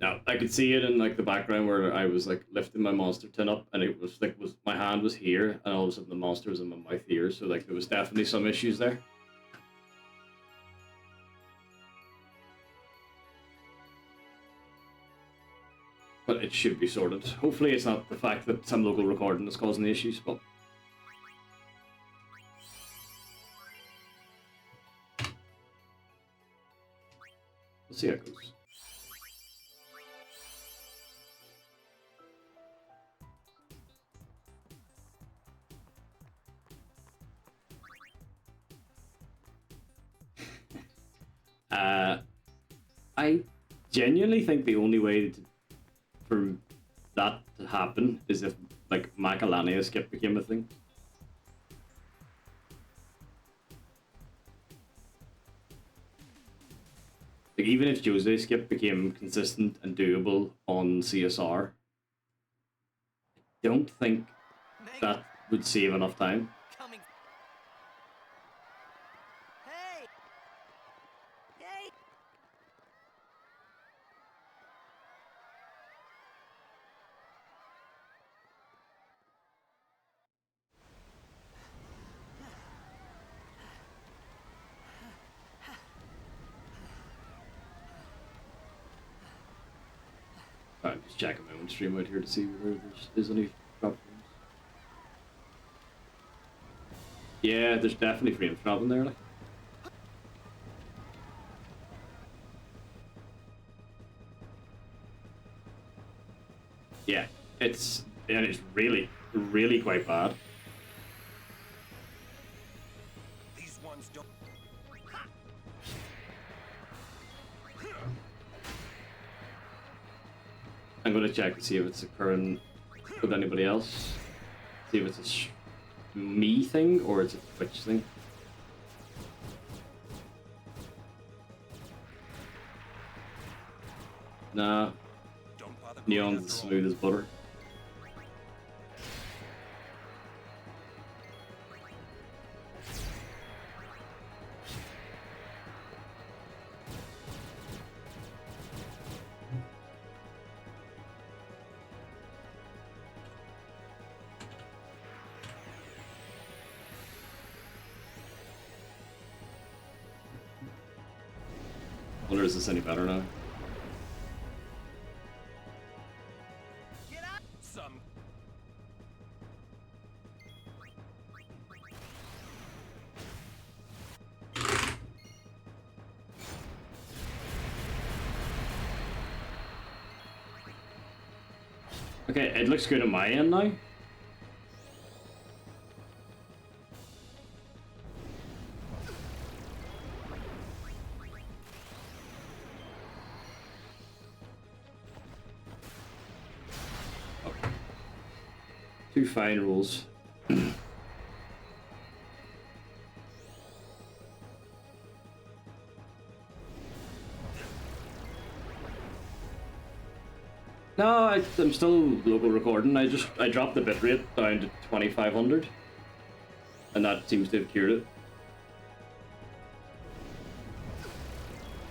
No, I could see it in like the background where I was like lifting my monster tin up, and it was like my hand was here, and all of a sudden the monster was in my mouth here. So like there was definitely some issues there. But it should be sorted. Hopefully, it's not the fact that some local recording is causing the issues, but. Let's see how it goes. I genuinely think the only way for that to happen is if like Macalania skip became a thing. Like even if Jose skip became consistent and doable on CSR, I don't think that would save enough time. Hey! Hey! I'm just checking my own stream out here to see where there's any drop frames. Yeah, there's definitely frames dropping there. Like. Yeah, it's really, really quite bad. These ones don't. I'm gonna check to see if it's occurring with anybody else. See if it's a me thing or it's a Twitch thing. Nah. Neon's as smooth as butter. I wonder is this any better now? Get out! Some. Okay, it looks good on my end now. Two fine rolls. No, I'm still local recording. I dropped the bitrate down to 2500, and that seems to have cured it.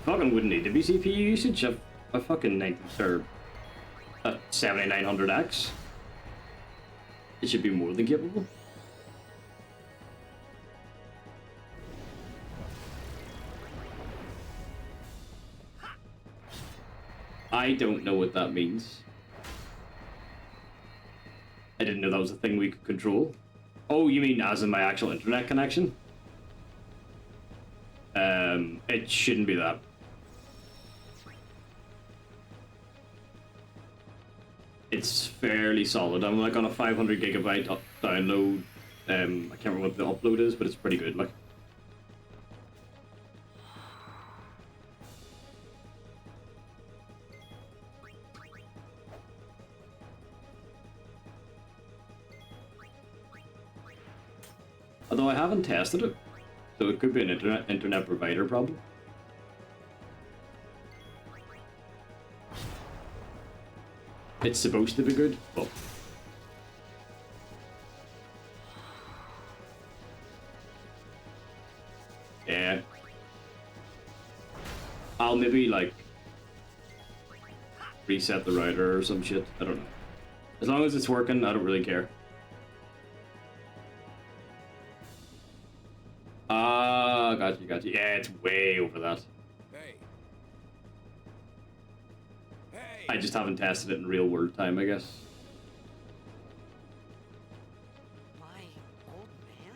Fucking wouldn't need to be CPU usage. A fucking 90 or a 7900X. It should be more than capable. I don't know what that means. I didn't know that was a thing we could control. Oh, you mean as in my actual internet connection? It shouldn't be that. It's fairly solid. I'm like on a 500 gigabyte download. I can't remember what the upload is, but it's pretty good. Like. Although I haven't tested it, so it could be an internet provider problem. It's supposed to be good, but yeah, I'll maybe like reset the router or some shit. I don't know. As long as it's working, I don't really care. Ah, got you. Yeah, it's way over that. Hey. Hey. I just haven't tested it in real world time, I guess. My old man?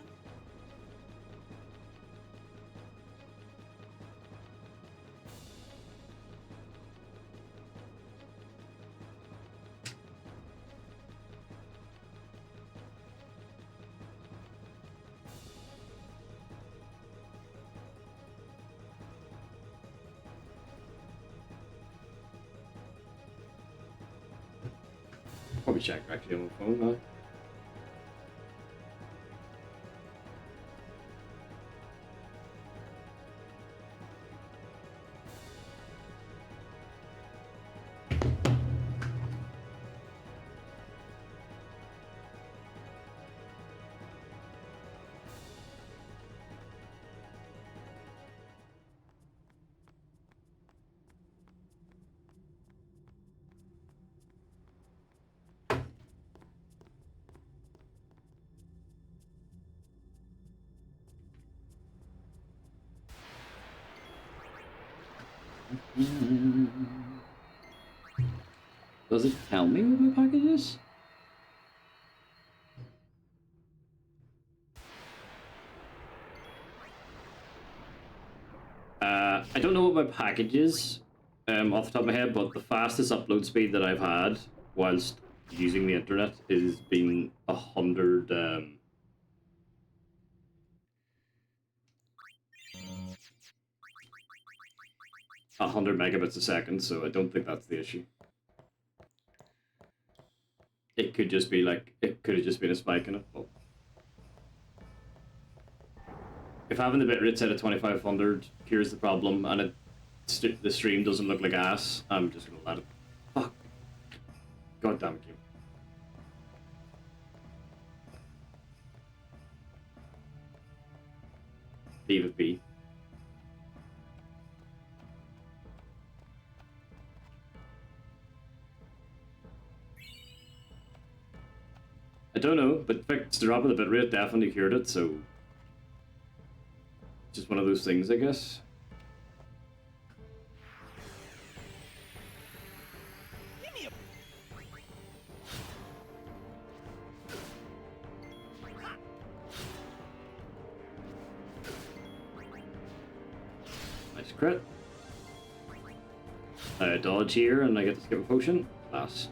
Probably check actually on my phone now. Does it tell me what my package is? I don't know what my package is off the top of my head, but the fastest upload speed that I've had whilst using the internet has been 100. 100 megabits a second, so I don't think that's the issue. It could just be like, it could have just been a spike in it. Well, if having the bitrate set at 2500 cures the problem and the stream doesn't look like ass, I'm just gonna let it. Fuck. God damn it, game. Leave it be. I don't know, but the drop of the bitrate definitely cured it, so just one of those things, I guess. Give me a... Nice crit. Dodge here, and I get to skip a potion. Class.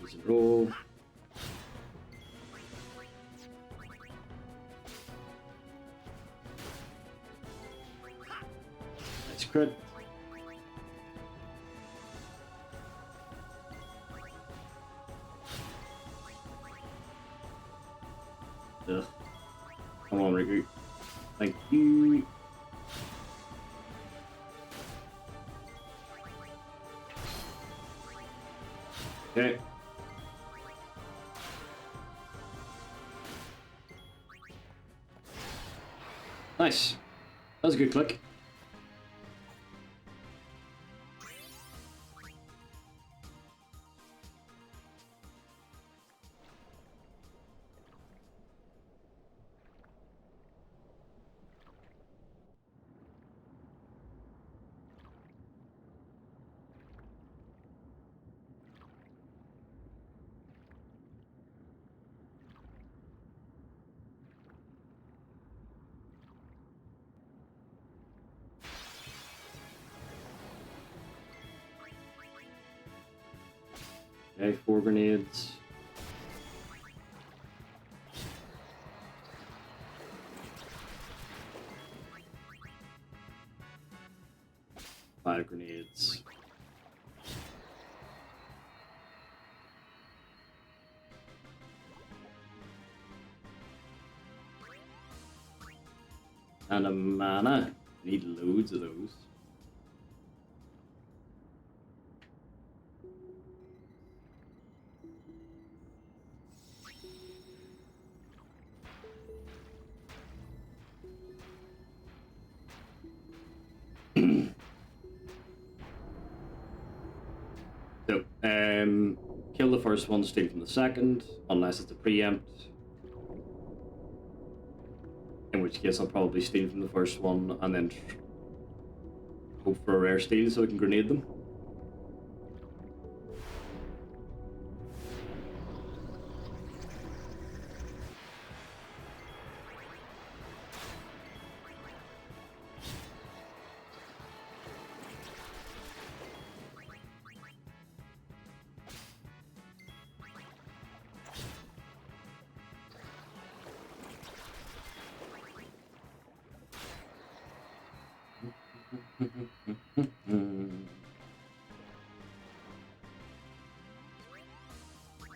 Decent roll. Nice crit. Ugh. Come on, Riku. Thank you. Okay. Nice. That was a good click. Okay, 4 grenades. Five grenades. And a mana. Need loads of those. So, kill the first one, steal from the second, unless it's a preempt. In which case, I'll probably steal from the first one and then hope for a rare steal so I can grenade them.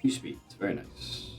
Two speeds, very nice.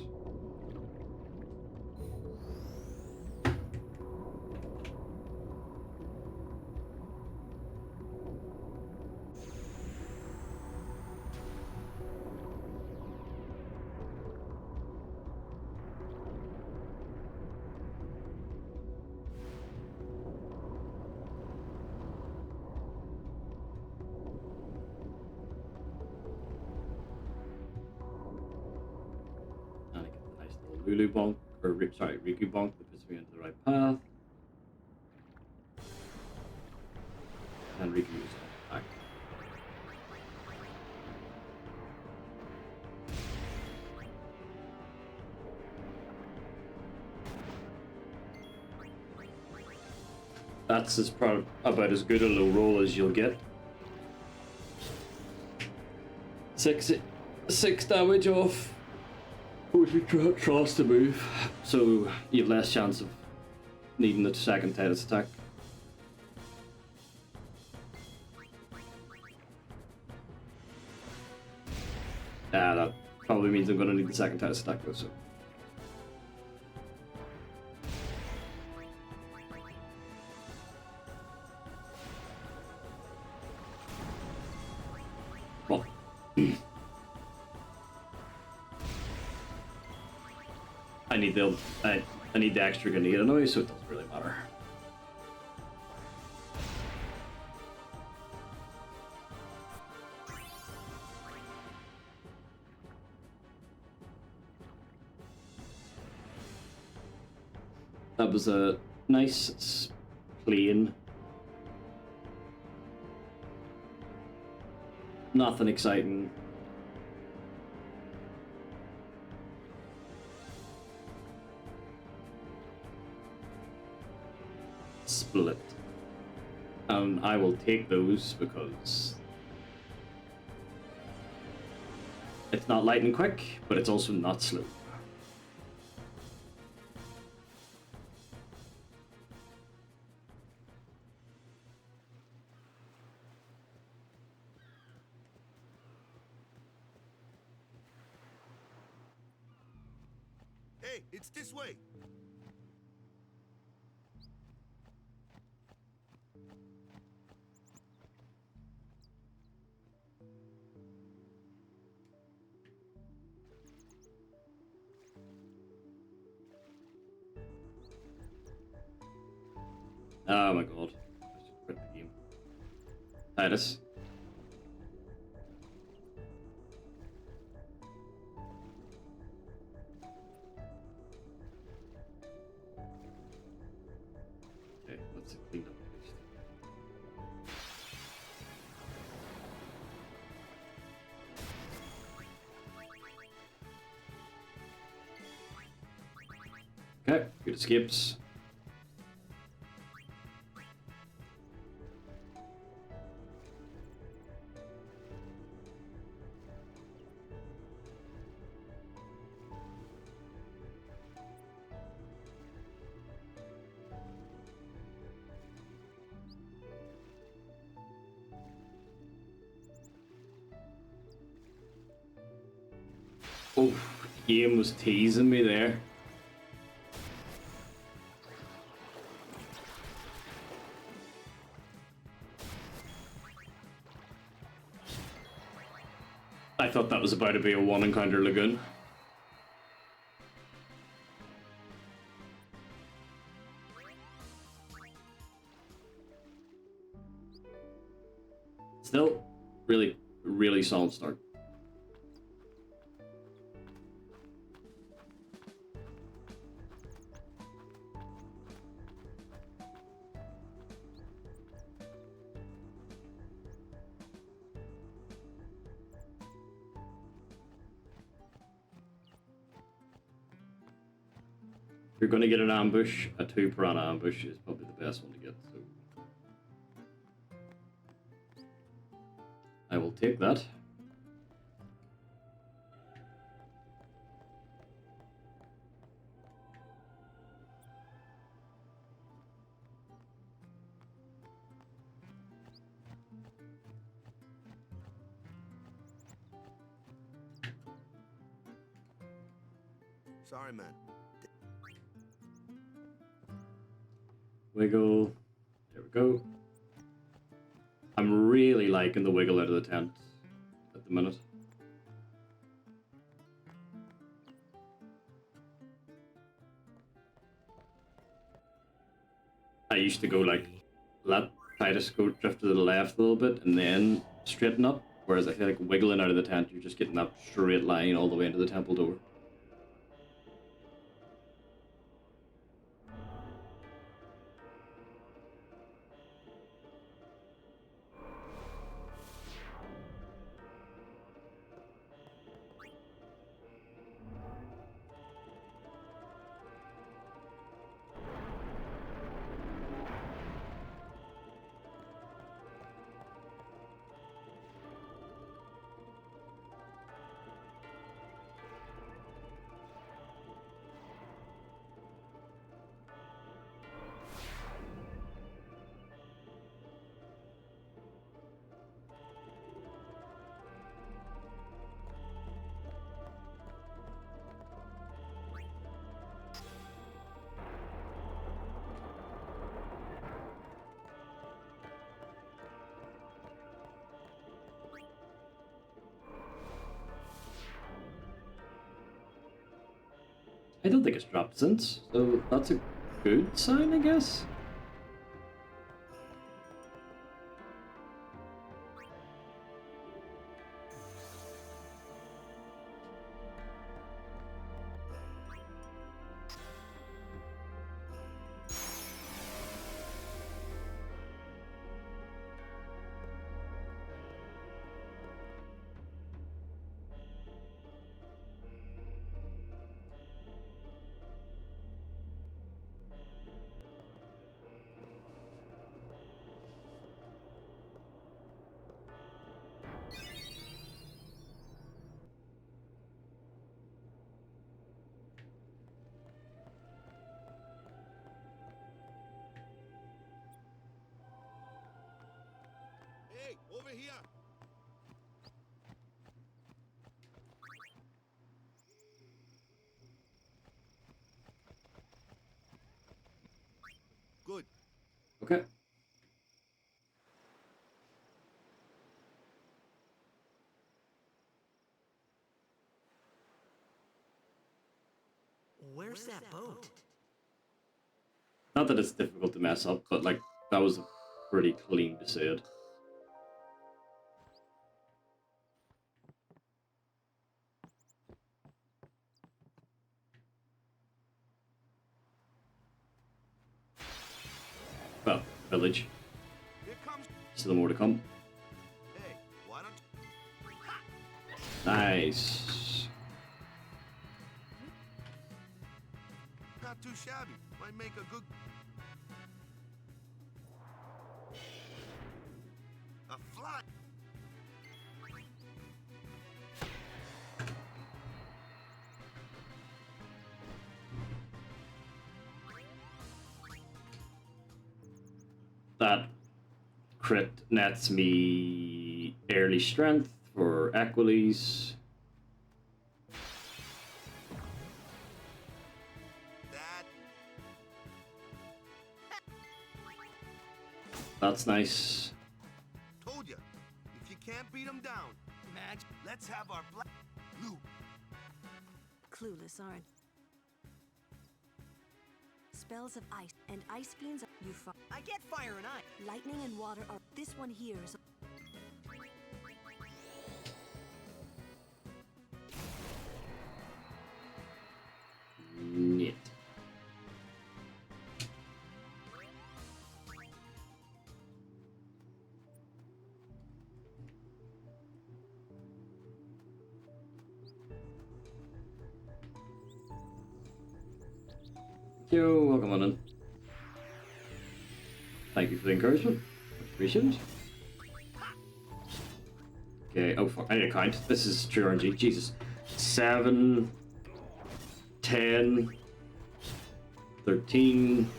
And I get the nice little Lulu bonk, or Riku bonk that puts me into the right path. And Riku is back. That's about as good a low roll as you'll get. Six damage off. Which you trust to move, so you have less chance of needing the second Titus attack. That probably means I'm going to need the second Titus attack though, so. Well. I need the extra grenade anyway, so it doesn't really matter. That was a nice plain. Nothing exciting. Split. And I will take those because it's not lightning quick, but it's also not slow. Hey, it's this way. Oh my god. I should quit the game. Titus. Okay, let's clean up first. Okay, good escapes. Oh, the game was teasing me there. I thought that was about to be a one encounter lagoon. Still, really, really solid start. If you're going to get an ambush, a 2 piranha ambush is probably the best one to get. So I will take that. Sorry, man. Wiggle. There we go. I'm really liking the wiggle out of the tent at the minute. I used to go like, let Titus go drift to the left a little bit and then straighten up, whereas I feel like wiggling out of the tent, you're just getting that straight line all the way into the temple door. I don't think it's dropped since, so that's a good sign, I guess. Hey, over here. Good. Okay. Where's that boat? Not that it's difficult to mess up, but like, that was pretty clean to say it. Well, village. Here comes. Still more to come. Hey, why don't? Nice. Not too shabby. Might make a good. A fly. That crit nets me early strength for Equiles. That. That's nice. Told ya. If you can't beat 'em down, Magic. Let's have our black. Lou, Clueless, aren't? Spells of ice and ice fiends are you I get fire and ice. lightning and water are this one here is Neat. Yo, welcome on in. Thank you for the encouragement. Much appreciated. Okay, oh fuck, I need to count. This is TrueRNG. Jesus. 7, 10, 13.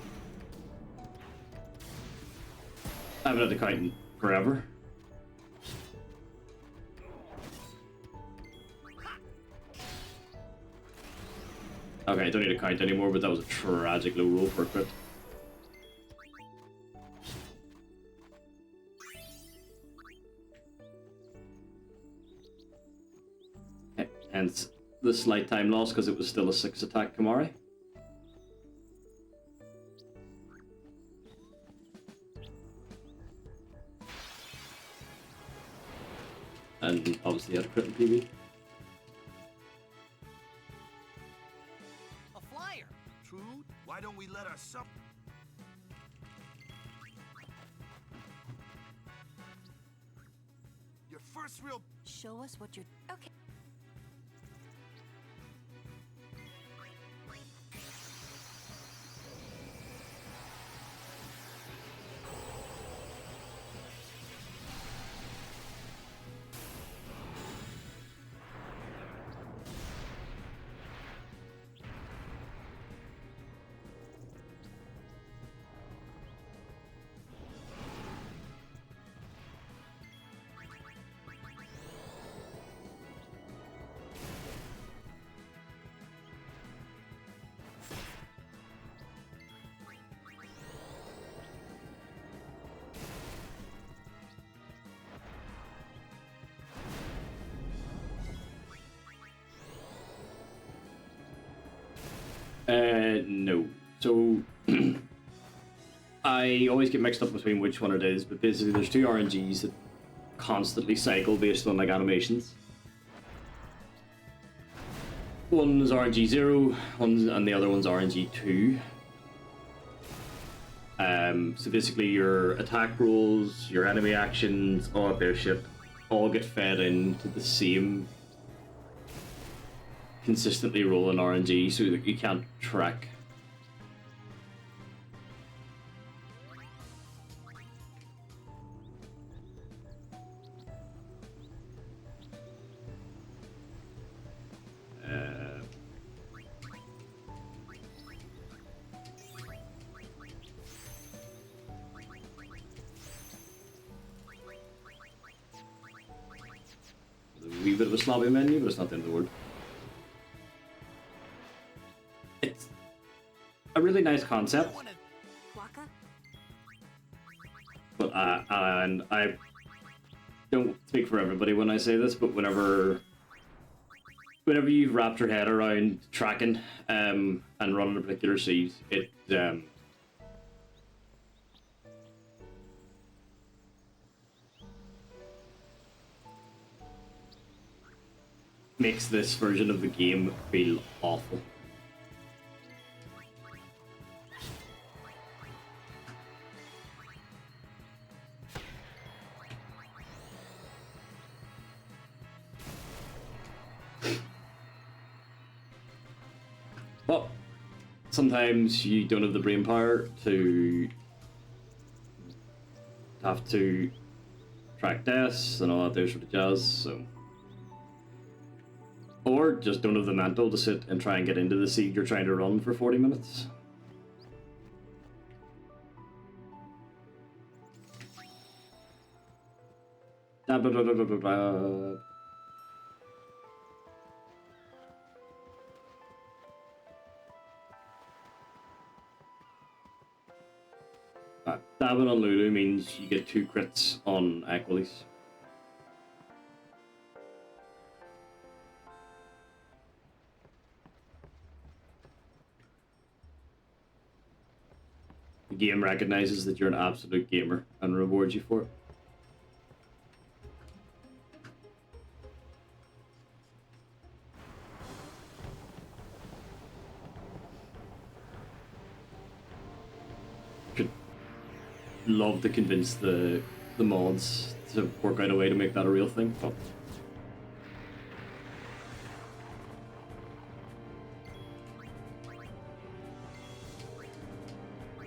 I haven't had to count in forever. Okay, I don't need to count anymore, but that was a tragic low roll for a crit. Hence the slight time loss because it was still a 6 attack Kamari. And obviously had a crit in PB. A flyer. True? Why don't we let our sub. Your first real. show us what you're okay. No. So I always get mixed up between which one it is, but basically there's two RNGs that constantly cycle based on like animations. One is RNG 0, and the other one's RNG 2. So basically your attack rolls, your enemy actions, all up airship, all get fed into the same consistently rolling RNG, so that you can't track. A wee bit of a slobby menu, but it's not the end of the world. It's a really nice concept, Waka? but and I don't speak for everybody when I say this, but whenever you've wrapped your head around tracking and running a particular seed, it makes this version of the game feel awful. But sometimes you don't have the brain power to have to track deaths and all that there sort of jazz, so. Or just don't have the mental to sit and try and get into the seed you're trying to run for 40 minutes. Blah, blah, blah, blah, blah, blah. Dabbing on Lulu means you get 2 crits on Aquilies. the game recognizes that you're an absolute gamer and rewards you for it. Could love to convince the mods to work out a way to make that a real thing, but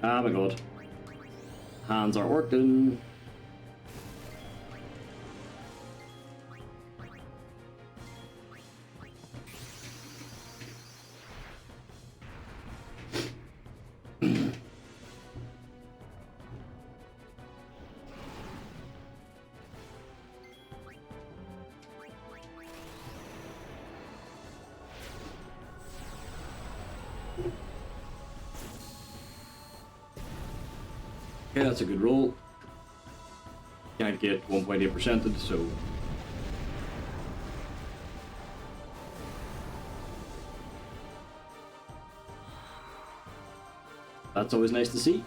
ah my god. Hands aren't working. Okay, that's a good roll. Can't get 1.8%, so that's always nice to see.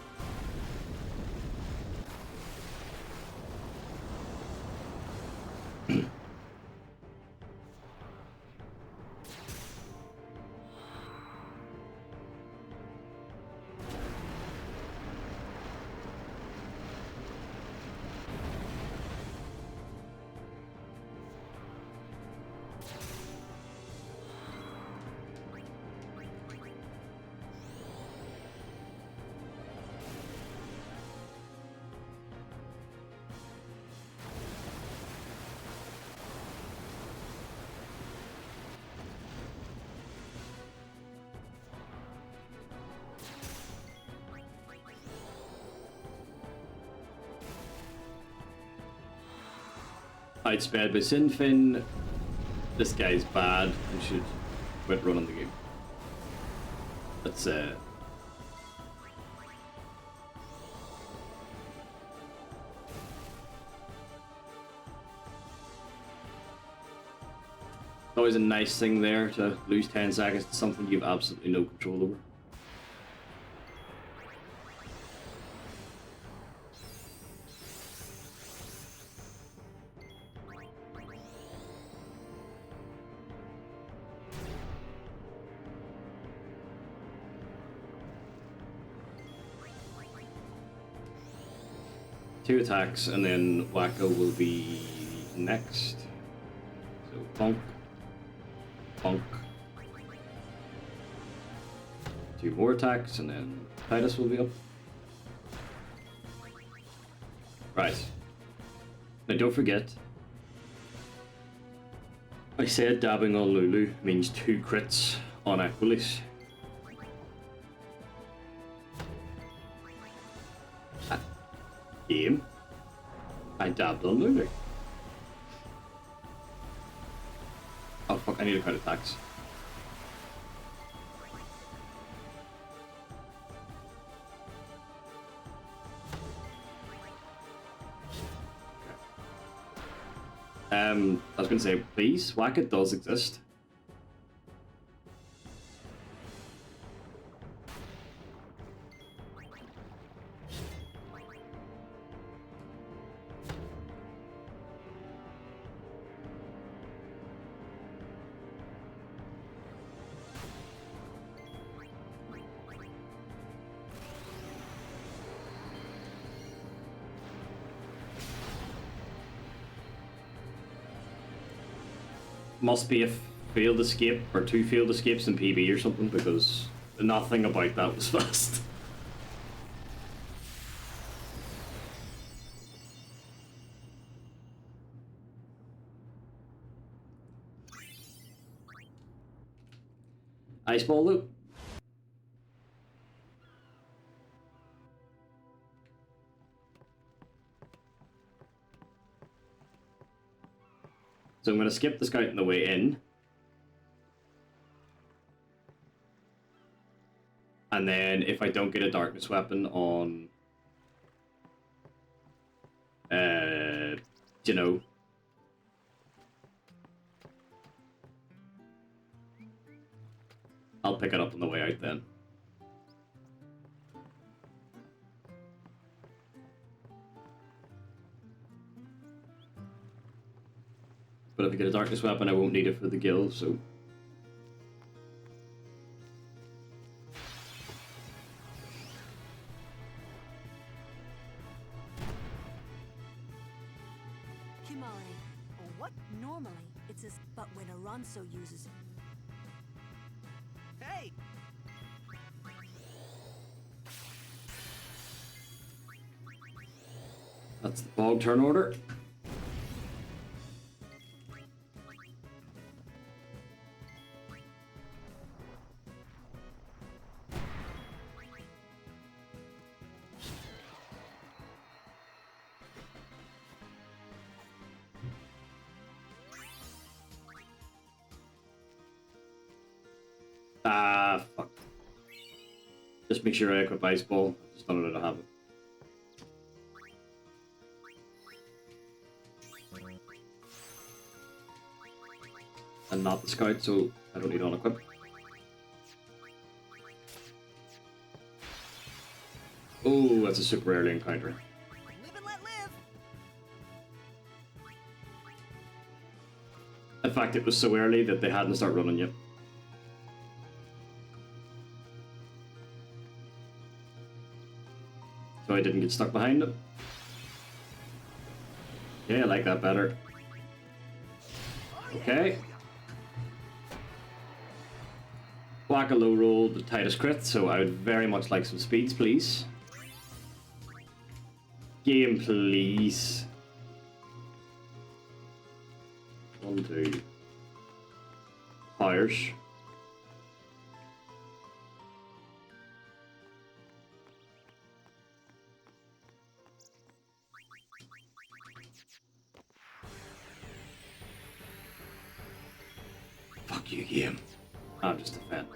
Outsped by Sinfin. This guy's bad and should quit running the game. Let's always a nice thing there to lose 10 seconds to something you've absolutely no control over. Two attacks, and then Wacko will be next. So bonk, bonk. Two more attacks, and then Titus will be up. Right. Now don't forget, I said dabbing on Lulu means 2 crits on Equilis. Game. I dabbed on Lulu. Oh fuck, I need to count attacks. I was gonna say, please, Wacket does exist. Must be a failed escape or 2 failed escapes in PB or something, because nothing about that was fast. Ice ball loop. So I'm going to skip the scout on the way in. And then if I don't get a darkness weapon on, you know, I'll pick it up on the way out then. But if I get a darkness weapon, I won't need it for the guild, so... Kimare. Or what? Normally, it's as. But when Aranso uses it. Hey! That's the bog turn order. Ah, fuck. Just make sure I equip Ice Ball. Just don't know how to have it. And not the Scout, so I don't need on equip. Oh, that's a super early encounter. Live and let live! In fact, it was so early that they hadn't started running yet. So I didn't get stuck behind them. Yeah, I like that better. Okay. Quacka low rolled the tightest crit, so I would very much like some speeds, please. Game, please. 1, 2. Powers. Fuck you, game. I'm just a fan.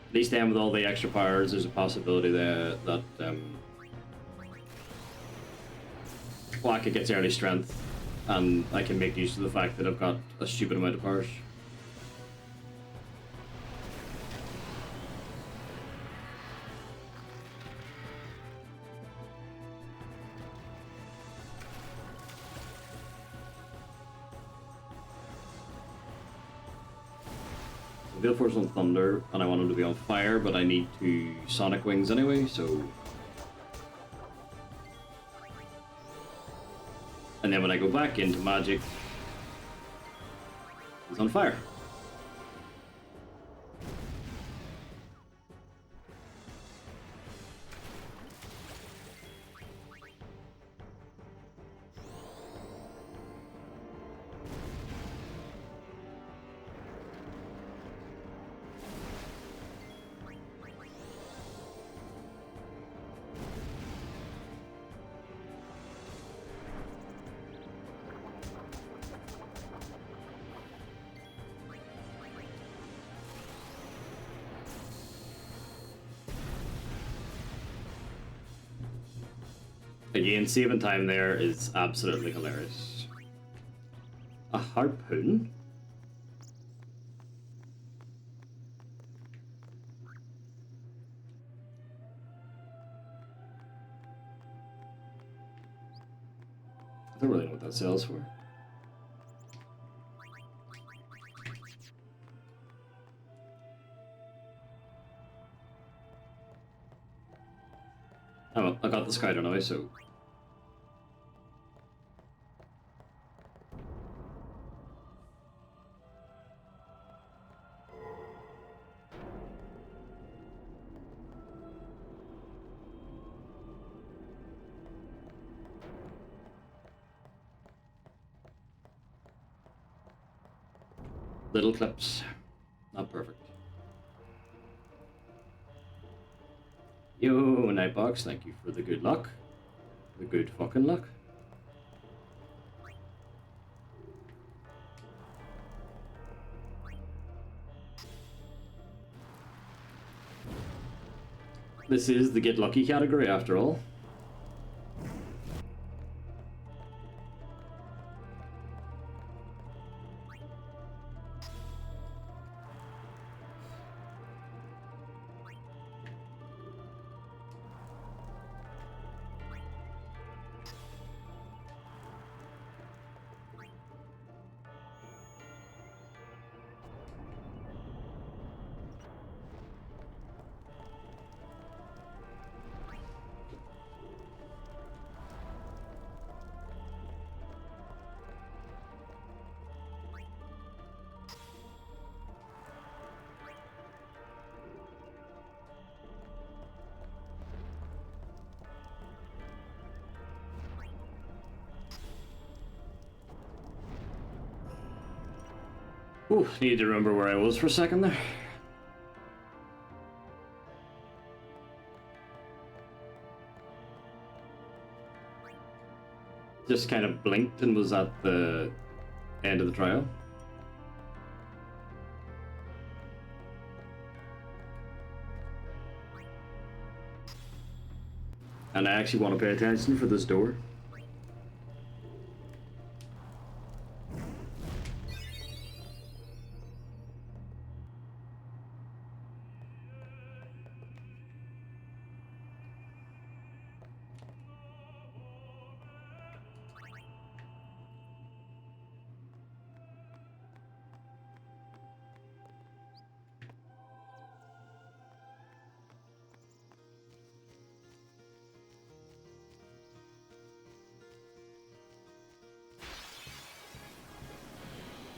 At least then with all the extra powers, there's a possibility that Quacka gets early strength, and I can make use of the fact that I've got a stupid amount of powers. Gale Force on Thunder, and I want him to be on fire, but I need to Sonic Wings anyway, so... And then when I go back into Magic, he's on fire. Again, saving time there is absolutely hilarious. A harpoon? I don't really know what that sells for. Oh, well, I got the Sky now, so... Little clips. Not perfect. Yo, Nightbox, thank you for the good luck. The good fucking luck. This is the get lucky category after all. Ooh, need to remember where I was for a second there. Just kind of blinked and was at the end of the trial. And I actually want to pay attention for this door.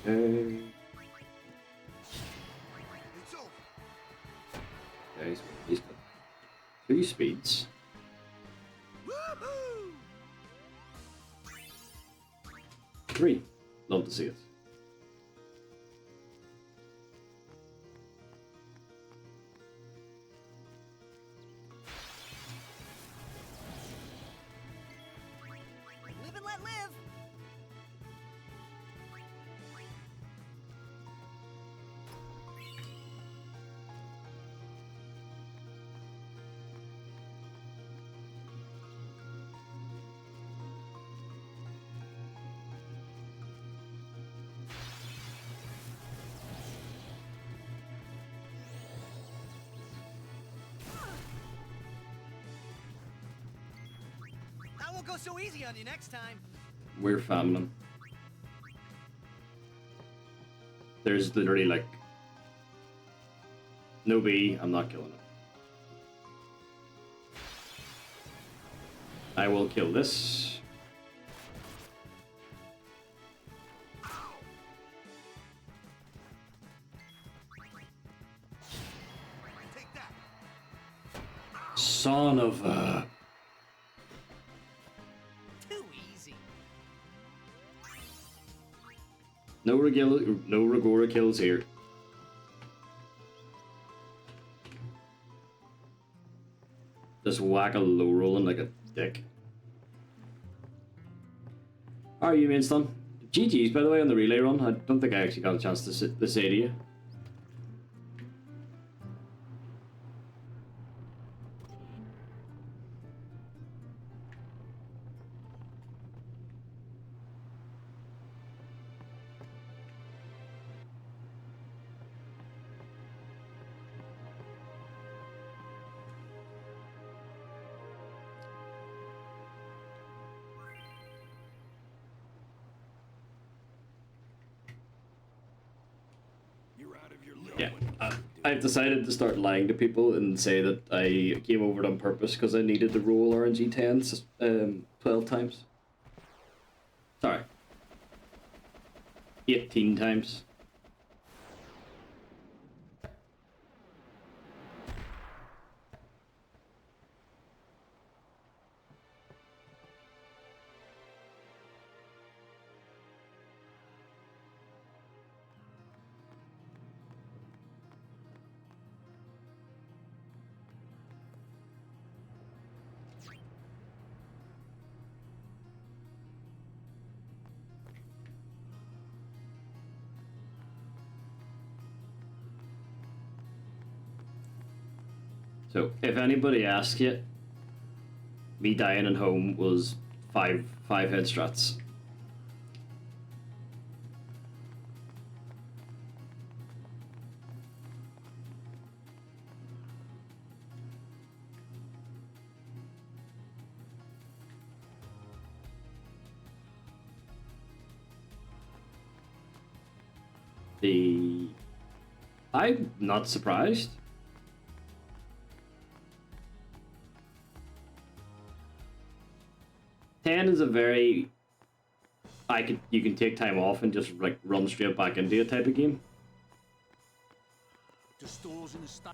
Okay. It's over. Okay, he's got 2 speeds. Woohoo! 3. Love to see it. Live and let live. I won't go so easy on you next time. We're farming them. There's literally like no bee, I'm not killing it. I will kill this. Take that. Son of a... Too easy. No Regora kills here. Just whack a low rolling like a dick. How are you, Mainstone? GG's, by the way, on the relay run. I don't think I actually got a chance to say to you. Yeah, I've decided to start lying to people and say that I came over it on purpose because I needed to roll RNG 10s 12 times. Sorry. 18 times. So, if anybody asks you, me dying at home was five head strats. I'm not surprised. Ten is a very you can take time off and just like run straight back into a type of game. The stores in the sta-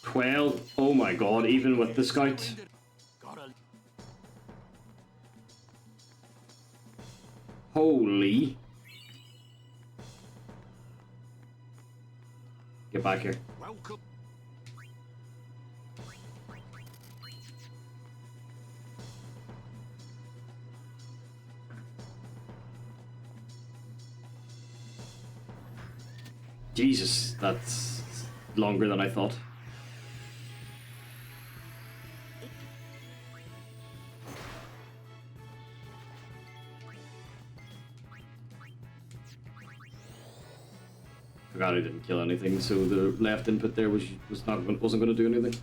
12. Oh my god, even with the scout. Gotta Holy. Get back here. Welcome. Jesus, that's longer than I thought. Forgot I didn't kill anything, so the left input there wasn't going to do anything.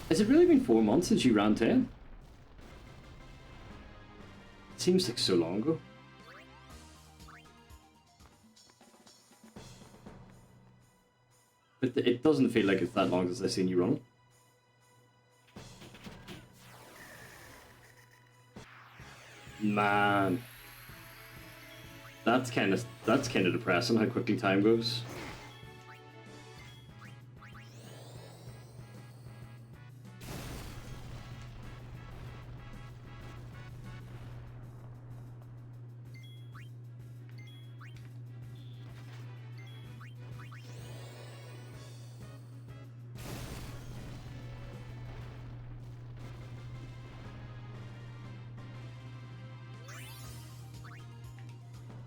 Has it really been 4 months since you ran 10? It seems like so long ago. But it doesn't feel like it's that long since I've seen you run. Man, that's kind of depressing how quickly time goes.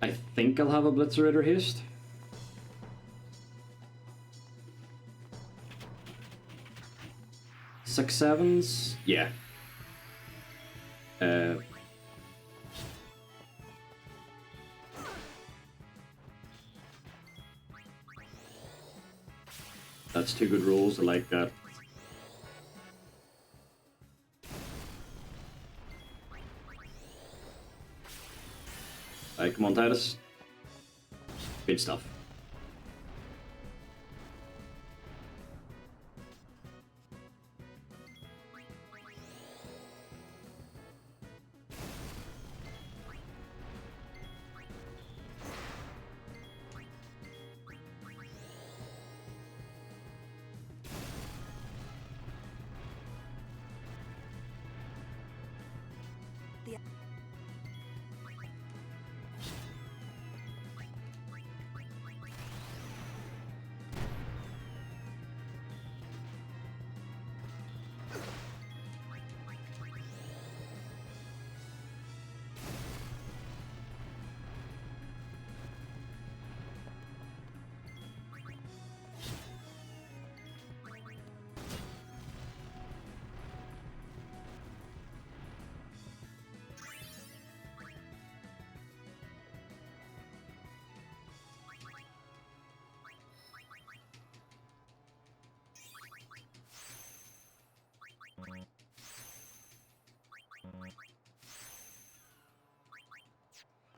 I think I'll have a Blitzerator haste. Six sevens? Yeah. That's two good rolls, I like that. Alright, come on, Titus. Good stuff.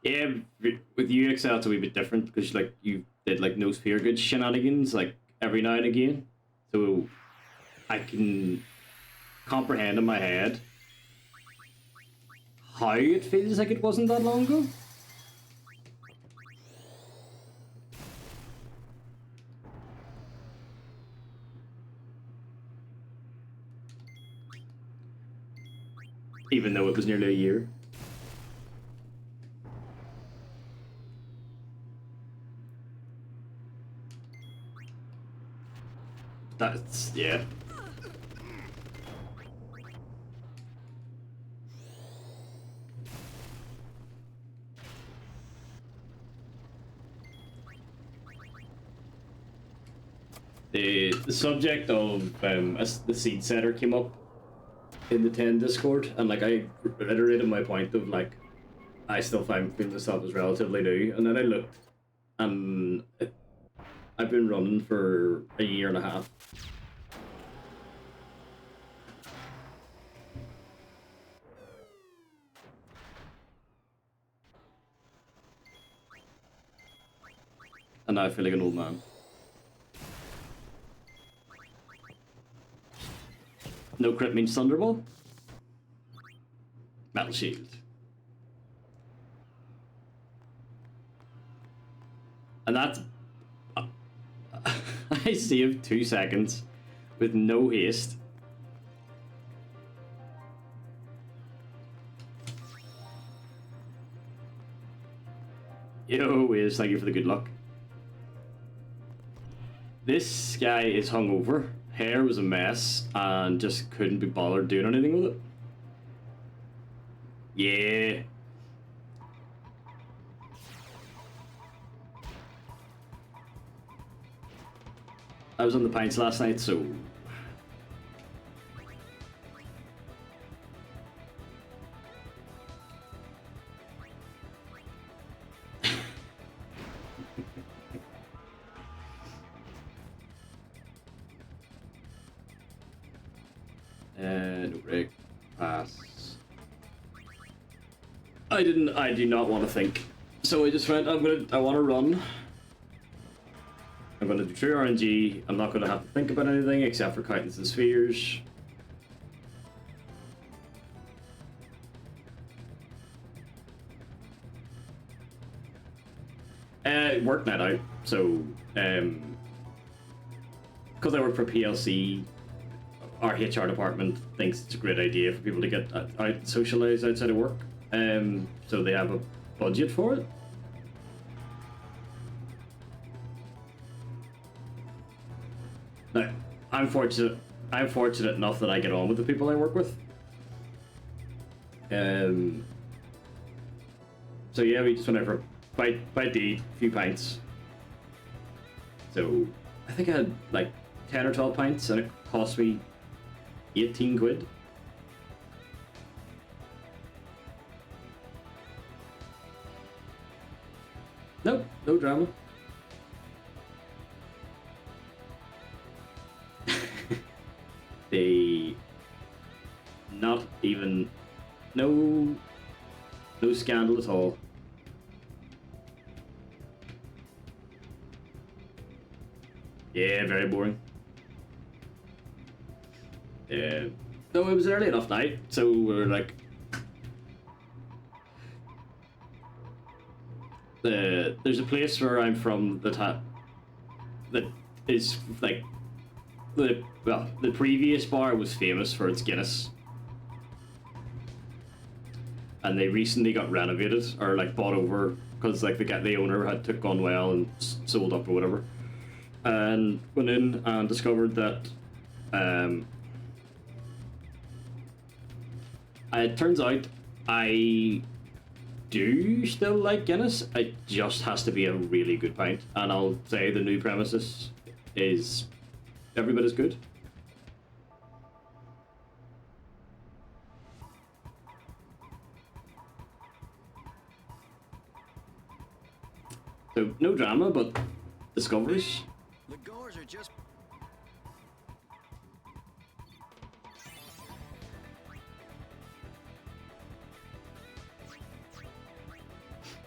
Yeah, with UXL it's a wee bit different because like you did like no sphere good shenanigans like every now and again, so I can comprehend in my head how it feels like it wasn't that long ago. Even though it was nearly a year. That's, yeah. The subject of the seed setter came up in the 10 Discord, and like I reiterated my point of like I still find myself as relatively new, and then I looked, and I've been running for a year and a half. And now I feel like an old man. No crit means Thunderball. Metal Shield. And that's... I saved 2 seconds with no haste. Yo, Wiz, thank you for the good luck. This guy is hungover. Hair was a mess and just couldn't be bothered doing anything with it. Yeah. I was on the pints last night, so... no break. Pass. I do not want to think. So I just went, I want to run. I'm going to do TrueRNG. I'm not going to have to think about anything except for counting some spheres. Work that out. So, because I work for PLC, our HR department thinks it's a great idea for people to get out and socialize outside of work. So they have a budget for it. Now, I'm fortunate enough that I get on with the people I work with. So yeah, we just went out for bite to eat, a few pints. So I think I had like 10 or 12 pints and it cost me 18 quid. Nope, no drama. They not even no scandal at all. Yeah, very boring. Yeah. No, it was early enough night, so we were like there's a place where I'm from that is like the previous bar was famous for its Guinness, and they recently got renovated or like bought over because like the owner had took unwell and sold up or whatever, and went in and discovered that it turns out I do still like Guinness. It just has to be a really good pint, and I'll say the new premises is every bit as good. So no drama, but discoveries. The goers are just...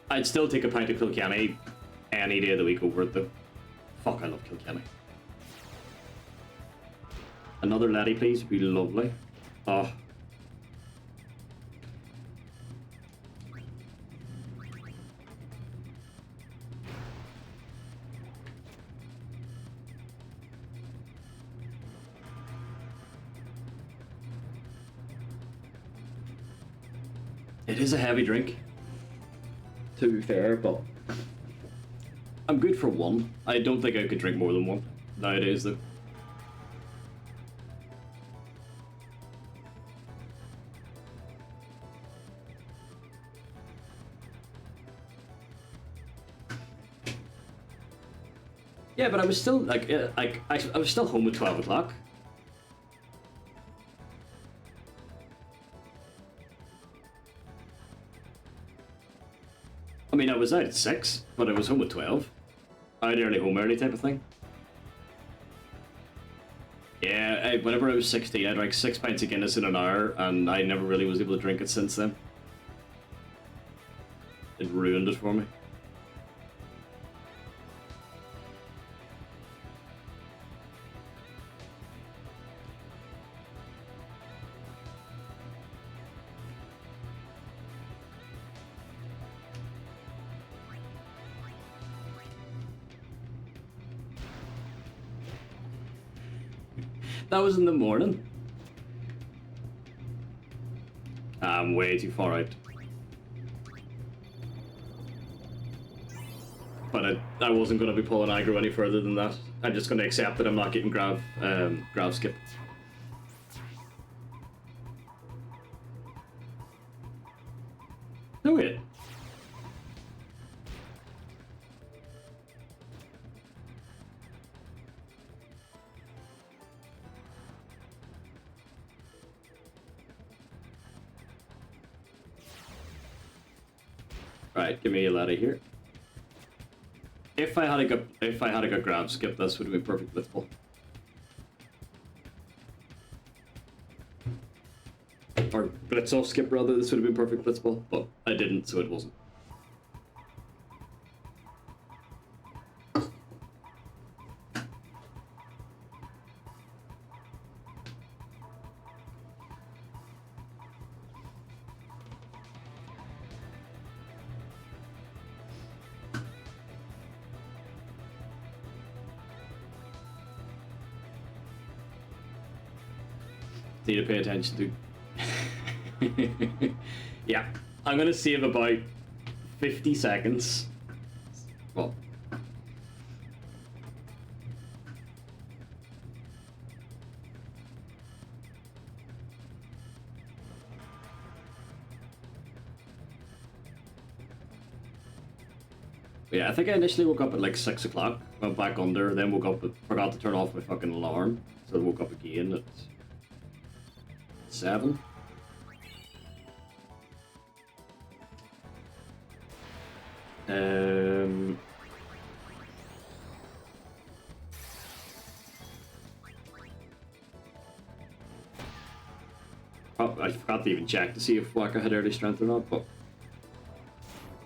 I'd still take a pint of Kilkenny any day of the week over it though. Fuck, I love Kilkenny. Another laddie, please, would be lovely. Oh. It is a heavy drink, to be fair, but I'm good for one. I don't think I could drink more than one nowadays, though. Yeah, but I was still I was still home at 12 o'clock. I mean, I was out at 6, but I was home at 12. Out early, home early type of thing. Yeah, whenever I was 16, I drank 6 pints of Guinness in an hour, and I never really was able to drink it since then. It ruined it for me. That was in the morning. I'm way too far out. But I wasn't going to be pulling aggro any further than that. I'm just going to accept that I'm not getting grav skip. No wait. Right, give me a ladder here. If I had got grab skip, this would have been perfect blitzball. Or blitz off skip rather, this would have been perfect blitzball, but I didn't, so it wasn't. Need to pay attention to. Yeah, I'm gonna save about 50 seconds. Well, yeah, I think I initially woke up at like 6 o'clock, went back under, then woke up, forgot to turn off my fucking alarm, so I woke up again at 7. Oh, I forgot to even check to see if Waka had early strength or not, but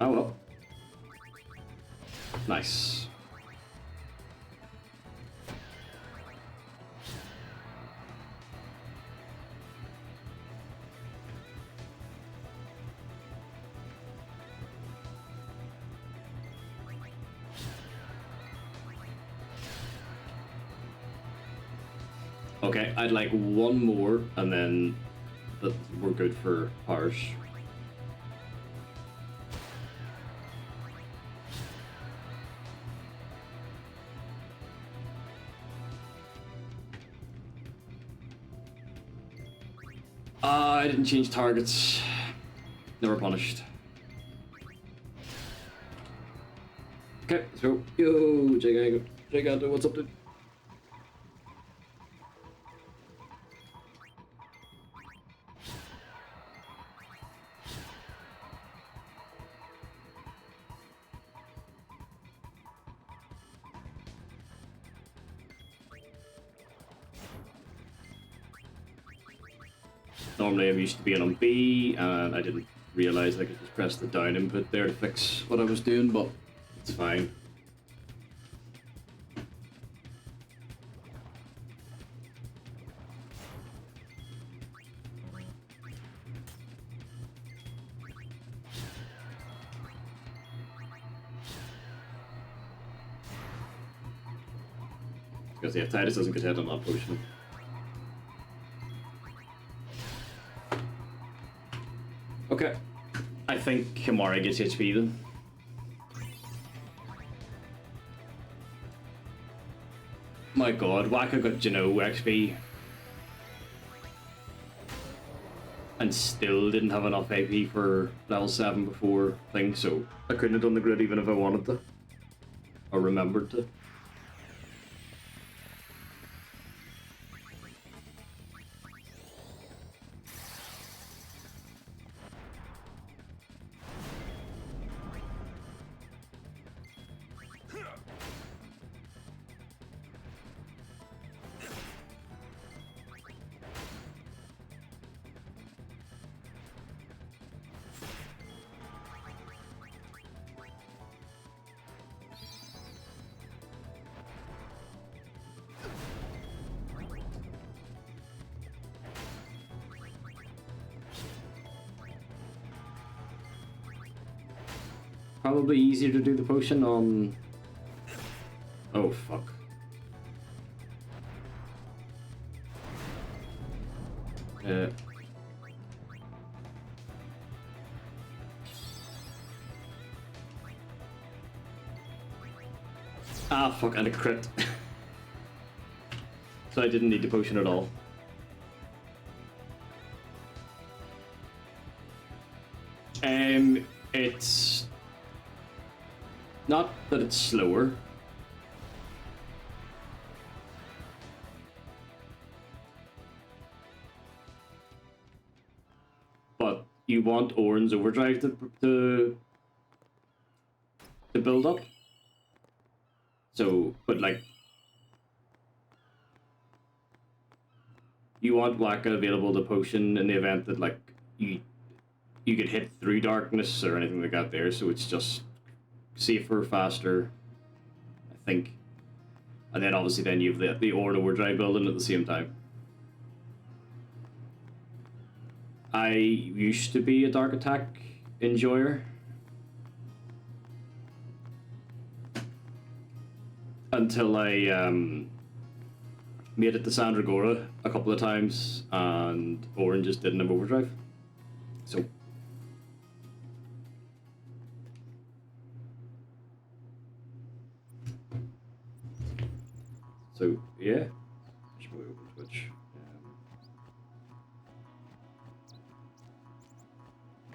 oh well. Nice. Okay, I'd like one more, and then we're good for ours. I didn't change targets. Never punished. Okay, let's go. Yo, Jay, what's up, dude? Normally I'm used to being on B, and I didn't realise I could just press the down input there to fix what I was doing, but it's fine. Because yeah, Titus doesn't get hit on that potion. Okay, I think Kimura gets HP then. My god, Waka got XP and still didn't have enough AP for level 7 before thing, so I couldn't have done the grid even if I wanted to. Or remembered to. Probably easier to do the potion on... Oh, fuck. Uh, fuck, and a crit. So I didn't need the potion at all. It's not that it's slower. But you want Oran's Overdrive to build up. So, but like, you want Waka available to potion in the event that like you could hit through darkness or anything like that there, so it's just safer, faster, I think. And then obviously then you have the Oran Overdrive building at the same time. I used to be a Dark Attack enjoyer. Until I made it to Sandragora a couple of times and Oran just didn't have Overdrive. So yeah, just move over Twitch.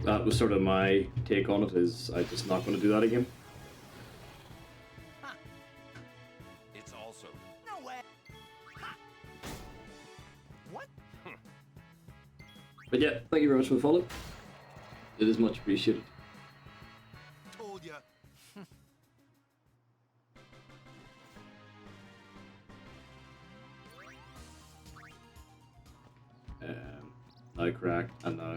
That was sort of my take on it. Is I'm just not going to do that again. Huh. It's also. No way. Ha. What? But yeah, thank you very much for the follow. It is much appreciated. Told ya. Now cracked and now.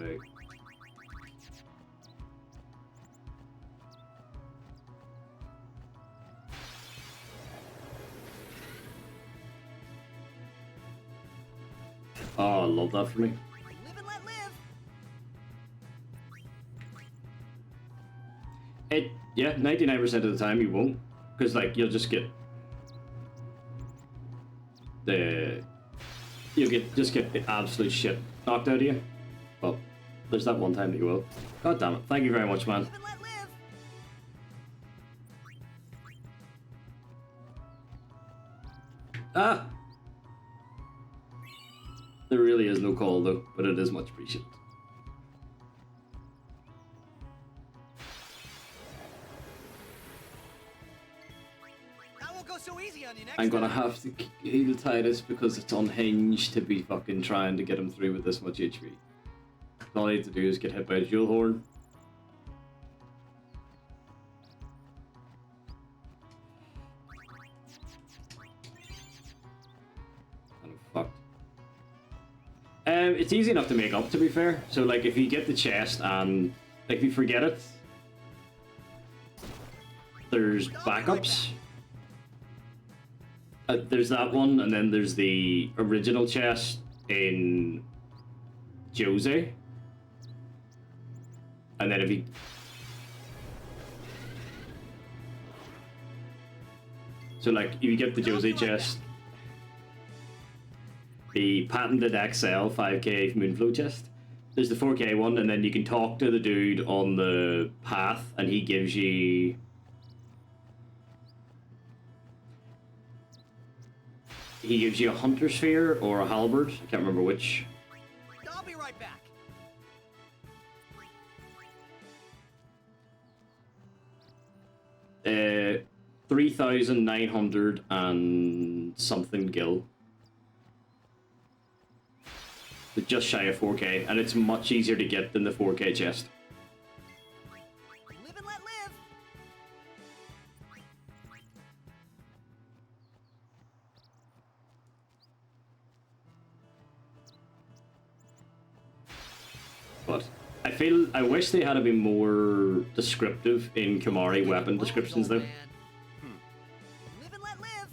Oh, I love that for me. Live and let live. Yeah, 99% of the time you won't, because like you'll just get the absolute shit knocked out of you. But there's that one time that you will. God damn it! Thank you very much, man. Live and let live. Ah. There really is no call though, but it is much appreciated. That won't go so easy on you next I'm gonna time. have to heal Titus because it's unhinged to be fucking trying to get him through with this much HP. All I need to do is get hit by a jewel horn. And I'm fucked. It's easy enough to make up, to be fair. So like if you get the chest and like if you forget it, there's backups. There's that one, and then there's the original chest in Jose. And then if you... So like, if you get the Jose chest, the patented XL 5k Moonflow chest, there's the 4k one, and then you can talk to the dude on the path, and he gives you... He gives you a Hunter Sphere or a Halberd, I can't remember which. I'll be right back. 3,900 and something gil. But just shy of 4k, and it's much easier to get than the 4k chest. Live and let live. But I wish they had been more descriptive in Kamari weapon descriptions though. Live and let live.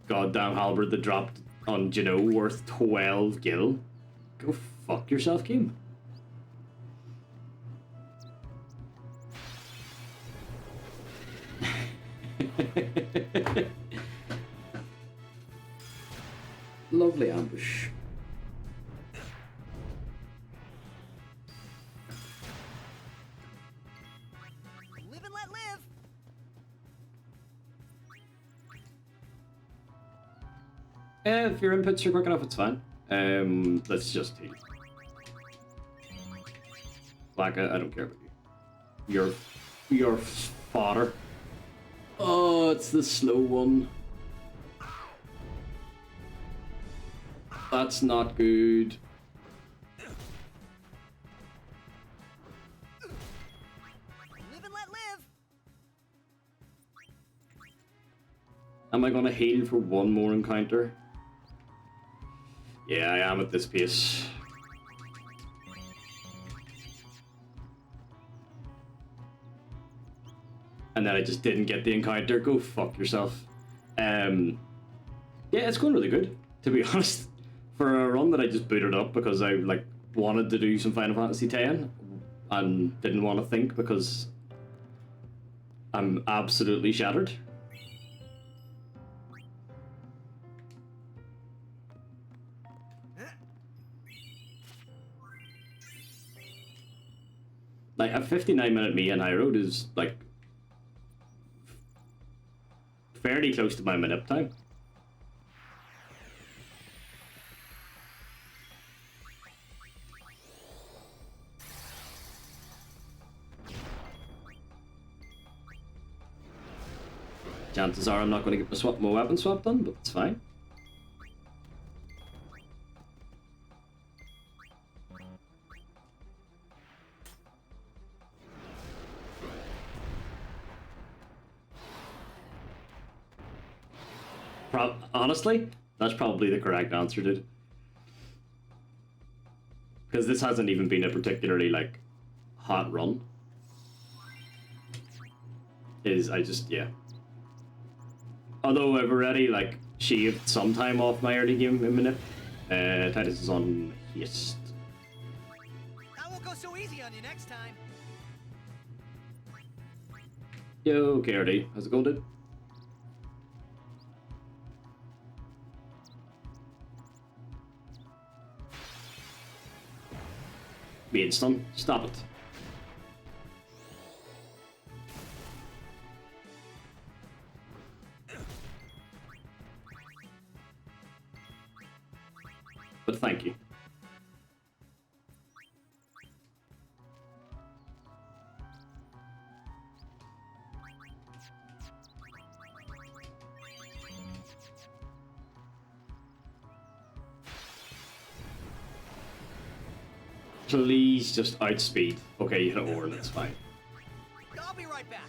Goddamn halberd that dropped on Jano worth 12 gil. Go fuck yourself, game. Lovely ambush. If your inputs are quick enough, it's fine. Let's just heal. Black, I don't care about you. Your fodder. Oh, it's the slow one. That's not good. Live and let live. Am I gonna heal for one more encounter? Yeah, I am at this pace. And then I just didn't get the encounter. Go fuck yourself. Yeah, it's going really good, to be honest. For a run that I just booted up because I like wanted to do some Final Fantasy X and didn't want to think because I'm absolutely shattered. Like a 59-minute me and High Road is like fairly close to my minute time. Chances are I'm not going to get my weapon swap done, but it's fine. Honestly, that's probably the correct answer, dude. Because this hasn't even been a particularly, like, hot run. Yeah. Although I've already, like, shaved some time off my early game in minute. Titus is on haste. That won't go so easy on you next time. Yo, KRD, how's it going, dude? Being stunned. Stop it. But thank you. Please just outspeed. Okay, you hit a horn, that's fine. I'll be right back.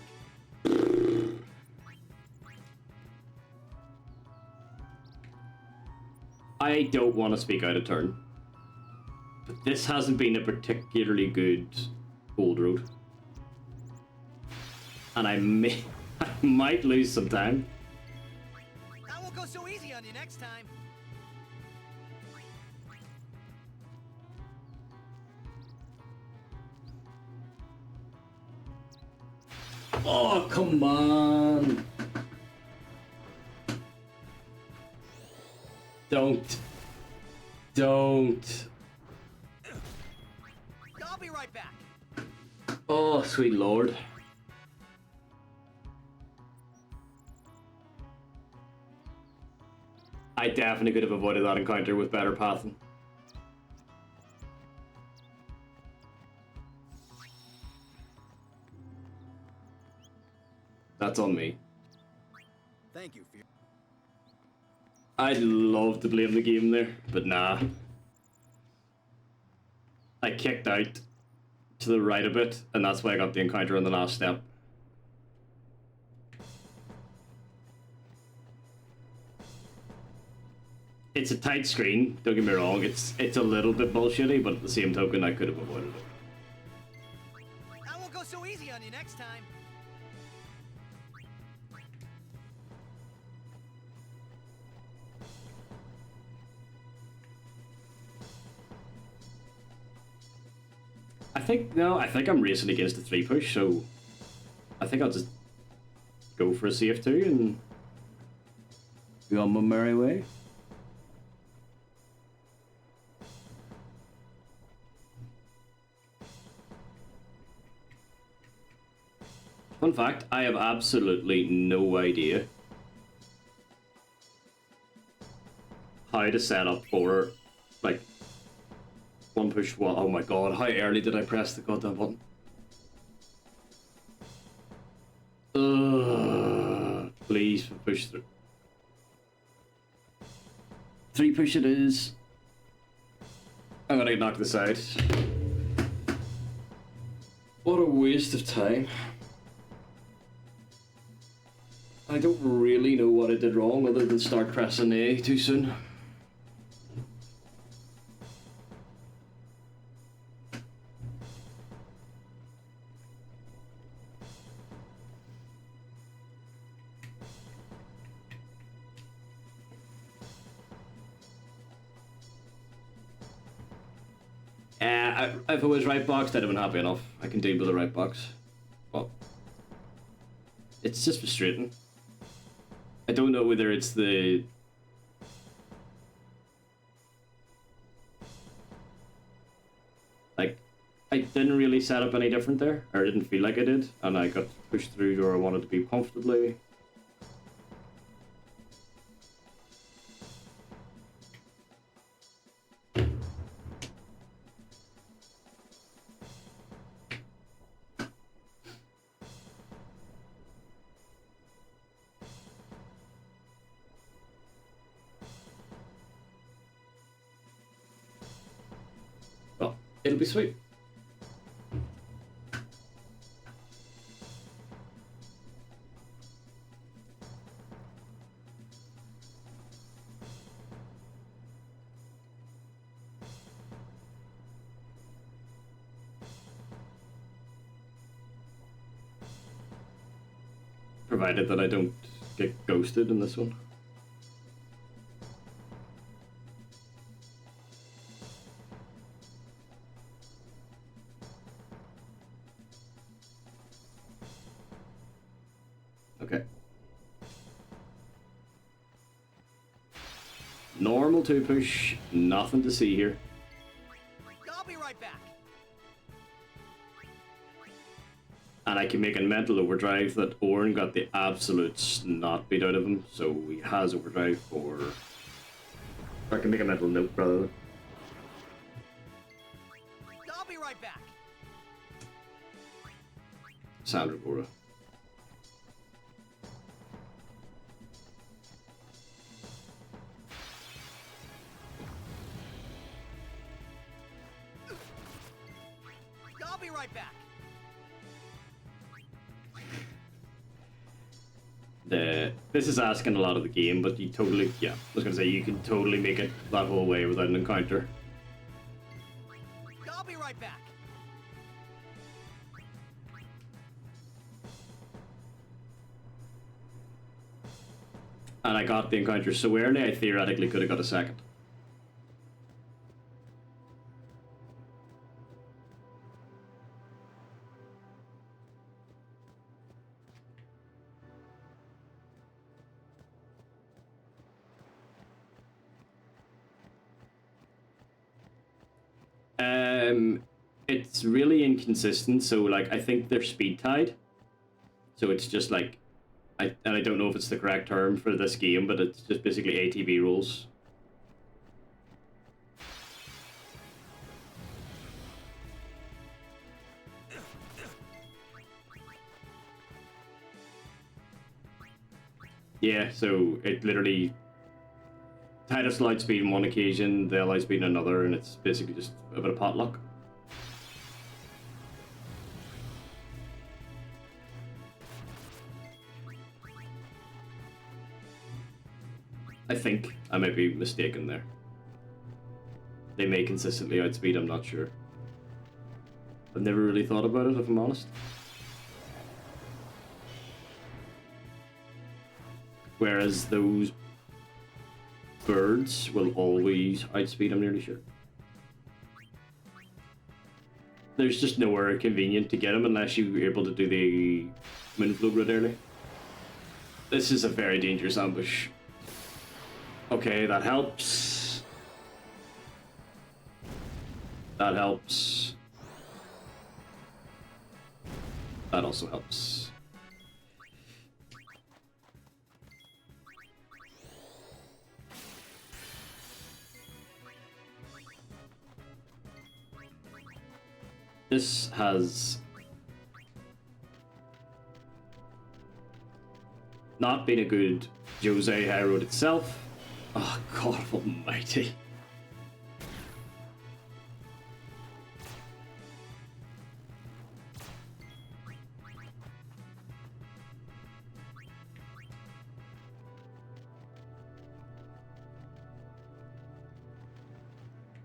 I don't want to speak out of turn, but this hasn't been a particularly good gold road. And I might lose some time. That won't go so easy on you next time. Oh, come on. Don't. I'll be right back. Oh, sweet lord. I definitely could have avoided that encounter with better pathing. That's on me. Thank you, Fear. I'd love to blame the game there, but nah. I kicked out to the right a bit, and that's why I got the encounter on the last step. It's a tight screen, don't get me wrong, it's a little bit bullshitty, but at the same token I could have avoided it. That won't go so easy on you next time. I think I'm racing against the 3 push, so I think I'll just go for a safe 2 and go on my merry way. Fun fact, I have absolutely no idea how to set up for, like, one push one. Oh my god, how early did I press the goddamn button? Please push through. 3 push it is. I'm gonna knock this out. What a waste of time. I don't really know what I did wrong other than start pressing A too soon. If it was right boxed, I'd have been happy enough. I can deal with the right box. But it's just frustrating. I don't know whether it's the... Like, I didn't really set up any different there, or I didn't feel like I did, and I got pushed through to where I wanted to be comfortably. Well, it'll be sweet. Provided that I don't get ghosted in this one. Okay. Normal 2 push, nothing to see here. I'll be right back. And I can make a mental overdrive that Orin got the absolute snot beat out of him, so he has overdrive for... Or I can make a mental note rather than... I'll be right back. Sandra Bora. I'll be right back. This is asking a lot of the game, but you totally, yeah, I was gonna say, you can totally make it that whole way without an encounter. I'll be right back. And I got the encounter so early, I theoretically could have got a second. It's really inconsistent, so like I think they're speed tied. So it's just like, I don't know if it's the correct term for this game, but it's just basically ATB rules. Yeah, so it literally Titus allowed speed on one occasion, they allowed speed on another, and it's basically just a bit of potluck. I think I might be mistaken there. They may consistently outspeed, I'm not sure. I've never really thought about it, if I'm honest. Whereas those birds will always outspeed, I'm nearly sure. There's just nowhere convenient to get them unless you're able to do the moonflow grid early. This is a very dangerous ambush. Okay, that helps. That helps. That also helps. This has not been a good Jose High Road itself. Oh, God almighty.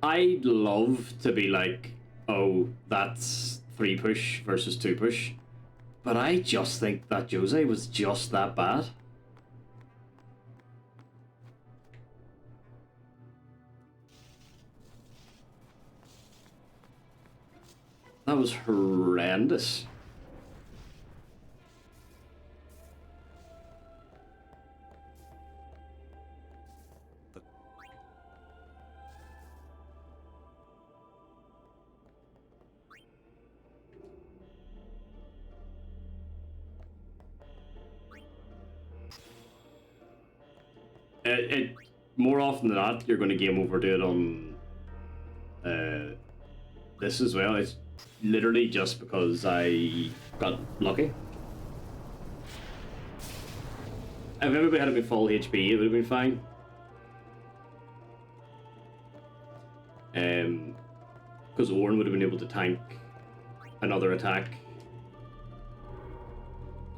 I'd love to be like, oh, that's 3 push versus 2 push. But I just think that Jose was just that bad. That was horrendous. It more often than not, you're going to game over do it on this as well. It's literally just because I got lucky. If everybody had been full HP, it would have been fine. Because Ornn would have been able to tank another attack,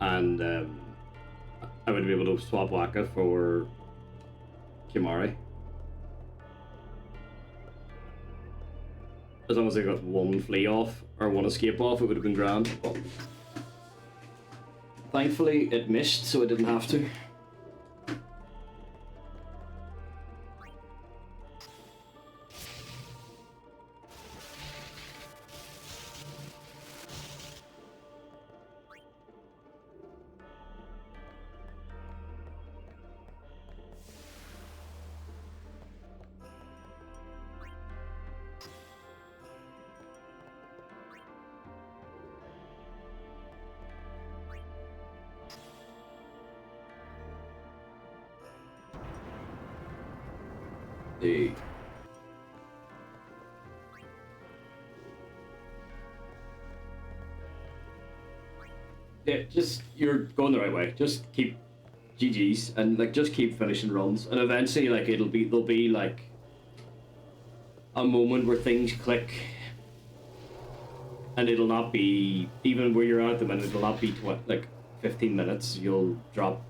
and I would be able to swap Waka for Kimari. As long as I got one flee off or one escape off, it would have been grand. But thankfully, it missed, so I didn't have to. Yeah, just you're going the right way. Just keep GGs and like just keep finishing runs, and eventually like there'll be like a moment where things click, and it'll not be even where you're at the minute. It'll not be like 15 minutes. You'll drop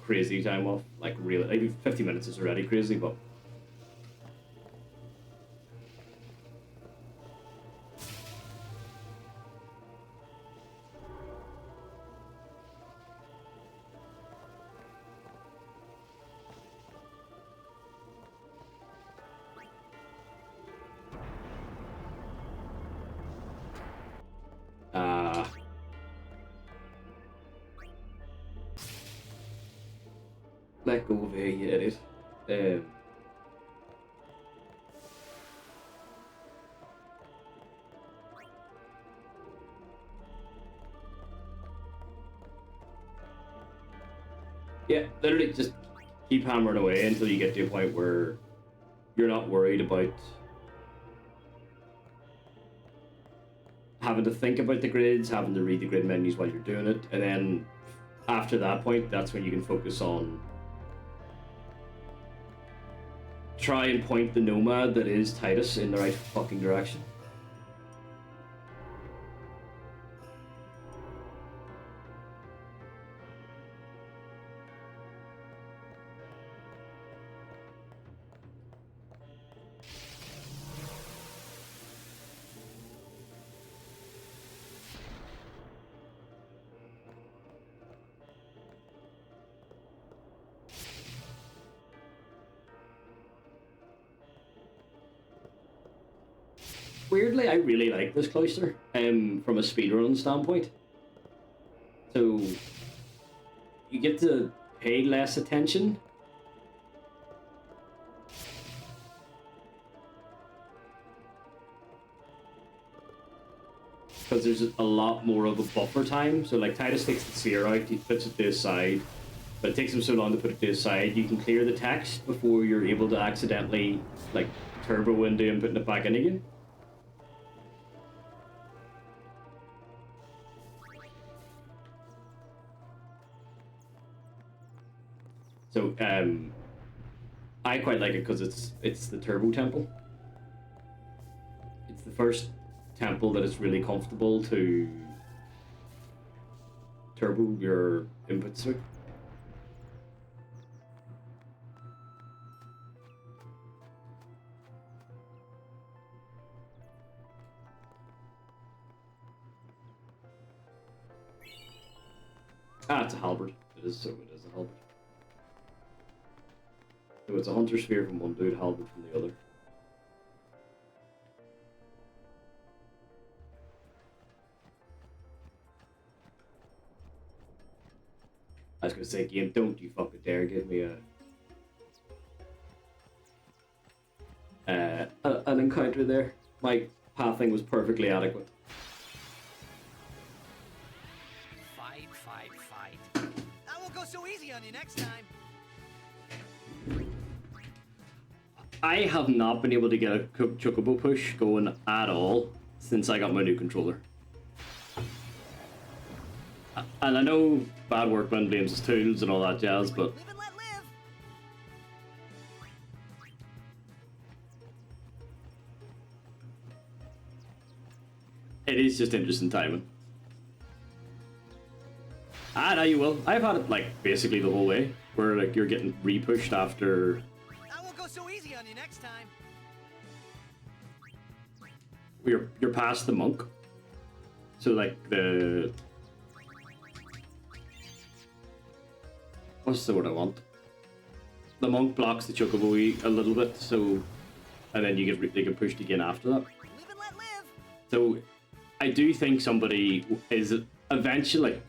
crazy time off. Like really, like 50 minutes is already crazy, but. Let go of here, you idiot. Yeah, literally just keep hammering away until you get to a point where you're not worried about having to think about the grids, having to read the grid menus while you're doing it, and then after that point, that's when you can focus on try and point the nomad that is Titus in the right fucking direction. Weirdly, I really like this cloister, from a speedrun standpoint. So you get to pay less attention. Because there's a lot more of a buffer time. So like Titus takes the sphere out, he puts it to his side, but it takes him so long to put it to his side, you can clear the text before you're able to accidentally like turbo into and putting it back in again. So I quite like it because it's the turbo temple. It's the first temple that is really comfortable to turbo your input switch. Ah, it's a halberd. It is a halberd. So it's a hunter sphere from one dude, halberd from the other. I was gonna say, game, don't you fucking dare give me an encounter there. My pathing was perfectly adequate. Fight. I won't go so easy on you next time. I have not been able to get a chocobo push going at all since I got my new controller. And I know bad workman blames his tools and all that jazz, but Live and let live. it is just interesting timing. Ah, now you will. I've had it like basically the whole way, where like you're getting re-pushed after I won't go so easy on you next time. you're past the monk. So like what's the word I want? The monk blocks the chocobo a little bit, so and then they get pushed again after that. Live and let live. So I do think somebody is eventually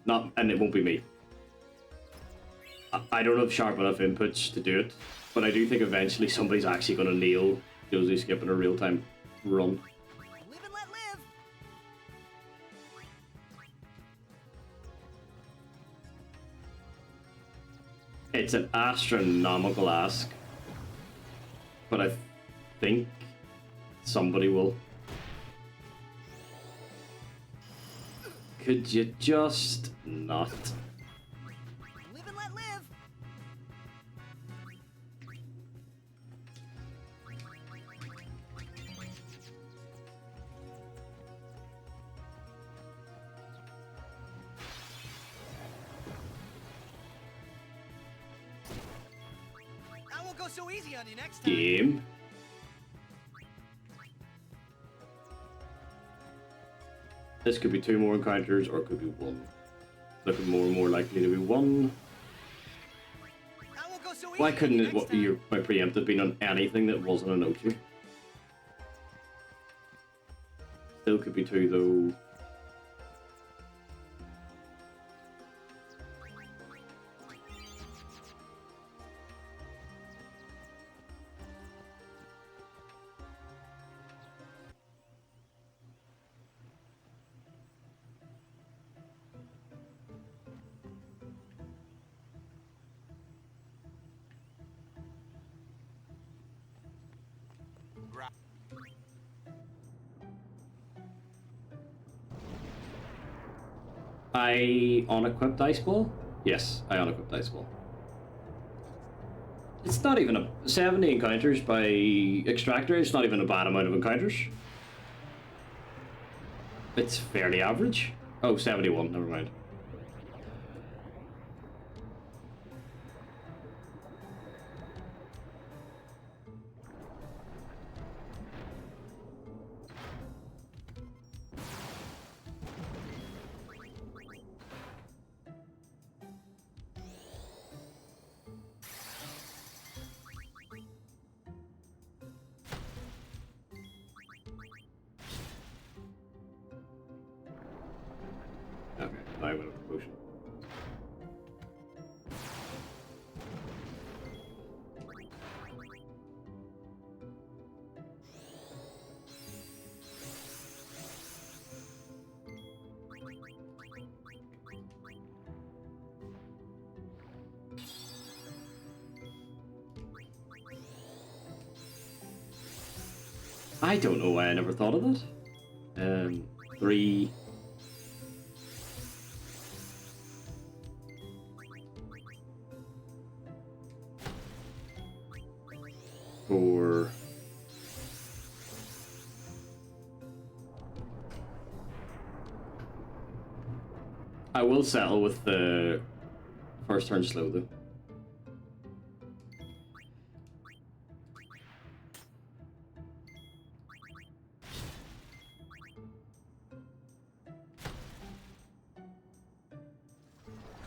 not, and it won't be me. I don't have sharp enough inputs to do it, but I do think eventually somebody's actually going to nail Josie Skip in a real-time run. Live and let live. It's an astronomical ask, but I think somebody will. Could you just not? Live and let live. I won't go so easy on you next time. Game. This could be 2 more encounters, or it could be 1. Looking more and more likely to be 1. I won't go so easy Why on couldn't you it next time. your my preempt have been on anything that wasn't a no-tier? Still could be 2 though. I unequipped Ice Ball? Yes, I unequipped Ice Ball. It's not even a 70 encounters by Extractor, it's not even a bad amount of encounters. It's fairly average. Oh, 71, never mind. Okay, I went with potion. I don't know why I never thought of that. 3. for... I will settle with the first turn slow though.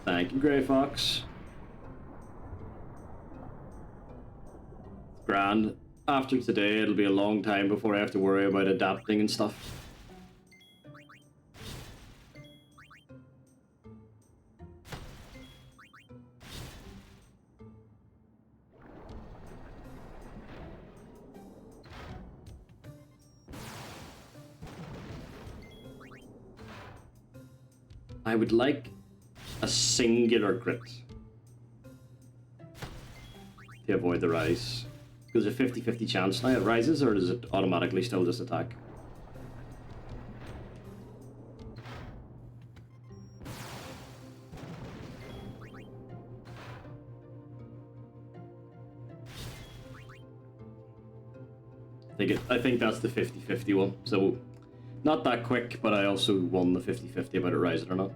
Thank you, Grey Fox. Grand. After today, it'll be a long time before I have to worry about adapting and stuff. I would like a singular crit to avoid the rise. Because a 50-50 chance now it rises, or does it automatically still just attack? I think that's the 50-50 one. So not that quick, but I also won the 50-50 about it rising or not.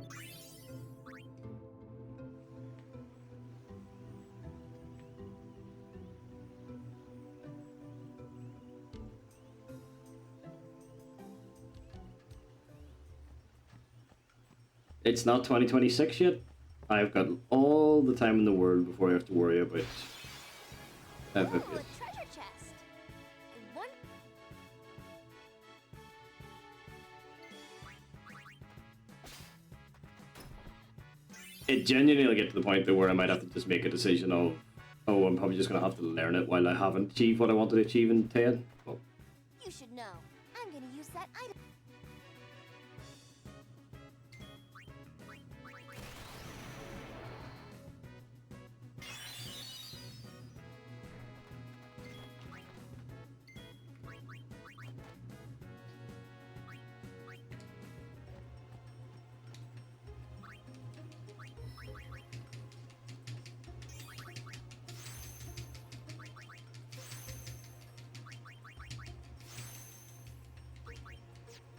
It's not 2026 yet. I've got all the time in the world before I have to worry about FFX. Treasure chest. One. It genuinely will get to the point though where I might have to just make a decision of, oh, I'm probably just going to have to learn it while I haven't achieved what I wanted to achieve in 10. Well, You should know. I'm gonna use that item.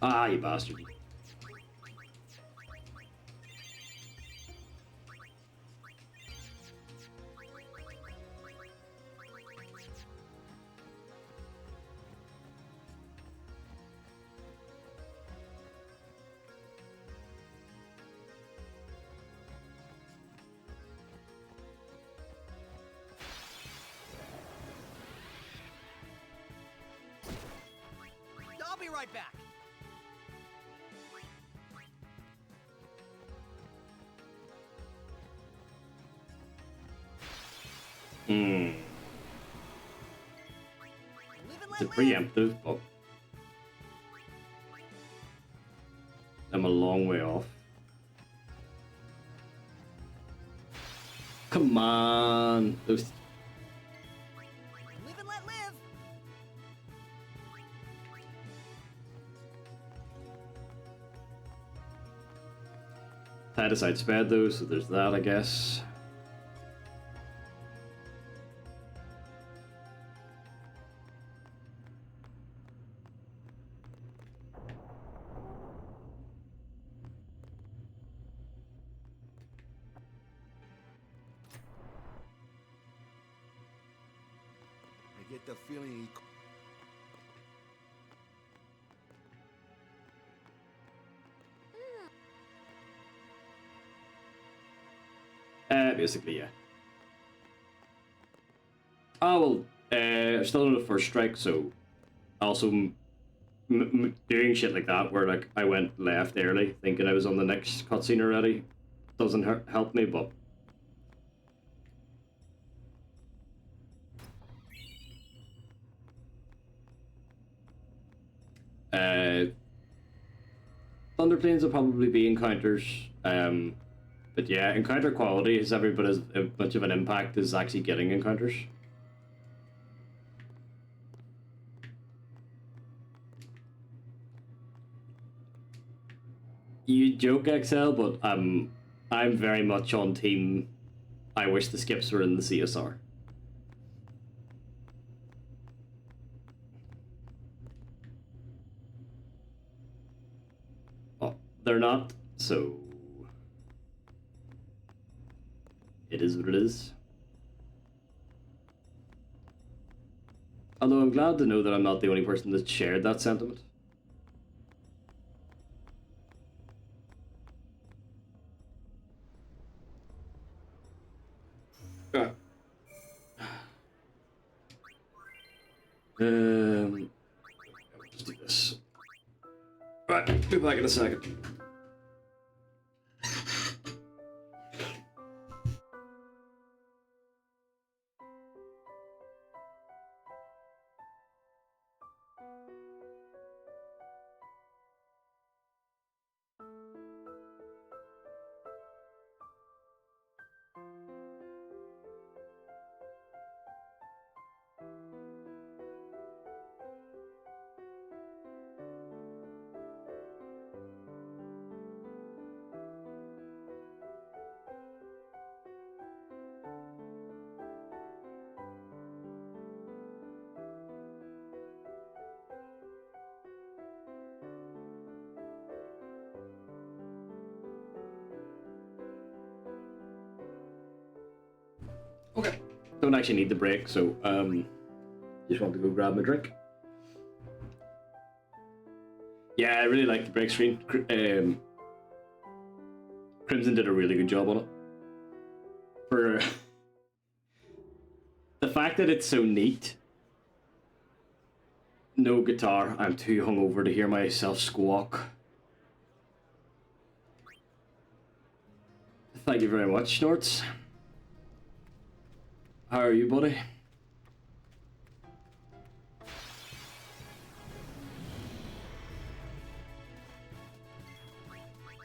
ah, you bastard. I'll be right back. Hmm. Live and It's a let live. preemptive, but I'm a long way off. Come on. Those... Live and let live. Tide aside sped though, so there's that, I guess. I get the feeling he... Basically, yeah. Oh, well, I still don't have first strike, so also doing shit like that where like I went left early thinking I was on the next cutscene already doesn't help me, but Thunderplanes will probably be encounters. But yeah, encounter quality is every bit as much of an impact as actually getting encounters. You joke, XL, but I'm very much on team. I wish the skips were in the CSR. they're not, so it is what it is. Although I'm glad to know that I'm not the only person that shared that sentiment. Right. Just do this. Right, be back in a second. Okay. Don't actually need the break, so just want to go grab my drink. Yeah, I really like the break screen. Crimson did a really good job on it. For the fact that it's so neat. No guitar. I'm too hungover to hear myself squawk. Thank you very much, Snorts. How are you, buddy?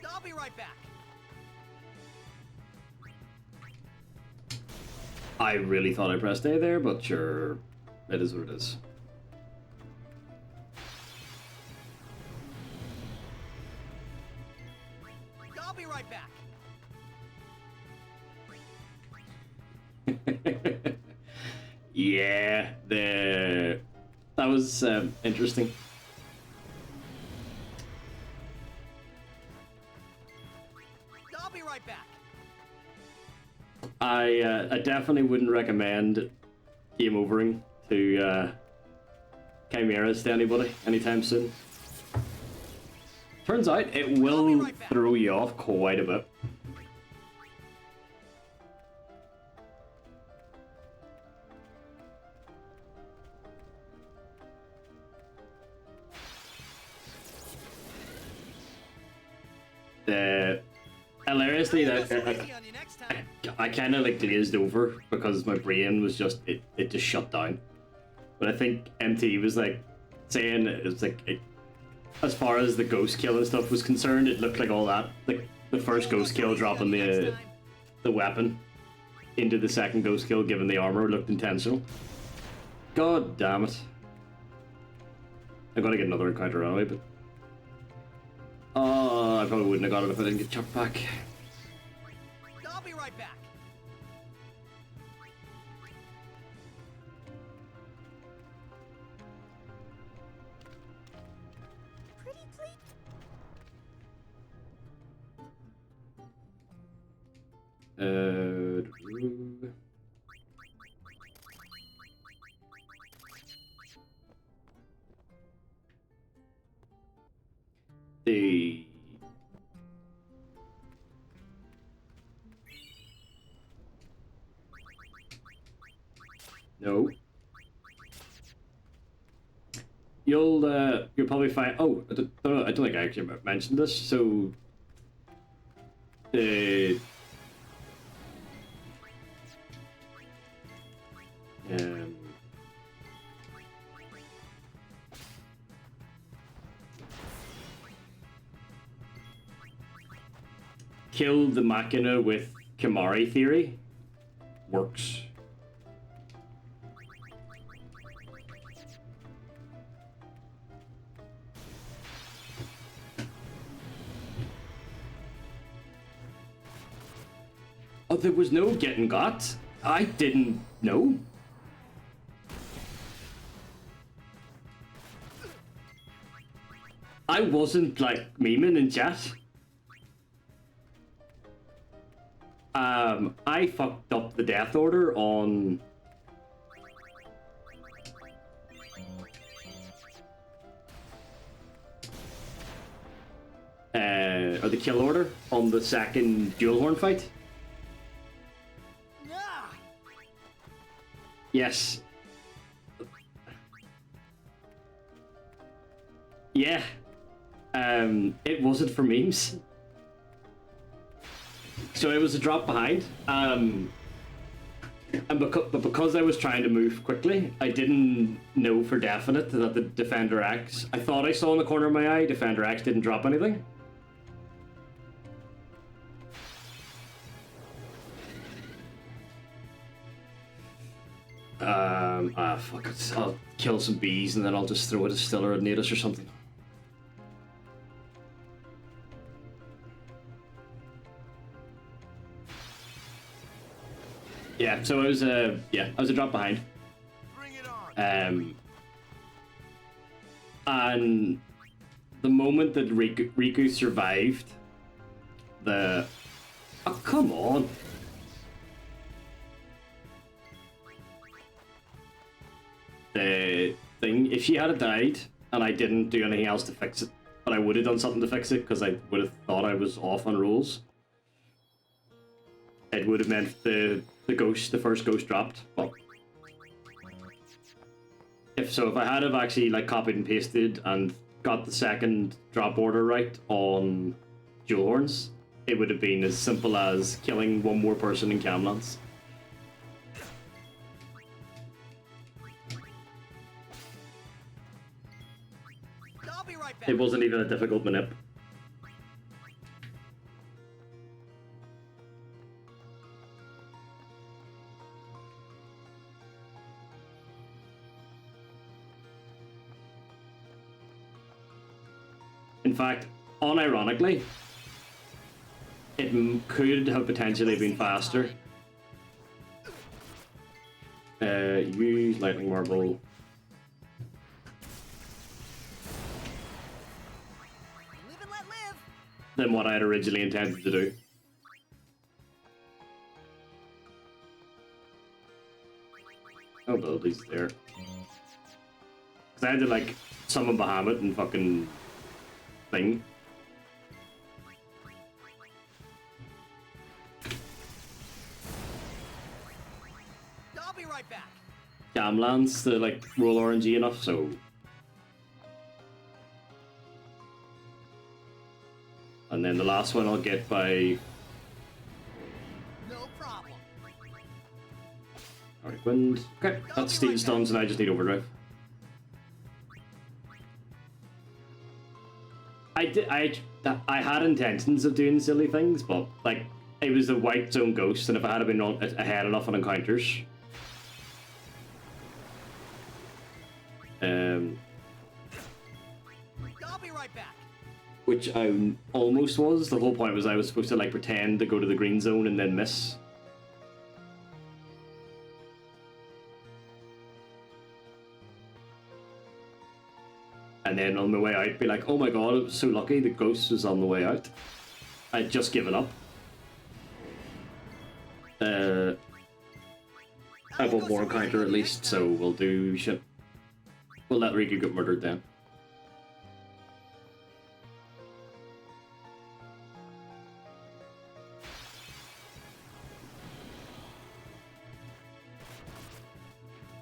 I'll be right back. I really thought I pressed A there, but sure, it is what it is. I'll be right back. Yeah, that was interesting. I'll be right back. I definitely wouldn't recommend game overing to chimeras to anybody anytime soon. Turns out it will throw you off quite a bit. Hilariously, I kind of like glazed over because my brain was just it just shut down. But I think MT was like saying it was like as far as the ghost kill and stuff was concerned, it looked like all that, like the first ghost kill dropping the weapon into the second ghost kill, given the armor looked intentional. God damn it! I'm gonna get another encounter anyway, but. Oh, I probably wouldn't have got it if I didn't get chucked back. I'll be right back. Pretty please. The no. You'll probably find. Oh, I don't know. I don't think I actually mentioned this. So the kill the Machina with Kimari theory works. Oh, there was no getting got? I didn't know. I wasn't like memeing in chat. I fucked up the death order on... or the kill order on the second dual horn fight. Ah! Yes. Yeah. It wasn't for memes. So it was a drop behind. But because I was trying to move quickly, I didn't know for definite that the Defender X... I thought I saw in the corner of my eye, Defender X didn't drop anything. Fuck it. I'll kill some bees and then I'll just throw a distiller at Natus or something. Yeah, so I was a drop behind. Bring it on. And the moment that Riku survived the... Oh, come on! The thing, if she had died and I didn't do anything else to fix it, but I would have done something to fix it because I would have thought I was off on rules, it would have meant the first ghost dropped. But if I had have actually like copied and pasted and got the second drop order right on dual horns, it would have been as simple as killing one more person in Camlands. I'll be right back. It wasn't even a difficult manip. In fact, unironically, it could have potentially been faster. Use lightning marble. Live and let live. Than what I had originally intended to do. Oh, abilities there. Because I had to like summon Bahamut and fucking thing. I'll be right back. Camlands to like roll RNG enough, so. And then the last one I'll get by No problem. Arctic Wind. Okay, that's Steel Stones and I just need Overdrive. I had intentions of doing silly things, but like it was a white zone ghost, and if I had been ahead enough on encounters, I'll be right back. which I almost was. The whole point was I was supposed to like pretend to go to the green zone and then miss. And then on my way out, be like, oh my god, I was so lucky the ghost was on the way out. I'd just given up. I have one more encounter at least, so we'll do shit. We'll let Riku get murdered then.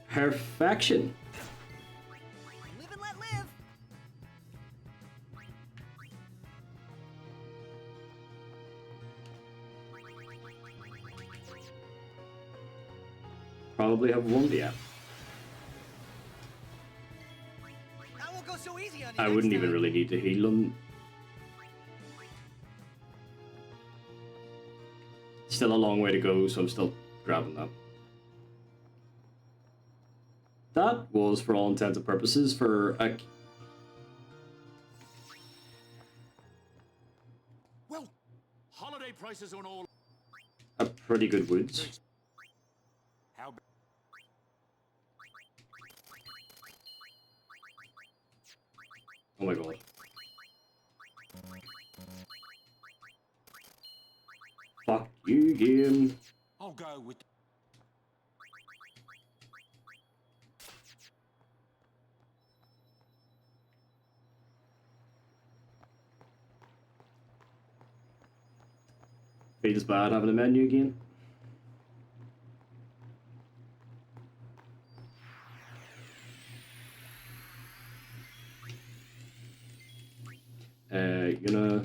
Perfection. Live and let live. Probably have one, yeah. That won't go so easy on you. I wouldn't even really need to heal them. Still a long way to go, so I'm still grabbing that. That was, for all intents and purposes, for a... Well, holiday prices on all. a pretty good woods. How? Oh my god. Fuck you. game. I'll go with. Feels bad having a menu again. Gonna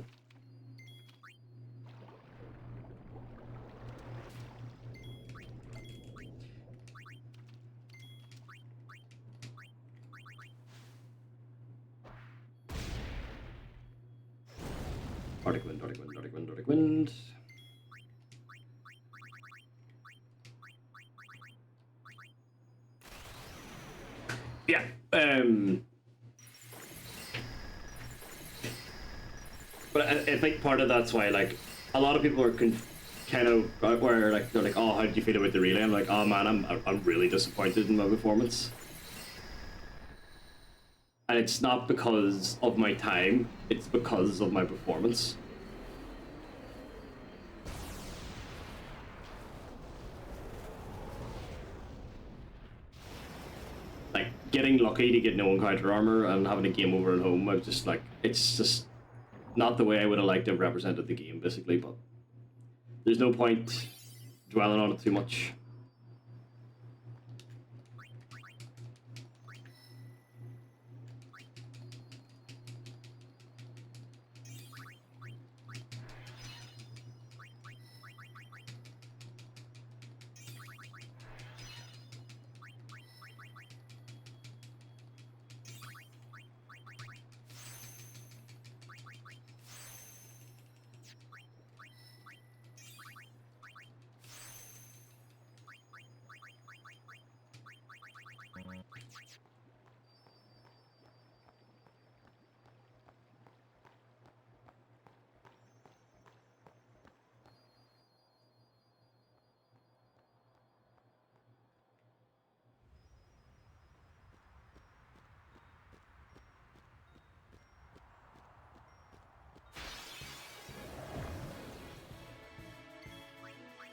Arctic Wind, Arctic Wind, Arctic Wind, Arctic Wind. Yeah, but I think part of that's why, like, a lot of people are kind of where like they're like, oh, how did you feel about the relay? I'm like, oh man, I'm really disappointed in my performance, and it's not because of my time; it's because of my performance. Like getting lucky to get no encounter armor and having a game over at home, I was just like, it's just not the way I would have liked to have represented the game, basically. But there's no point dwelling on it too much.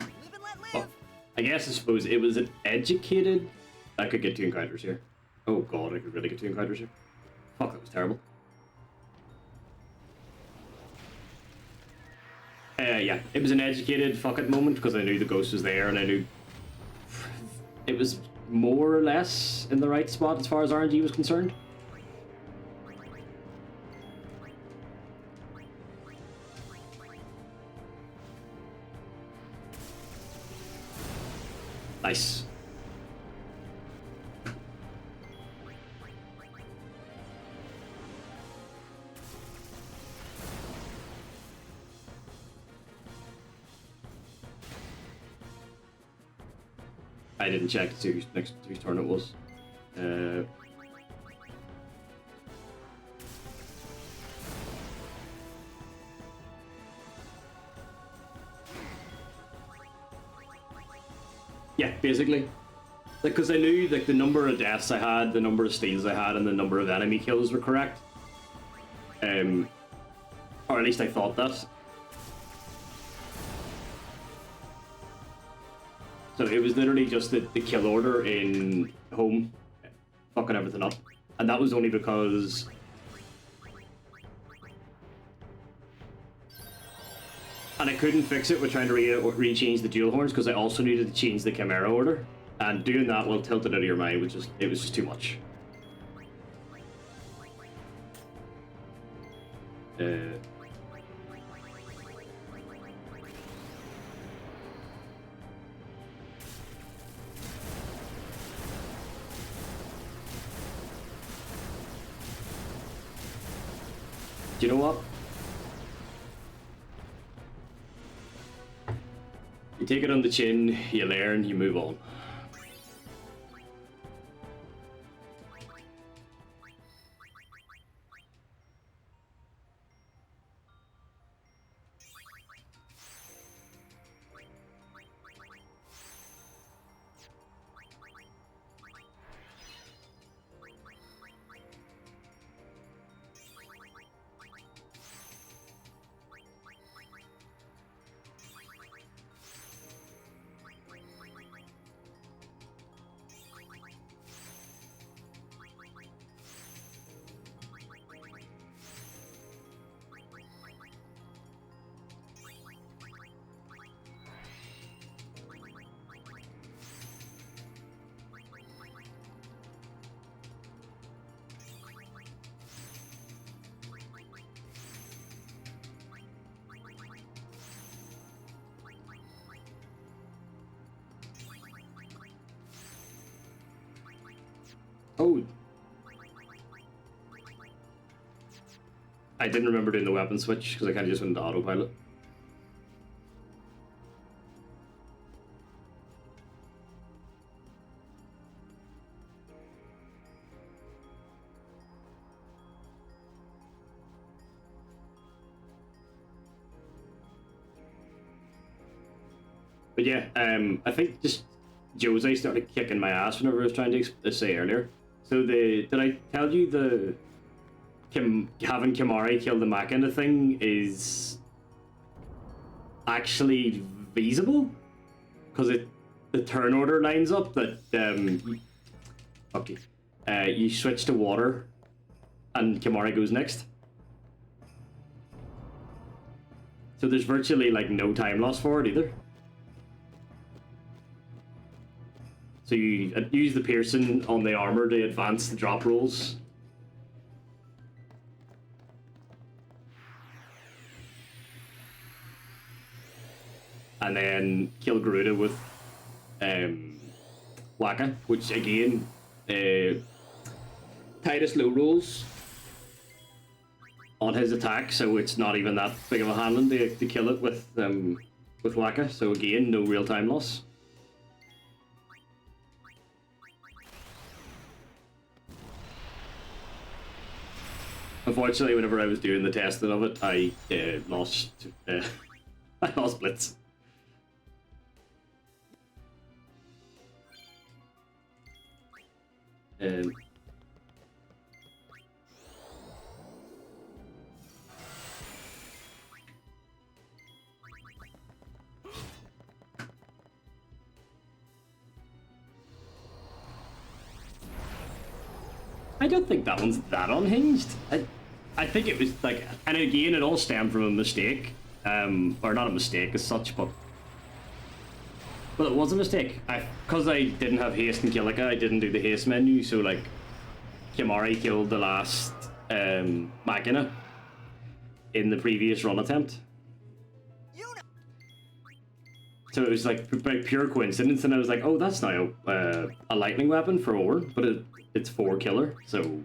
Live and let live. I suppose it was an educated. I could get 2 encounters here. Oh god, I could really get 2 encounters here. Fuck, that was terrible. Yeah, it was an educated fuck it moment because I knew the ghost was there and I knew it was more or less in the right spot as far as RNG was concerned. Nice. I didn't check to see whose turn it was. Yeah, basically. Like, because I knew like the number of deaths I had, the number of steals I had, and the number of enemy kills were correct. Or at least I thought that. So it was literally just the kill order in home fucking everything up. And that was only because and I couldn't fix it with trying to re-change the dual horns because I also needed to change the Chimera order. And doing that will tilt it out of your mind, which is it was just too much. Do you know what? You take it on the chin, you learn, you move on. Oh. I didn't remember doing the weapon switch because I kind of just went into autopilot. But yeah, I think just Jose started kicking my ass whenever I was trying to say earlier. So did I tell you having Kimari kill the Machina thing is actually feasible? Because the turn order lines up that you switch to water and Kimari goes next. So there's virtually like no time loss for it either. So you use the piercing on the armor to advance the drop rolls. And then kill Garuda with Waka, which again, Titus low rolls on his attack, so it's not even that big of a handling to kill it with Waka. So again, no real time loss. Unfortunately, whenever I was doing the testing of it, I lost I lost Blitz. I don't think that one's that unhinged. I think it was like, and again, it all stemmed from a mistake, or not a mistake as such, but well, it was a mistake. Because I didn't have haste in Kilika, I didn't do the haste menu, so like, Kimari killed the last Machina in the previous run attempt. So it was like by pure coincidence, and I was like, oh, that's now a lightning weapon for Orn, but it's 4 killer, so.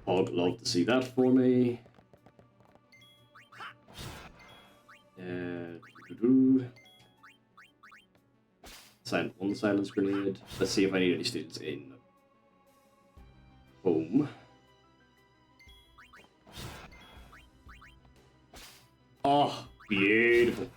I'd love to see that for me. One silence grenade. Let's see if I need any students in home. Oh, beautiful.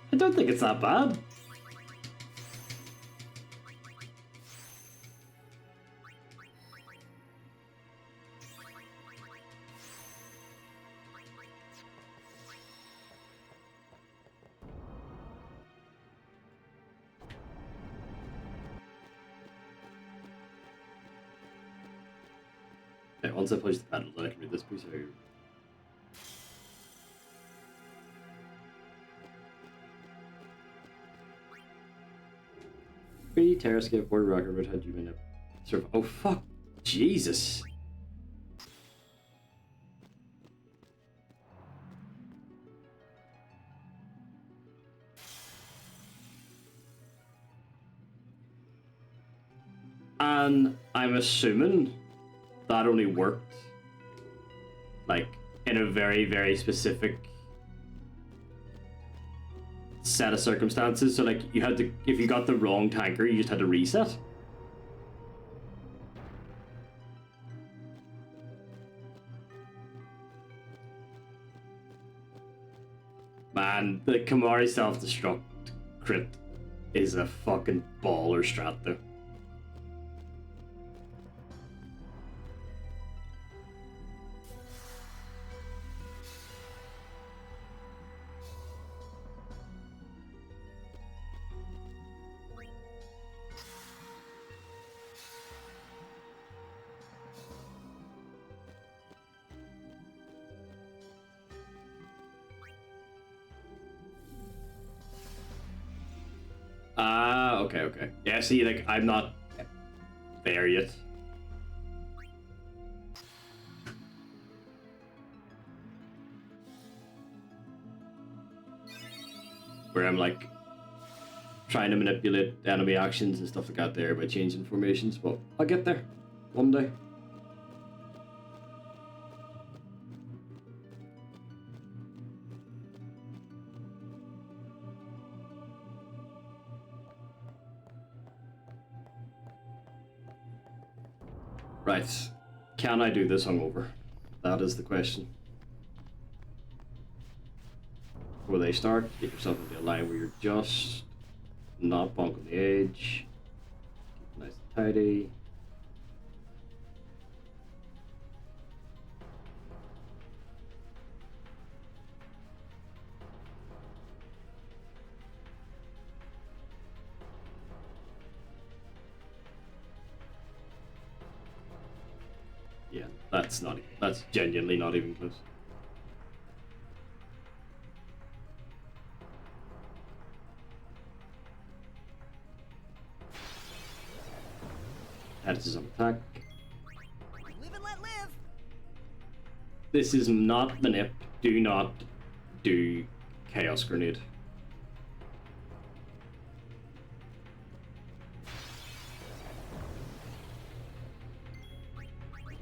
I don't think it's that bad. Okay, once I place the paddle, then I can read this piece out. Terra skateboard rocket road had you been a sort of oh fuck Jesus. And I'm assuming that only worked like in a very, very specific set of circumstances. So like you had to, if you got the wrong tanker, you just had to reset. Man, the Kimari self-destruct crit is a fucking baller strat though. Ah, okay, okay. Yeah, see, like, I'm not there yet. Where I'm, like, trying to manipulate enemy actions and stuff like that there by changing formations, but I'll get there one day. Right. Can I do this hungover? That is the question. Before they start, get yourself into a line where you're just not bonking the edge. Keep it nice and tidy. Yeah, that's genuinely not even close. That is on attack. Live and let live. This is not the nip. Do not do Chaos Grenade.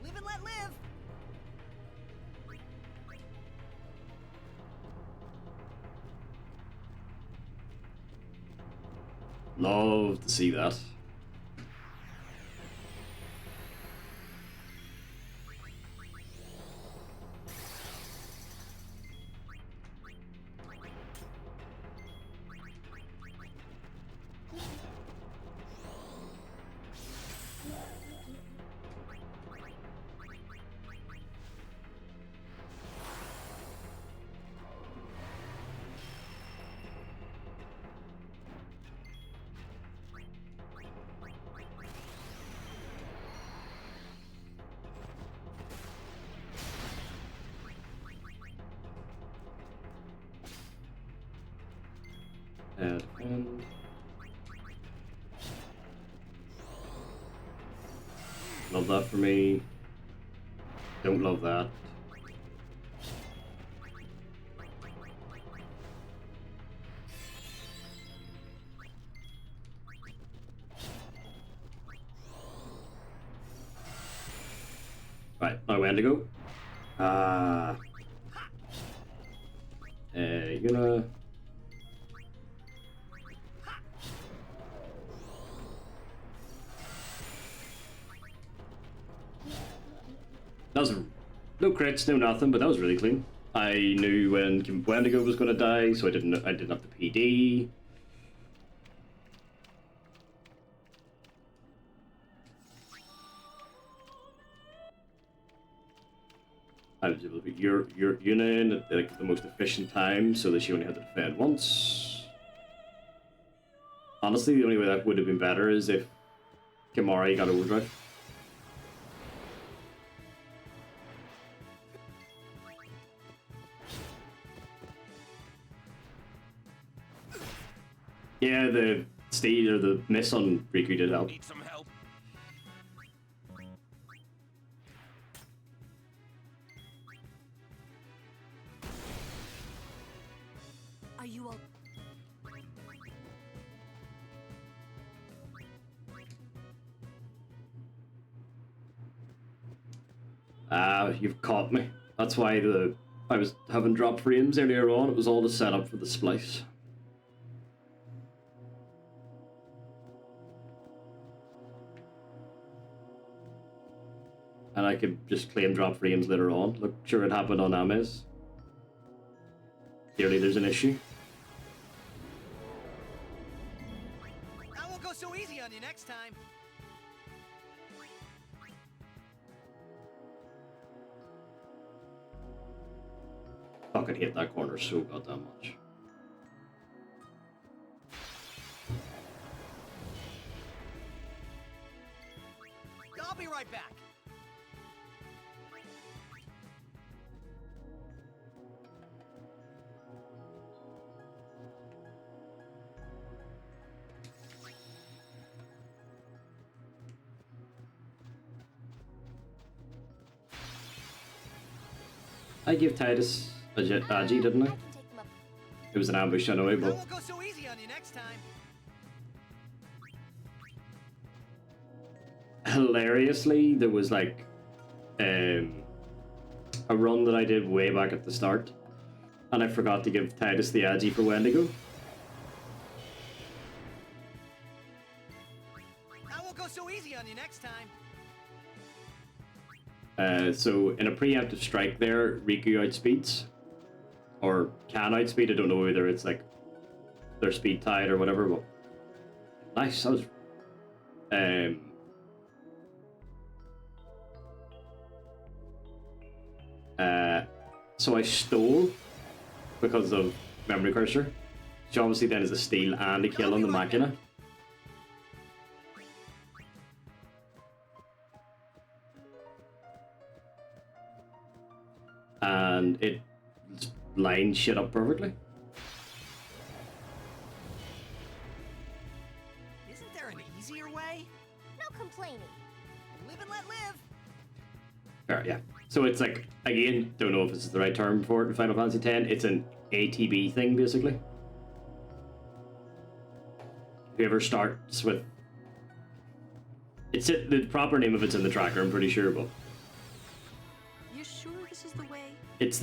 Live and let live. Love to see that. And love that for me. Don't love that. Right, now when to go? You're gonna. That was no crits, no nothing, but that was really clean. I knew when Wendigo was gonna die, so I didn't have the PD. I was able to put your unit in at like the most efficient time, so that she only had to defend once. Honestly, the only way that would have been better is if Kimari got overdrive. Yeah, the steal or the miss on Riku did help. Need some help? Are you all... You've caught me. That's why I was having drop frames earlier on. It was all to set up for the splice. And I could just claim drop frames later on. Look, sure it happened on Ames. Clearly there's an issue. I won't go so easy on you next time. Fucking hate that corner so goddamn much. I'll be right back. I gave Titus a Agi, didn't I? I can take them up. It was an ambush anyway, That but won't go so easy on you next time. hilariously, there was like a run that I did way back at the start, and I forgot to give Titus the Agi for Wendigo. That won't go so easy on you next time. So in a preemptive strike there, Riku outspeeds, or can outspeed, I don't know whether it's like their speed tied or whatever, but nice, that was... so I stole because of Memory Cursor, which obviously then is a steal and a kill on the Machina. And it lined shit up perfectly. Isn't there an easier way? No complaining. Live and let live. Fair, yeah. So it's like, again, don't know if this is the right term for it in Final Fantasy X. It's an ATB thing, basically. Whoever starts with... It's the proper name of it's in the tracker, I'm pretty sure, but... You sure this is the way? It's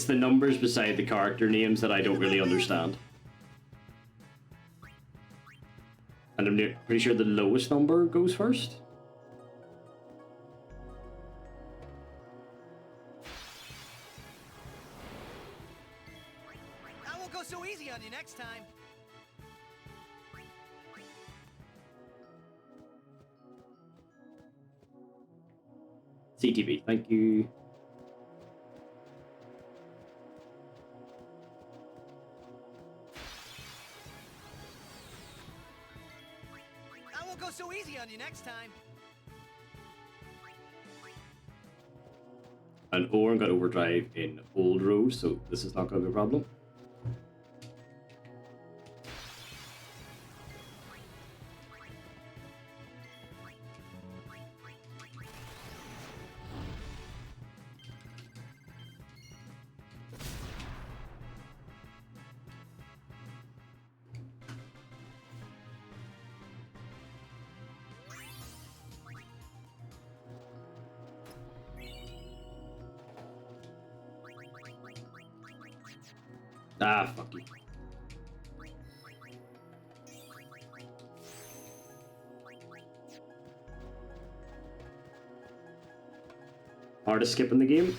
the numbers beside the character names that I don't really understand. And I'm pretty sure the lowest number goes first. That won't go so easy on you next time. CTB, thank you. That won't go so easy on you next time. And Oren got overdrive in Old Road, so this is not going to be a problem. Ah, fuck you. Hardest skip in the game?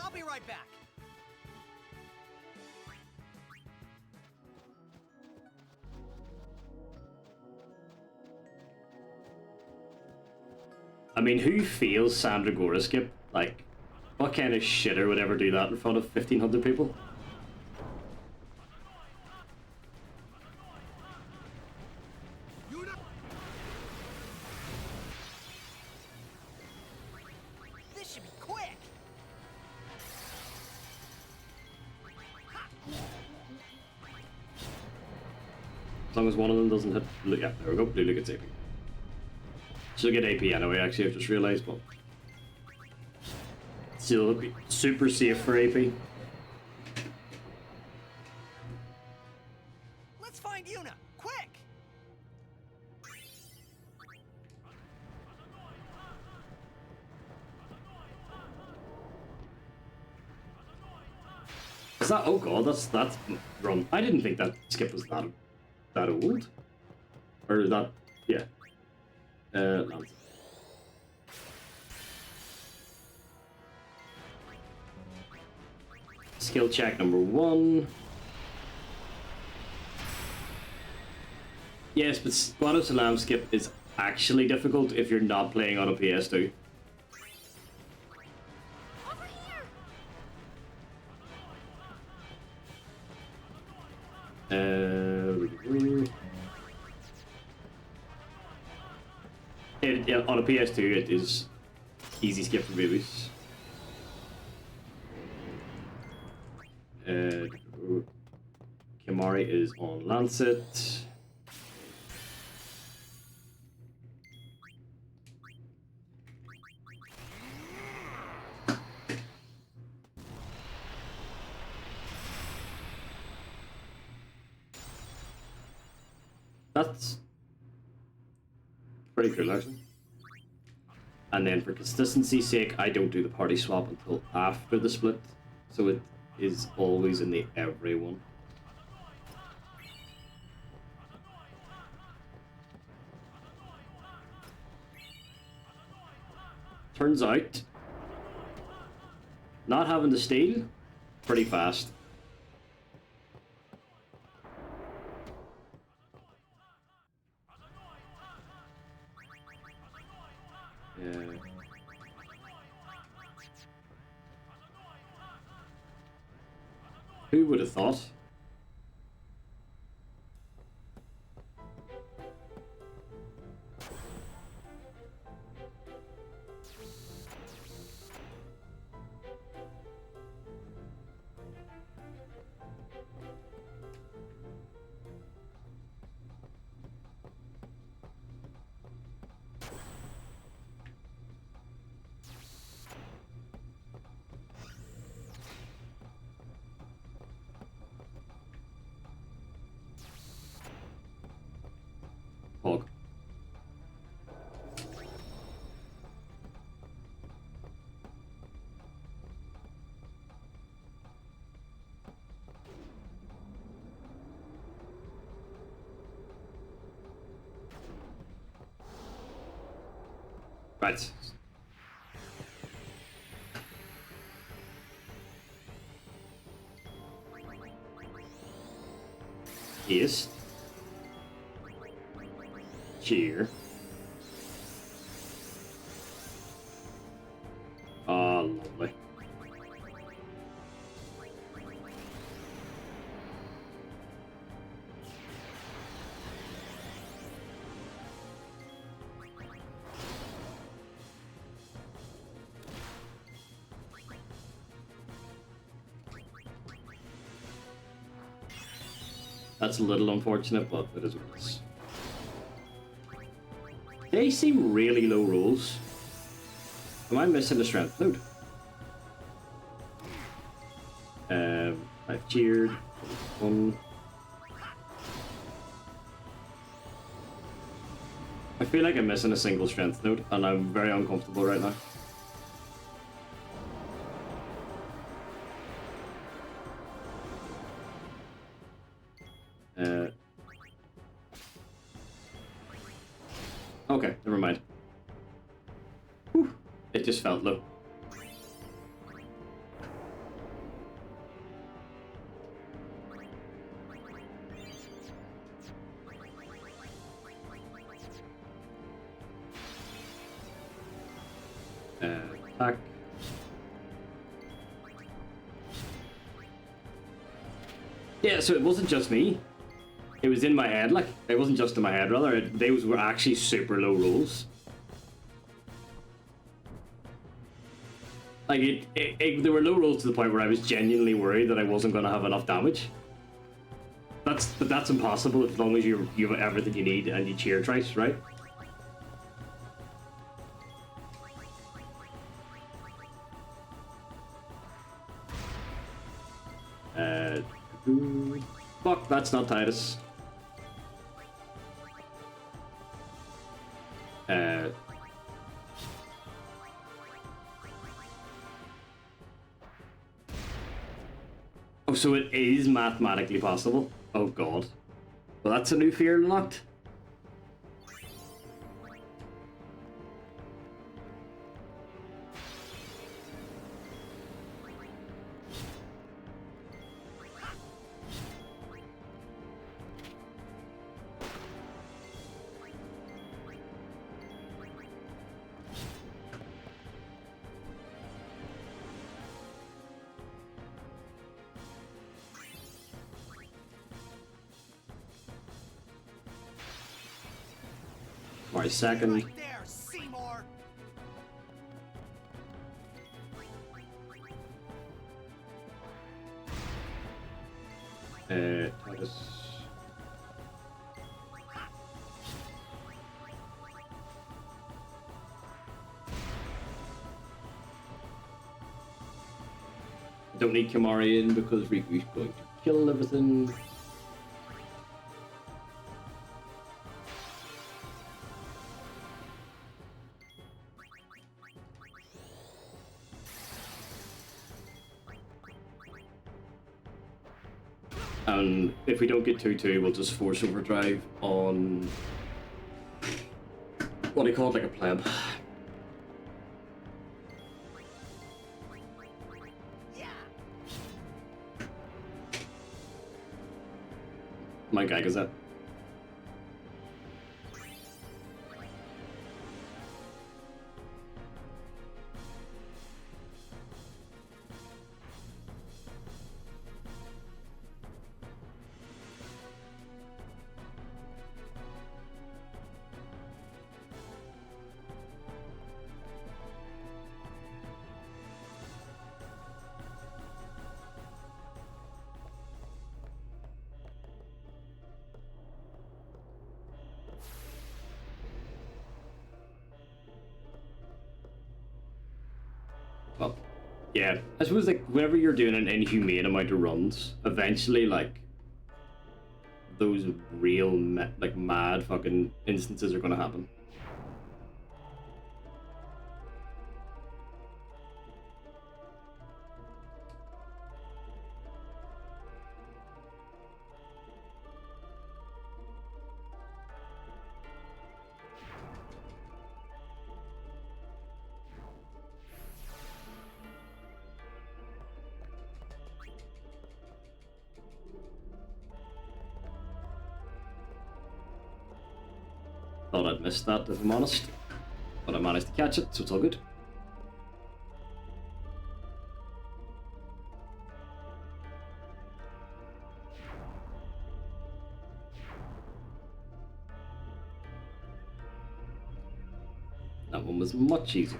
I'll be right back. I mean, who feels Sandragora skip? Like, what kind of shitter would ever do that in front of 1,500 people? This should be quick. As long as one of them doesn't hit... Yeah, there we go. Blue Lick gets AP. She'll get AP anyway, actually, I've just realised, but... Still it'll be super safe for AP. Let's find Yuna, quick! Is that... Oh god, that's wrong. I didn't think that skip was that old. Or is that... Yeah. Lance. Skill check number 1. Yes, but Squad of Salam skip is actually difficult if you're not playing on a PS2. Over here! Yeah, on a PS2 it is easy skip for babies. Kimari is on Lancet. That's pretty cool, actually. And then for consistency's sake, I don't do the party swap until after the split, so it is always in the every one. Turns out, not having to steal, pretty fast. Yeah. Who would have thought? Hog. Right. Yes. Cheer. Oh, lovely. That's a little unfortunate, but it is what it is. They seem really low rolls. Am I missing a strength node? I've cheered. One. I feel like I'm missing a single strength node, and I'm very uncomfortable right now. Okay, never mind. Whew, it just felt low. Attack. Yeah, so it wasn't just me. It was in my head, like, it wasn't just in my head, rather. Those were actually super low rolls. Like, they were low rolls to the point where I was genuinely worried that I wasn't going to have enough damage. But that's impossible as long as you have everything you need and you cheer twice, right? Fuck, that's not Titus. Oh, so it is mathematically possible? Oh god. Well, that's a new fear unlocked. My second. Right there, Seymour. Titus. Don't need Kimari in because Riku's going to kill everything. And if we don't get 2-2, we'll just force overdrive on what do you call it, like a pleb. My gag is that. Well, yeah, I suppose like whenever you're doing an inhumane amount of runs, eventually like those real like mad fucking instances are gonna happen. Thought I'd missed that, if I'm honest. But I managed to catch it, so it's all good. That one was much easier.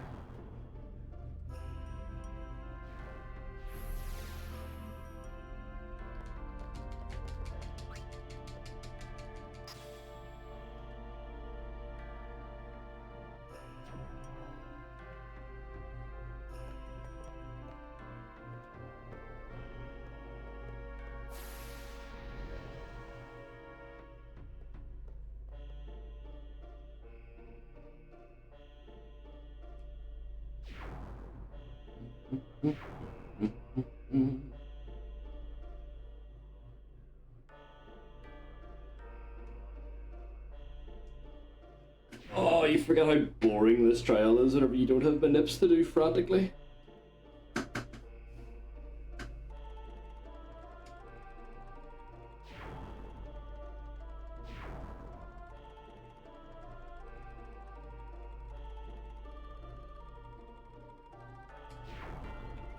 Oh, you forget how boring this trial is whenever you don't have manips to do frantically.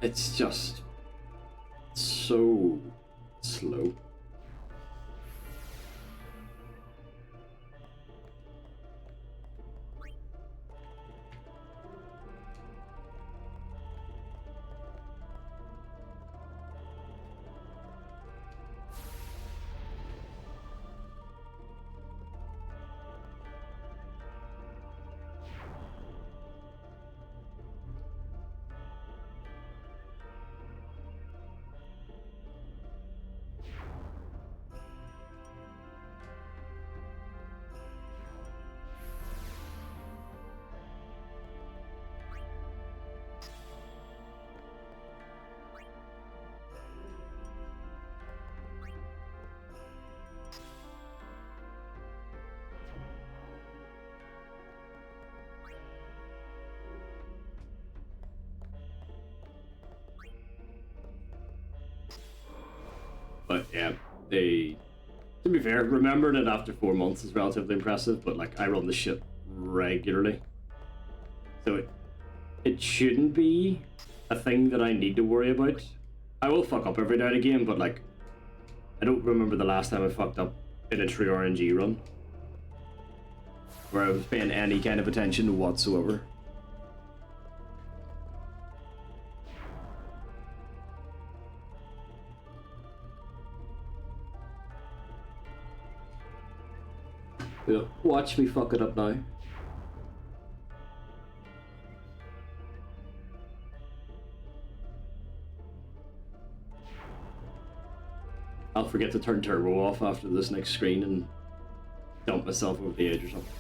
It's just so slow. But yeah, they, to be fair, remembering it after 4 months is relatively impressive, but like I run the shit regularly. So it shouldn't be a thing that I need to worry about. I will fuck up every now and again, but like I don't remember the last time I fucked up in a TrueRNG run where I was paying any kind of attention whatsoever. Yeah, watch me fuck it up now. I'll forget to turn turbo off after this next screen and dump myself over the edge or something.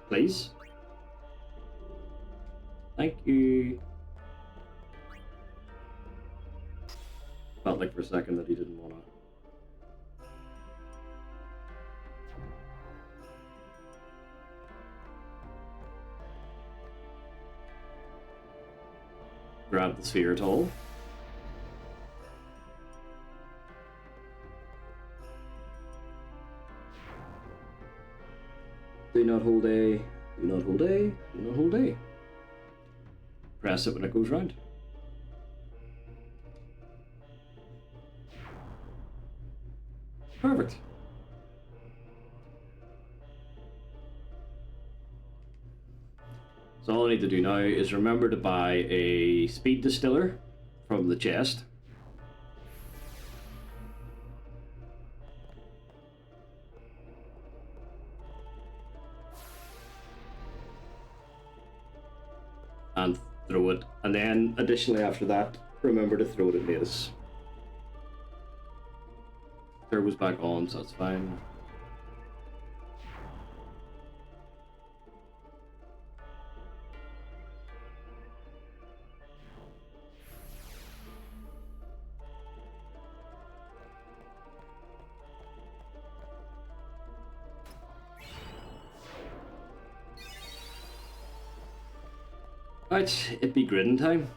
Please? Thank you. Felt like for a second that he didn't want to. Grab the sphere at all. Do not hold A, do not hold A, do not hold A. Press it when it goes round. Perfect. So all I need to do now is remember to buy a speed distiller from the chest. And throw it. And then additionally after that, remember to throw it at Matus. Turbo's back on, so that's fine. Right, it be gridding time.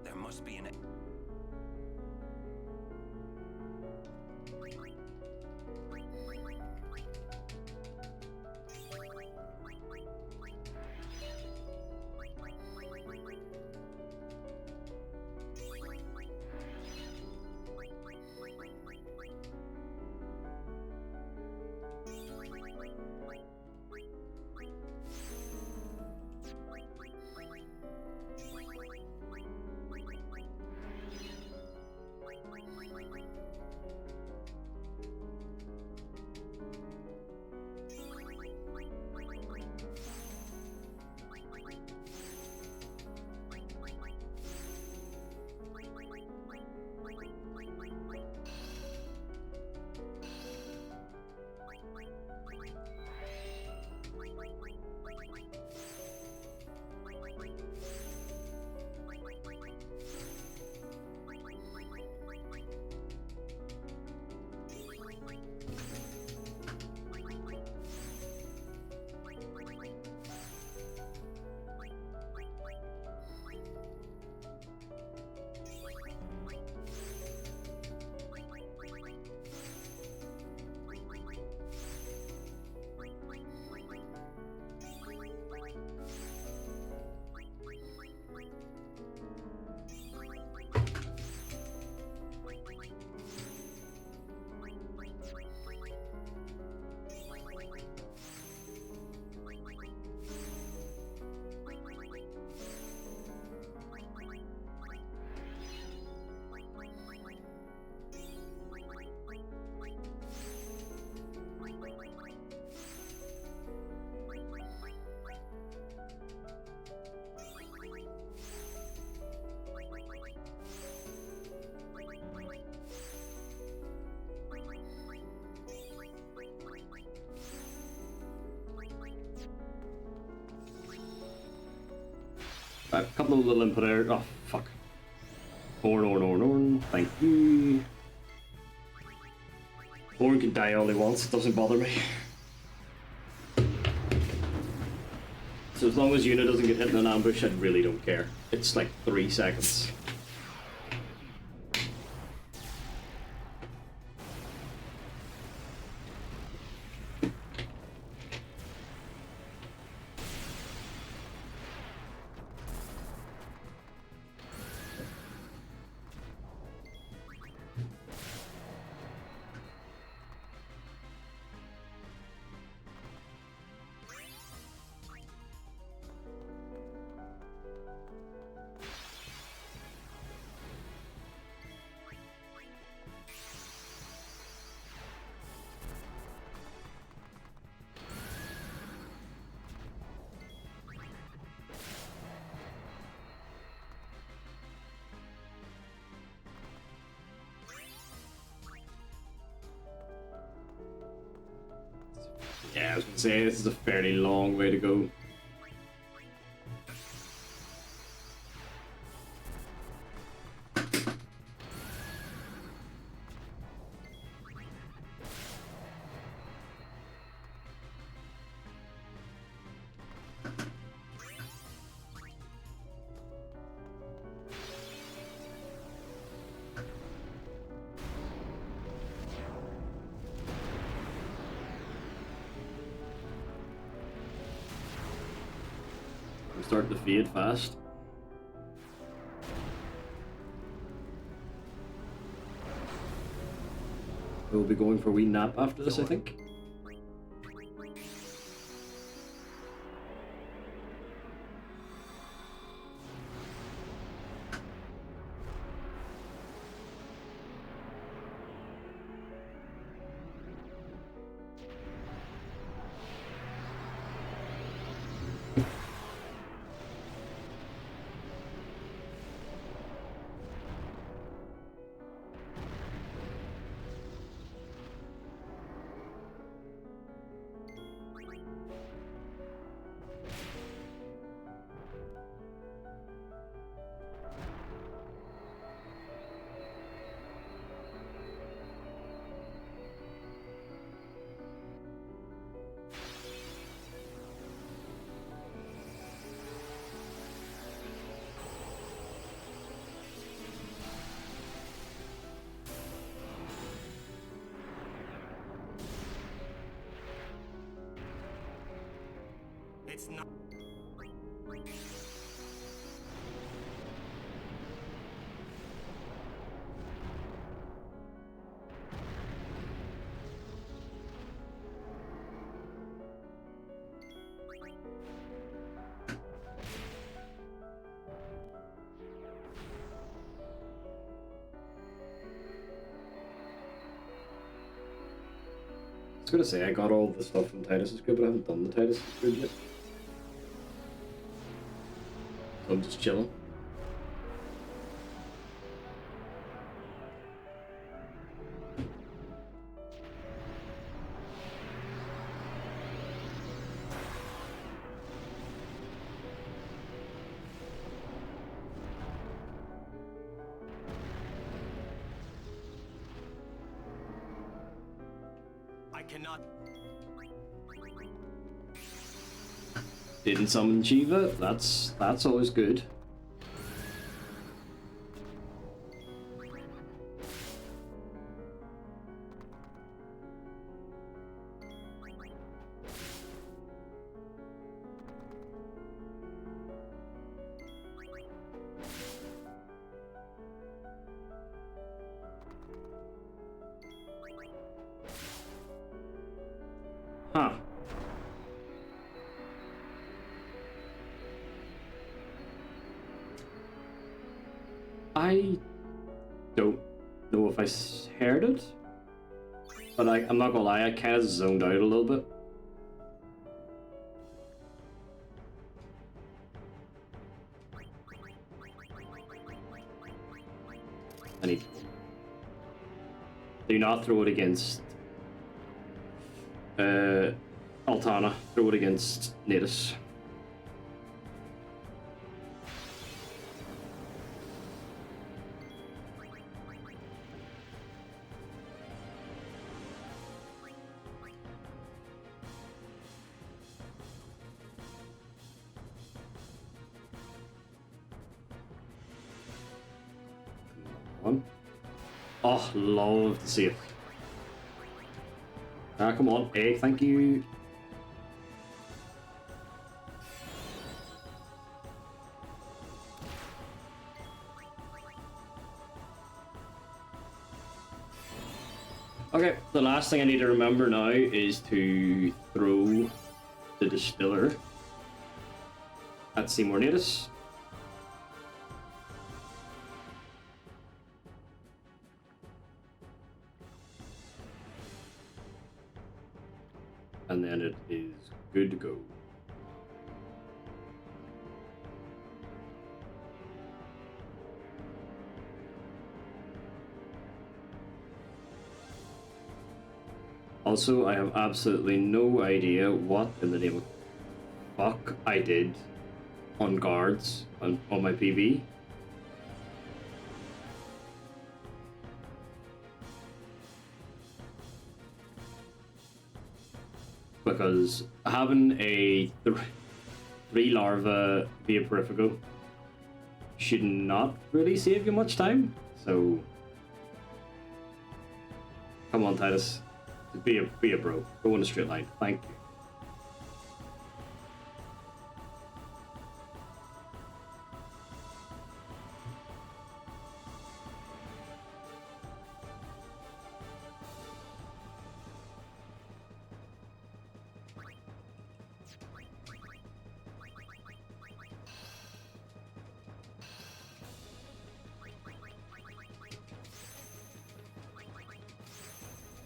There must be an... Right, a couple of little input errors. Oh, fuck. Orn. Thank you. Orn can die all he wants, it doesn't bother me. So as long as Una doesn't get hit in an ambush, I really don't care. It's like 3 seconds. Yeah, I was gonna say this is a fairly long way to go. I'm starting to fade fast. We'll be going for a wee nap after this, I think. It's not. I was gonna say I got all the stuff from Titus's grid, but I haven't done the Titus's grid yet. So I'm just chilling. I cannot. Didn't summon Shiva. That's always good. Huh. I don't know if I heard it, but I'm not gonna lie, I kind of zoned out a little bit. I need. Do not throw it against Altana. Throw it against Natus. One. Oh, love to see it. Ah, come on, egg, thank you. Okay, the last thing I need to remember now is to throw the distiller at Seymour Natus. And then it is good to go. Also, I have absolutely no idea what in the name of fuck I did on guards on my PB. Because having a 3 larva via Perifico should not really save you much time, so come on, Titus. Be a bro. Go in a straight line. Thank you.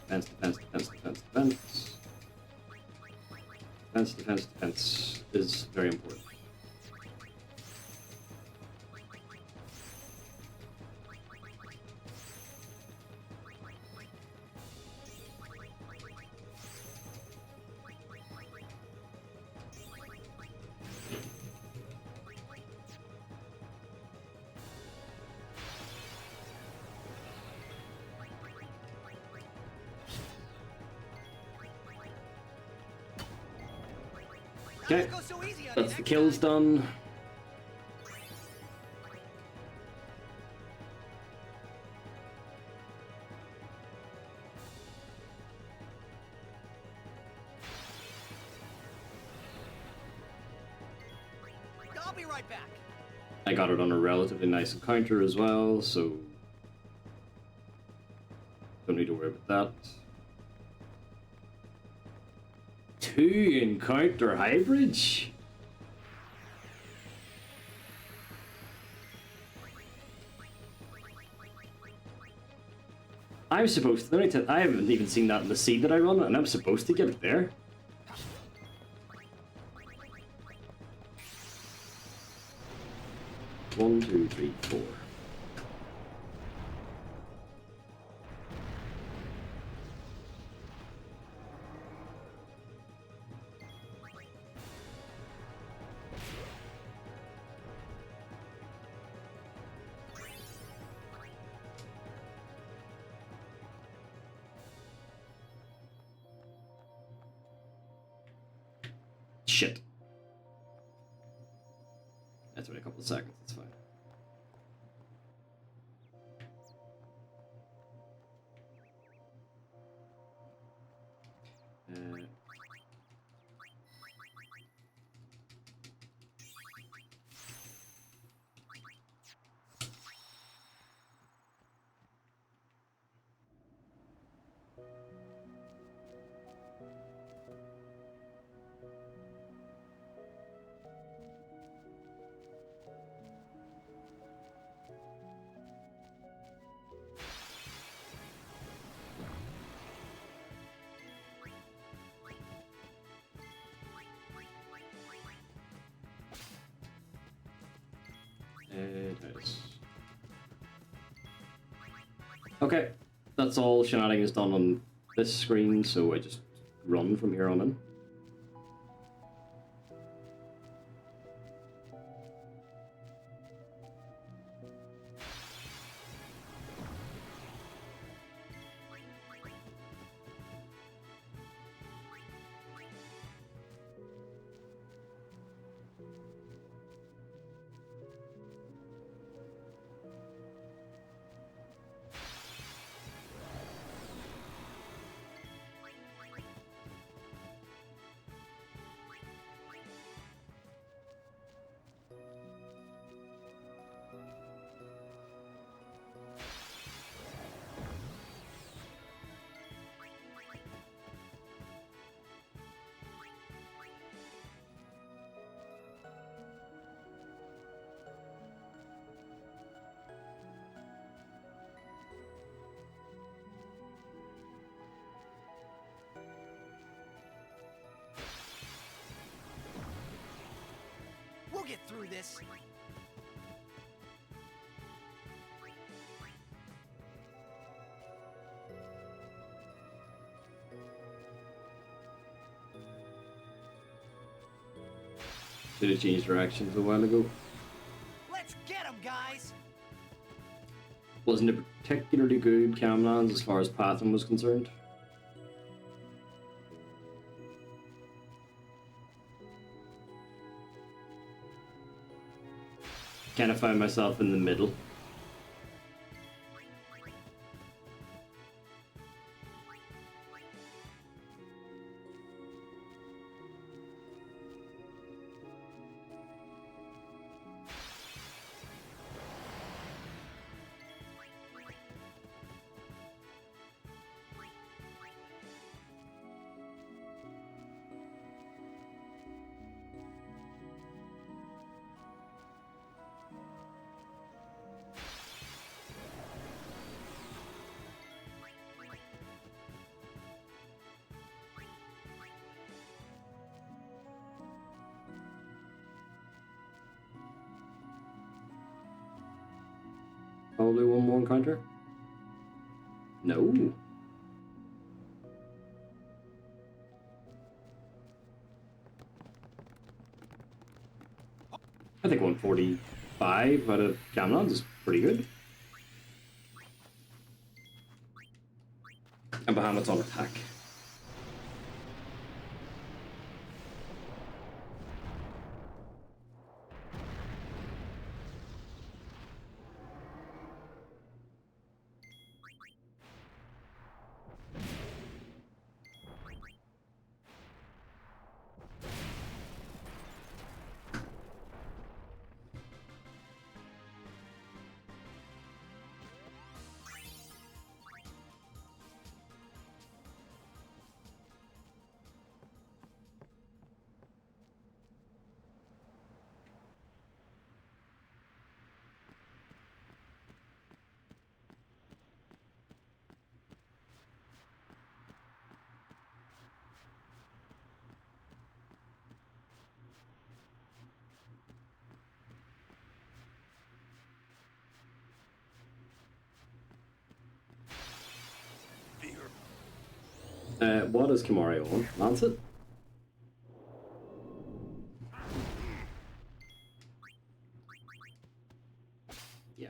Defense, defense, defense, defense, defense. Defense, defense, defense is very important. That Okay, won't go so easy on you that's the next kills time. done. I'll be right back. I got it on a relatively nice encounter as well, so don't need to worry about that. 2 encounter hybrids? I'm supposed to. I haven't even seen that in the seed that I run, and I'm supposed to get it there. One, two, three, four. Shit. That's only a couple of seconds, it's fine. Nice. Okay, that's all shenanigans done on this screen, so I just run from here on in. We'll get through this. Should have changed directions a while ago. Let's get him, guys! Wasn't a particularly good Camlands as far as pathing was concerned. Kind of found myself in the middle. Probably one more encounter. No. I think 145 out of Camlands is pretty good. And Bahamut's on attack. What is Kimari on? Lancet? Yeah.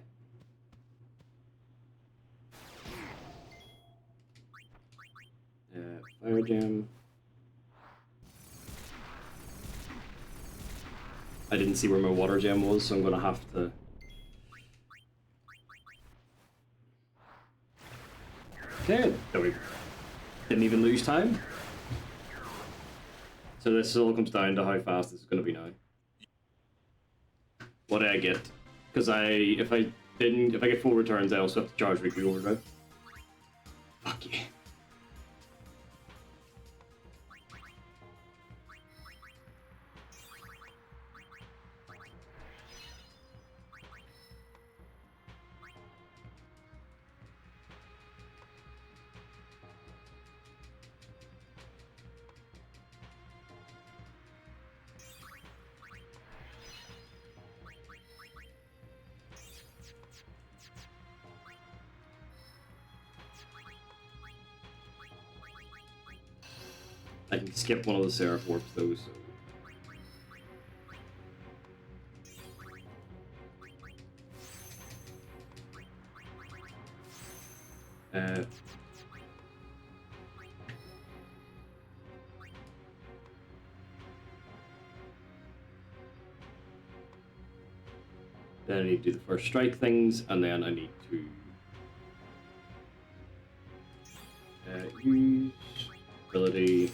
Fire Jam. I didn't see where my water gem was, so I'm gonna have to... Okay, there we go. Didn't even lose time. So this all comes down to how fast this is going to be now. What did I get? Because if I get 4 returns, I also have to charge weekly overdrive. Fuck yeah. I can skip one of the Seraph Warps though, so... Then I need to do the first strike things, and then I need to use ability.